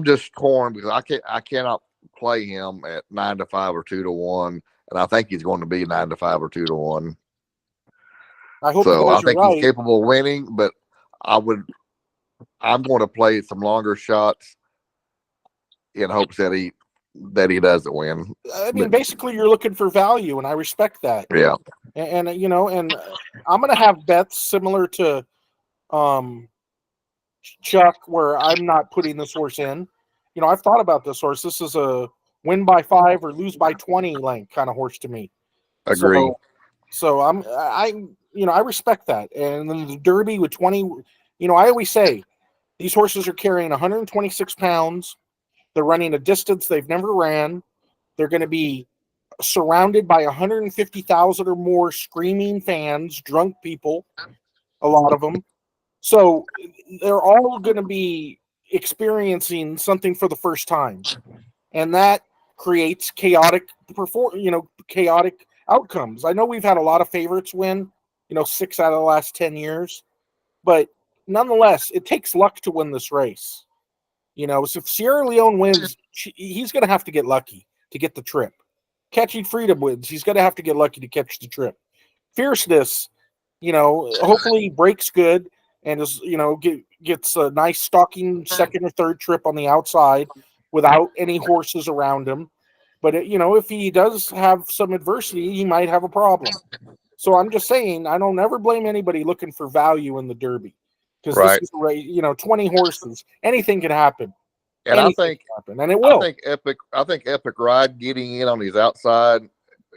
just torn because I cannot play him at 9-5 or 2-1, and I think he's going to be 9-5 or 2-1. I hope so. I think right. he's capable of winning, but I'm going to play some longer shots in hopes that he doesn't win. I mean, basically, you're looking for value, and I respect that. Yeah. And and I'm going to have bets similar to Chuck, where I'm not putting this horse in. I've thought about this horse. This is a win by 5 or lose by 20 length kind of horse to me. Agree. So I respect that. And then the Derby with 20, I always say these horses are carrying 126 pounds. They're running a distance they've never ran. They're going to be surrounded by 150,000 or more screaming fans, drunk people, a lot of them. So they're all going to be experiencing something for the first time. And that creates chaotic outcomes. I know we've had a lot of favorites win, 6 out of the last 10 years, but nonetheless, it takes luck to win this race. So if Sierra Leone wins, he's going to have to get lucky to get the trip. Catching Freedom wins, he's going to have to get lucky to catch the trip. Fierceness, hopefully breaks good and is, gets a nice stalking second or third trip on the outside without any horses around him. But, if he does have some adversity, he might have a problem. So I'm just saying, I don't ever blame anybody looking for value in the Derby. Because this is a race, 20 horses, anything can happen. And Anything can happen, and it will. I think Epic Ride getting in on his outside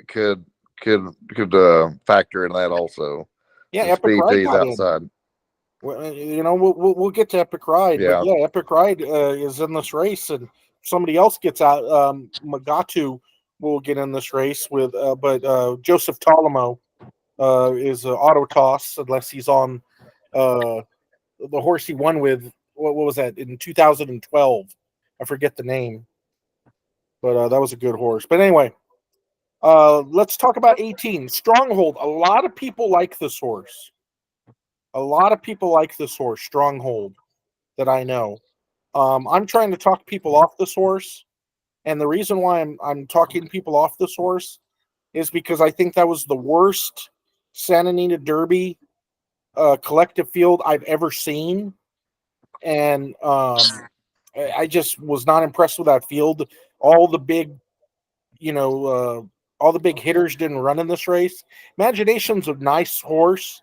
could factor in that also. Yeah, The Epic speed to Ride his got in. outside. Well, we'll get to Epic Ride. Yeah. But yeah, Epic Ride is in this race, and somebody else gets out. Magatu will get in this race with, but Joseph Tolamo is an auto toss unless he's on the horse he won with. What was that in 2012? I forget the name, but that was a good horse. But anyway, let's talk about 18 Stronghold. A lot of people like this horse. Stronghold, that I know. I'm trying to talk people off this horse, and the reason why I'm talking people off this horse is because I think that was the worst Santa Anita Derby collective field I've ever seen, and I just was not impressed with that field. All the big, all the big hitters didn't run in this race. Imagination's a nice horse,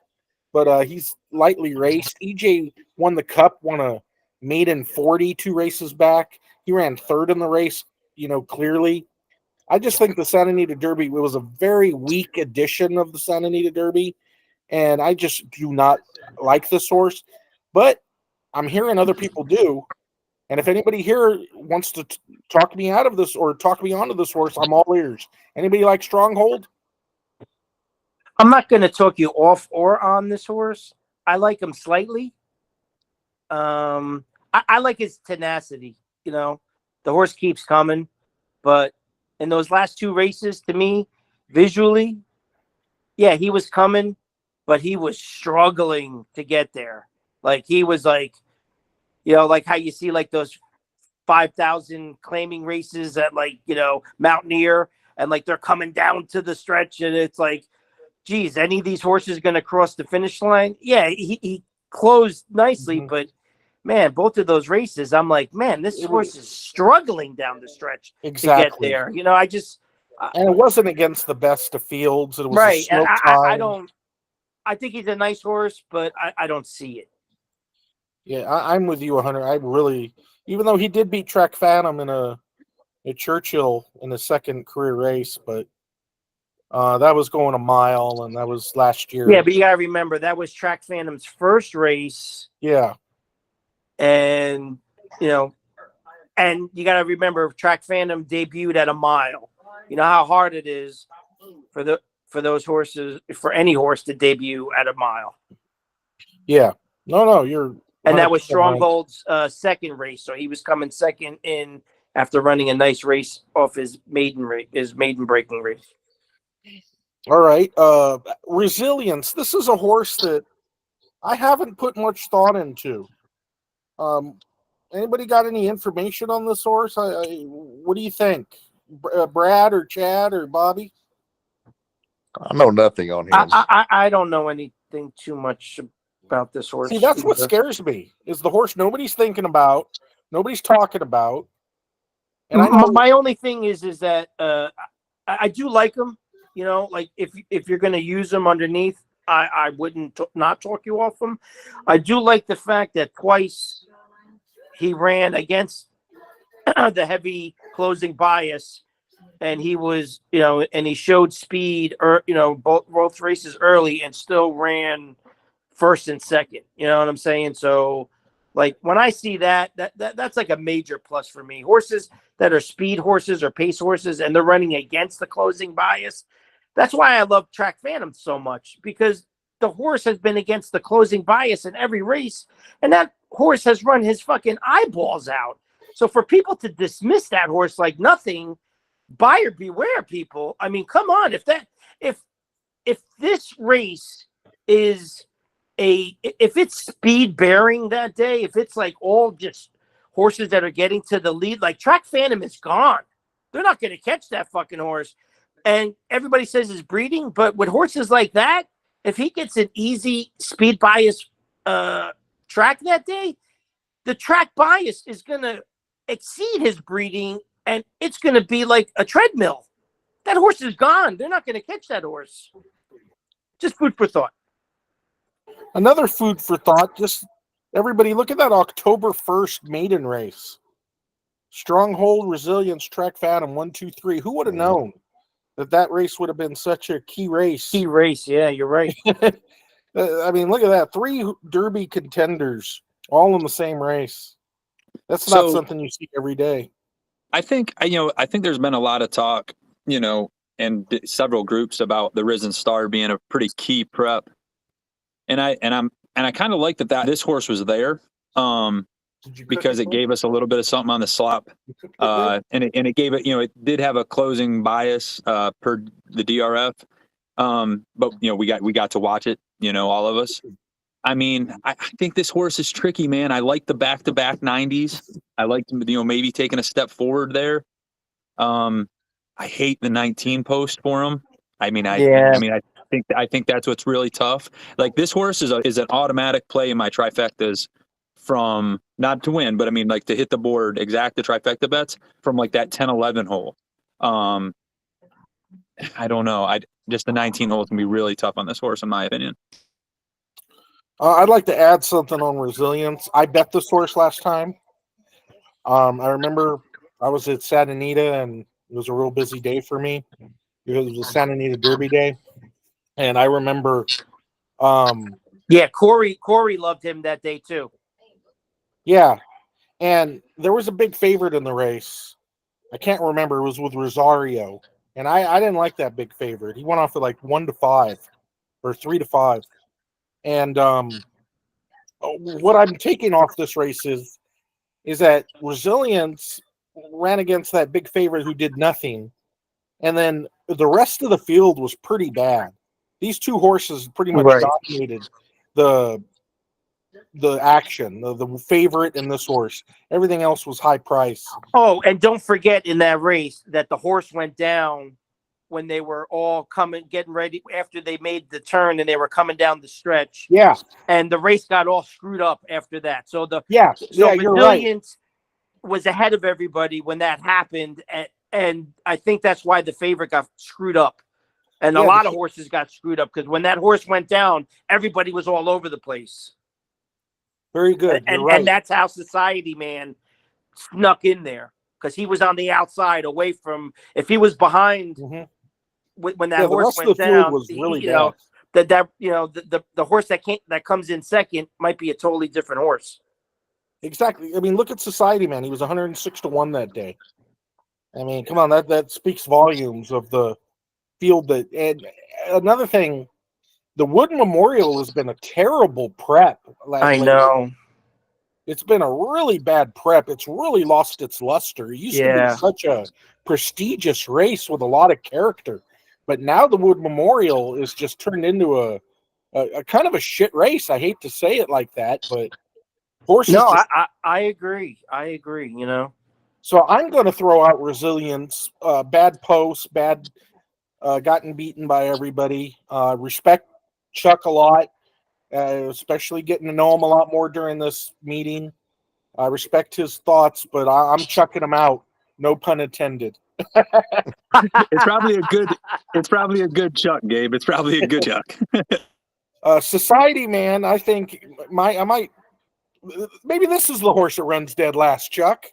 but he's lightly raced. EJ won the Cup, won a maiden 40 2 races back. He ran third in the race, clearly. I just think the Santa Anita Derby was a very weak edition of the Santa Anita Derby, and I just do not like this horse. But I'm hearing other people do, and if anybody here wants to talk me out of this or talk me onto this horse, I'm all ears. Anybody like Stronghold? I'm not going to talk you off or on this horse. I like him slightly. I like his tenacity. The horse keeps coming, but in those last 2 races, to me, visually, yeah, he was coming, but he was struggling to get there. Like he was like, like how you see like those 5,000 claiming races at Mountaineer, and like they're coming down to the stretch, and it's like, geez, any of these horses going to cross the finish line? Yeah, he closed nicely, but man, both of those races, I'm like, man, this horse is struggling down the stretch to get there. And it wasn't against the best of fields. It was right. A And time. I think he's a nice horse, but I don't see it. Yeah, I'm with you, Hunter. I really, even though he did beat Track Phantom in a Churchill in the second career race, but that was going a mile, and that was last year. Yeah, but you got to remember, that was Track Phantom's first race. Yeah. And, and you got to remember, Track Phantom debuted at a mile. You know how hard it is for those horses, for any horse to debut at a mile. Yeah. No, you're. And that was 100% Stronghold's second race, so he was coming second in after running a nice race off his maiden breaking race. All right. Resilience. This is a horse that I haven't put much thought into. Anybody got any information on this horse? What do you think? Brad or Chad or Bobby? I know nothing on him. I don't know anything too much about this horse. See, that's what scares me, is the horse nobody's thinking about, nobody's talking about. And my only thing is that I do like him. Like if you're going to use him underneath, I wouldn't not talk you off him. I do like the fact that twice he ran against the heavy closing bias, and he was, and he showed speed, or both races early, and still ran first and second. You know what I'm saying? So, like when I see that's like a major plus for me. Horses that are speed horses or pace horses, and they're running against the closing bias. That's why I love Track Phantom so much, because the horse has been against the closing bias in every race, and that horse has run his fucking eyeballs out. So for people to dismiss that horse like nothing, buyer beware, people. I mean, come on. If this race is if it's speed bearing that day, if it's like all just horses that are getting to the lead, like Track Phantom is gone. They're not going to catch that fucking horse. And everybody says he's breeding, but with horses like that, if he gets an easy speed bias track that day, the track bias is going to exceed his breeding, and it's going to be like a treadmill. That horse is gone. They're not going to catch that horse. Just food for thought. Another food for thought. Just everybody, look at that October 1st maiden race. Stronghold, Resilience, Track Phantom, 1, 2, 3. Who would have known that race would have been such a key race? Key race, yeah, you're right. I mean, look at that. 3 Derby contenders all in the same race. That's not something you see every day. I think there's been a lot of talk, and several groups about the Risen Star being a pretty key prep. And I kind of like that this horse was there. Because it gave us a little bit of something on the slop, and it gave it, it did have a closing bias per the DRF, but we got to watch it, all of us. I mean, I think this horse is tricky, man. I like the back-to-back 90s. I like maybe taking a step forward there. I hate the 19 post for him. I think that's what's really tough. Like, this horse is an automatic play in my trifectas. From not to win, but I mean, like, to hit the board, exact the trifecta bets from like that 10-11 hole. I don't know. Just the 19 hole can be really tough on this horse, in my opinion. I'd like to add something on Resilience. I bet this horse last time. I remember I was at Santa Anita, and it was a real busy day for me because it was a Santa Anita Derby day, and I remember. Yeah, Corey loved him that day too. Yeah, and there was a big favorite in the race. I can't remember. It was with Rosario, and I didn't like that big favorite. He went off at like 1-5 or 3-5. And what I'm taking off this race is that Resilience ran against that big favorite who did nothing, and then the rest of the field was pretty bad. These 2 horses pretty much dominated the action, the favorite and this horse. Everything else was high price. Oh, and don't forget in that race that the horse went down when they were all getting ready after they made the turn, and they were coming down the stretch. Yeah. And the race got all screwed up after that. So you're right. Was ahead of everybody when that happened, and I think that's why the favorite got screwed up. And a lot of horses got screwed up because when that horse went down, everybody was all over the place. Very good. And that's how Society Man snuck in there, because he was on the outside away from, if he was behind when that horse went down, was really the horse that comes in second might be a totally different horse. Exactly. I mean, look at Society Man. He was 106-1 that day. I mean, come on, that speaks volumes of the field. And another thing, the Wood Memorial has been a terrible prep. I know. It's been a really bad prep. It's really lost its luster. It used to be such a prestigious race with a lot of character. But now the Wood Memorial is just turned into a kind of a shit race. I hate to say it like that, but horses. No, I agree. So I'm going to throw out Resilience, bad post, gotten beaten by everybody. Respect Chuck a lot, especially getting to know him a lot more during this meeting. I respect his thoughts, but I'm chucking him out. No pun intended. It's probably a good Chuck, Gabe. It's probably a good Chuck. Society Man, I think I might. Maybe this is the horse that runs dead last, Chuck.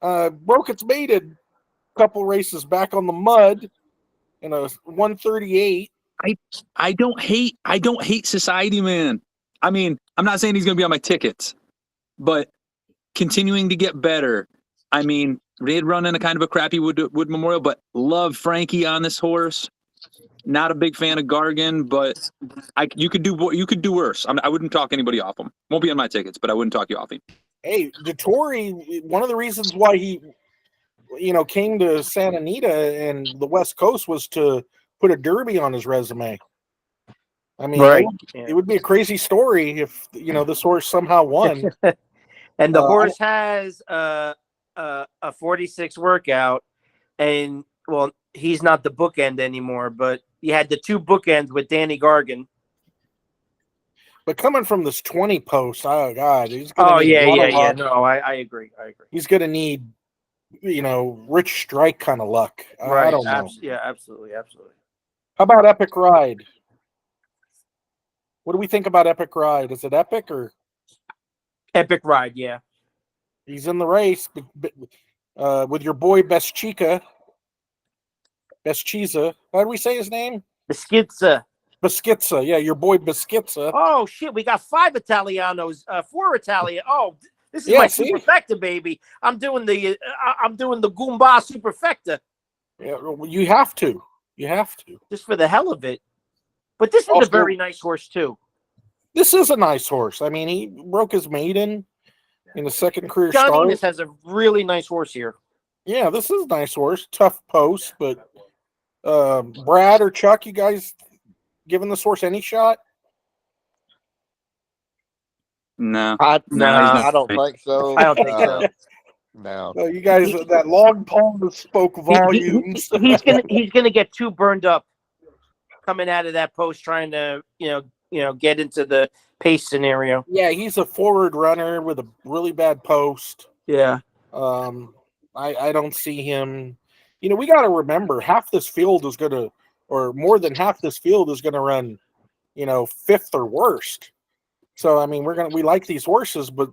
Broke its maiden a couple races back on the mud in a 138. I don't hate Society Man. I mean, I'm not saying he's going to be on my tickets, but continuing to get better. I mean, they had run in a kind of a crappy Wood Memorial, but love Frankie on this horse. Not a big fan of Gargan, but you could do worse. I wouldn't talk anybody off him. Won't be on my tickets, but I wouldn't talk you off him. Hey, Dettori, one of the reasons why he came to Santa Anita and the West Coast was to put a Derby on his resume. I mean, Right. it would be a crazy story if this horse somehow won. And the horse has a 46 workout, and well, he's not the bookend anymore, but you had the 2 bookends with Danny Gargan. But coming from this 20 post, oh God, he's gonna Oh need yeah, a lot yeah, of yeah. luck. No, I agree. I agree. He's gonna need, Rich Strike kind of luck. I don't know. Yeah, absolutely, absolutely. How about Epic Ride? What do we think about Epic Ride? Is it epic or Epic Ride? Yeah. he's in the race with your boy Beschizza? How do we say his name? Beschizza. Beschizza. Yeah, your boy Beschizza. Oh shit, we got 5 Italianos, 4 Italian. Oh, this is Yeah, my see? superfecta, baby. I'm doing the Goomba superfecta Yeah, you have to. just for the hell of it. But this is Also- a very nice horse too. This is a nice horse. I mean, he broke his maiden in the second career John start. Enos has a really nice horse here. Yeah, this is a nice horse. Tough post, but Brad or Chuck, you guys giving this horse any shot? No. I No, don't think so. I don't think so. No. You guys, that long pause spoke volumes. He's gonna get too burned up coming out of that post, trying to get into the pace scenario. Yeah, he's a forward runner with a really bad post. Yeah. I don't see him. We got to remember half this field is going to, or more than half this field is going to run, 5th or worst. So I mean, we like these horses, but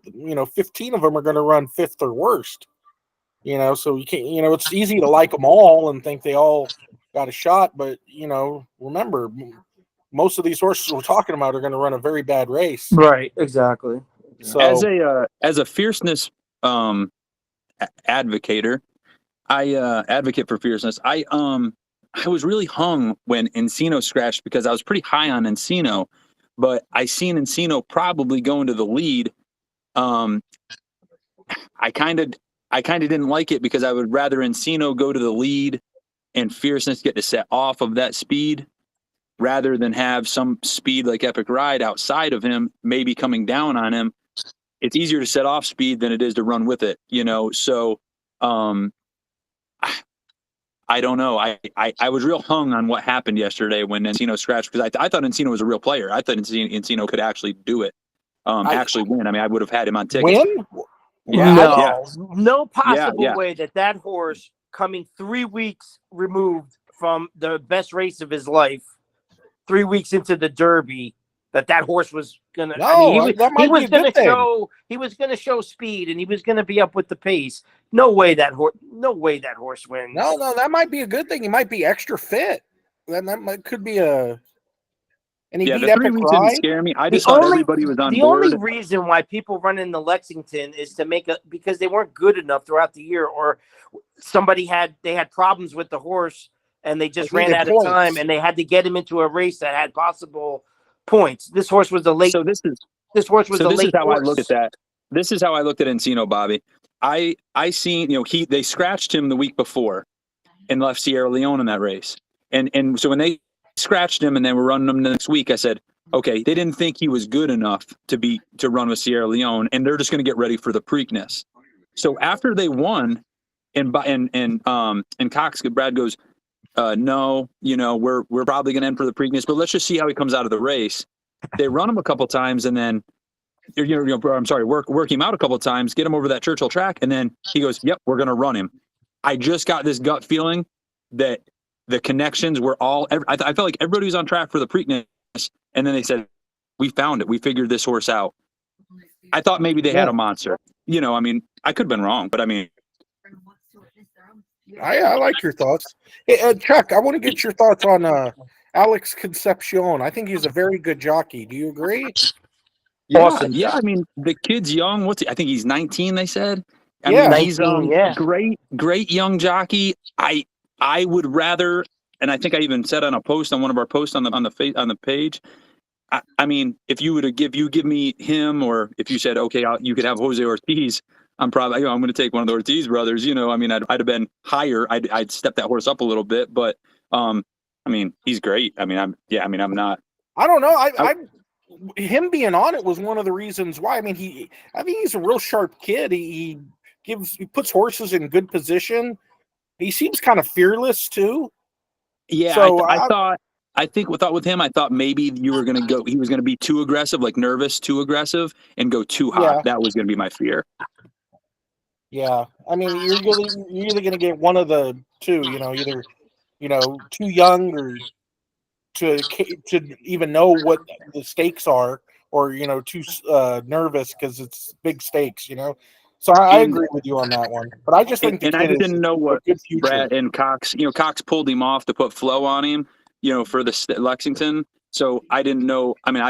15 of them are going to run 5th or worst. So you can't. It's easy to like them all and think they all got a shot, but remember, most of these horses we're talking about are going to run a very bad race. Right. Exactly. So As a fierceness advocator, advocate for fierceness. I was really hung when Encino scratched because I was pretty high on Encino, but I seen Encino probably going to the lead. I kind of didn't like it because I would rather Encino go to the lead and fierceness get to set off of that speed rather than have some speed like Epic Ride outside of him, maybe coming down on him. It's easier to set off speed than it is to run with it, So, I don't know. I was real hung on what happened yesterday when Encino scratched because I thought Encino was a real player. I thought Encino could actually do it, actually win. I mean, I would have had him on tickets. Win? Yeah, No possible Yeah. way that horse coming 3 weeks removed from the best race of his life, 3 weeks into the Derby, that horse was gonna. No, that might be a good thing. He was gonna show speed, and he was gonna be up with the pace. No way that horse wins. No, that might be a good thing. He might be extra fit. Then could be a. And he Yeah, beat the 3 Epic weeks didn't Ride. scare me. I just thought everybody was on The board. only reason why people run into Lexington is to because they weren't good enough throughout the year, or somebody had problems with the horse and they just ran out of time, and they had to get him into a race that had possible points. This horse was a late. So this is late how horse. I looked at that. This is how I looked at Encino, Bobby. I seen they scratched him the week before and left Sierra Leone in that race, and so when they scratched him and they were running him the next week, I said, okay, they didn't think he was good enough to run with Sierra Leone, and they're just going to get ready for the Preakness. So after they won, and Cox, Brad goes, no, we're probably going to end for the Preakness, but let's just see how he comes out of the race. They run him a couple times, and then work him out a couple times, get him over that Churchill track, and then he goes, yep, we're going to run him. I just got this gut feeling that the connections were I felt like everybody was on track for the Preakness, and then they said, we found it. We figured this horse out. I thought maybe they had a monster. I mean, I could have been wrong, but I mean. I like your thoughts. Hey, Chuck, I want to get your thoughts on Alex Concepcion. I think he's a very good jockey. Do you agree? Awesome. Yeah, I mean, the kid's young. I think he's 19, they said. I Yeah. mean, he's 19, great young jockey. I would rather, and I think I even said on a post on one of our posts on the page. I mean, if you were to give me him, or if you said, okay, you could have Jose Ortiz, I'm probably, I'm going to take one of the Ortiz brothers. I mean, I'd have been higher. I'd step that horse up a little bit, but I mean, he's great. I mean, I'm not. I don't know. Him being on it was one of the reasons why. I mean, he's a real sharp kid. He puts horses in good position. He seems kind of fearless too. Yeah, so I thought with him, I thought maybe he was going to be too aggressive, like nervous, too aggressive, and go too hot. Yeah. That was going to be my fear. Yeah, I mean, you're either going to get one of the two. Either too young or to even know what the stakes are, or too nervous because it's big stakes. So I agree with you on that one. But I just think and I just didn't know what good future. Brad and Cox. Cox pulled him off to put flow on him. For the Lexington. So I didn't know. I mean,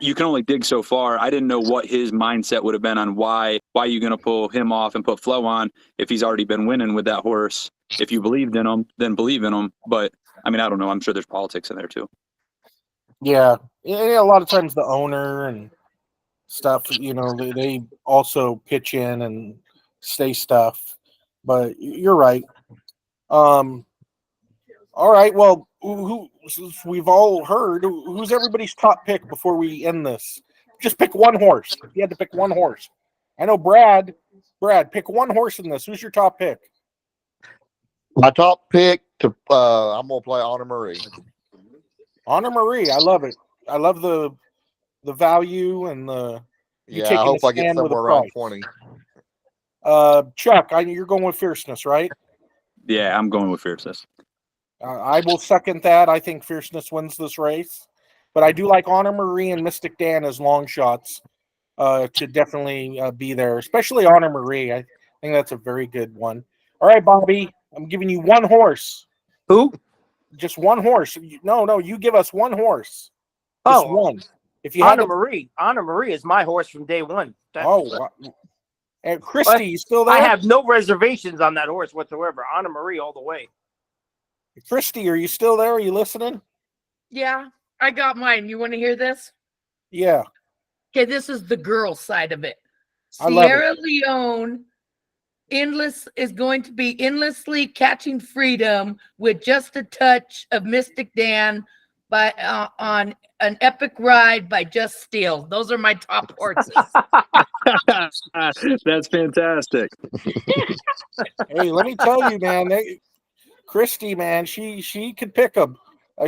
you can only dig so far. I didn't know what his mindset would have been on why you're going to pull him off and put flow on if he's already been winning with that horse. If you believed in him, then believe in him. But I mean, I don't know. I'm sure there's politics in there too. Yeah, a lot of times the owner and stuff, they also pitch in and say stuff. But you're right. All right. Well, we've all heard. Who's everybody's top pick before we end this? Just pick one horse. If you had to pick one horse. I know Brad, pick one horse in this. Who's your top pick? My top pick I'm gonna play Honor Marie. Honor Marie. I love it. I love the value and the. Yeah, I hope I get somewhere around 20. Chuck, you're going with Fierceness, right? Yeah, I'm going with Fierceness. I will second that. I think Fierceness wins this race, but I do like Honor Marie and Mystic Dan as long shots to definitely be there, especially Honor Marie. I think that's a very good one. All right, Bobby, I'm giving you one horse. Who? Just one horse. No, you give us one horse. Just one. If you Honor Marie. Honor Marie is my horse from day one. And Christy, you still there? I have no reservations on that horse whatsoever. Honor Marie all the way. Christy, are you still there? Are you listening? Yeah, I got mine. You want to hear this? Yeah. Okay, this is the girl side of it. I love Sierra Leone is going to be endlessly catching freedom with just a touch of Mystic Dan on an epic ride by Just Steel. Those are my top horses. That's fantastic. Hey, let me tell you, man. Christy, man, she could pick them.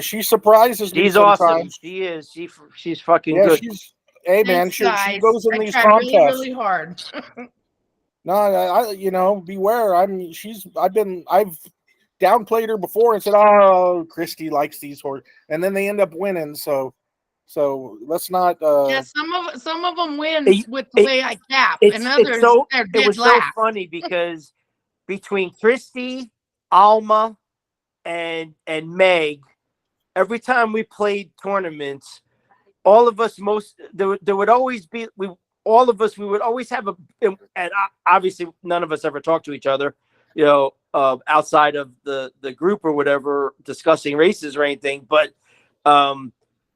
She surprises me. She's sometimes. awesome. She is. She's fucking good. Hey, man, she goes in these contests really hard. No, beware. I've downplayed her before and said, "Oh, Christy likes these horses," and then they end up winning. So let's not. Yeah, some of them win with the way I cap, and others it was so funny because between Christy, Alma, and Meg, every time we played tournaments, all of us there would always be we would always have and obviously none of us ever talked to each other, outside of the group or whatever discussing races or anything, but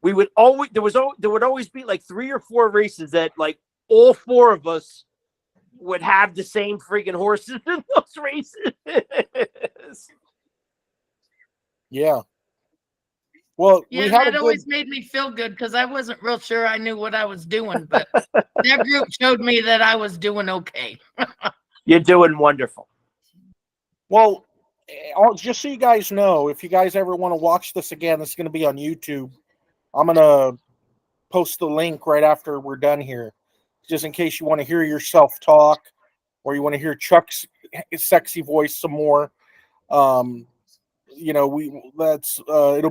we would always there would always be like 3 or 4 races that like all 4 of us would have the same freaking horses in those races. Yeah. Well, that always made me feel good because I wasn't real sure I knew what I was doing, but that group showed me that I was doing okay. You're doing wonderful. Well, just so you guys know, if you guys ever want to watch this again, it's going to be on YouTube. I'm going to post the link right after we're done here, just in case you want to hear yourself talk or you want to hear Chuck's sexy voice some more. It'll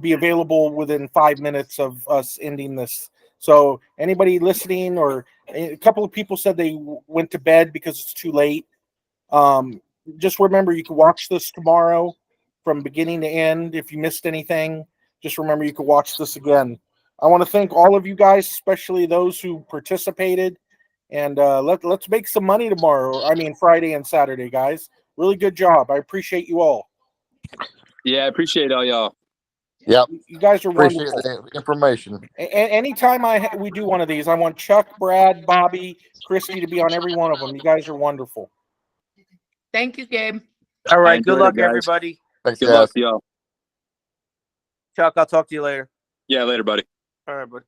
be available within 5 minutes of us ending this. So anybody listening, or a couple of people said they went to bed because it's too late. Just remember, you can watch this tomorrow from beginning to end. If you missed anything, just remember you can watch this again. I want to thank all of you guys, especially those who participated. And let's make some money tomorrow. I mean, Friday and Saturday, guys. Really good job. I appreciate you all. Yeah, I appreciate all y'all. Yep. You guys are Appreciate wonderful. the information. Anytime we do one of these, I want Chuck, Brad, Bobby, Christy to be on every one of them. You guys are wonderful. Thank you, Gabe. All I right. Good enjoyed it, luck, guys. everybody. Thanks, Good guys. luck to y'all. Chuck, I'll talk to you later. Yeah, later, buddy. All right, buddy.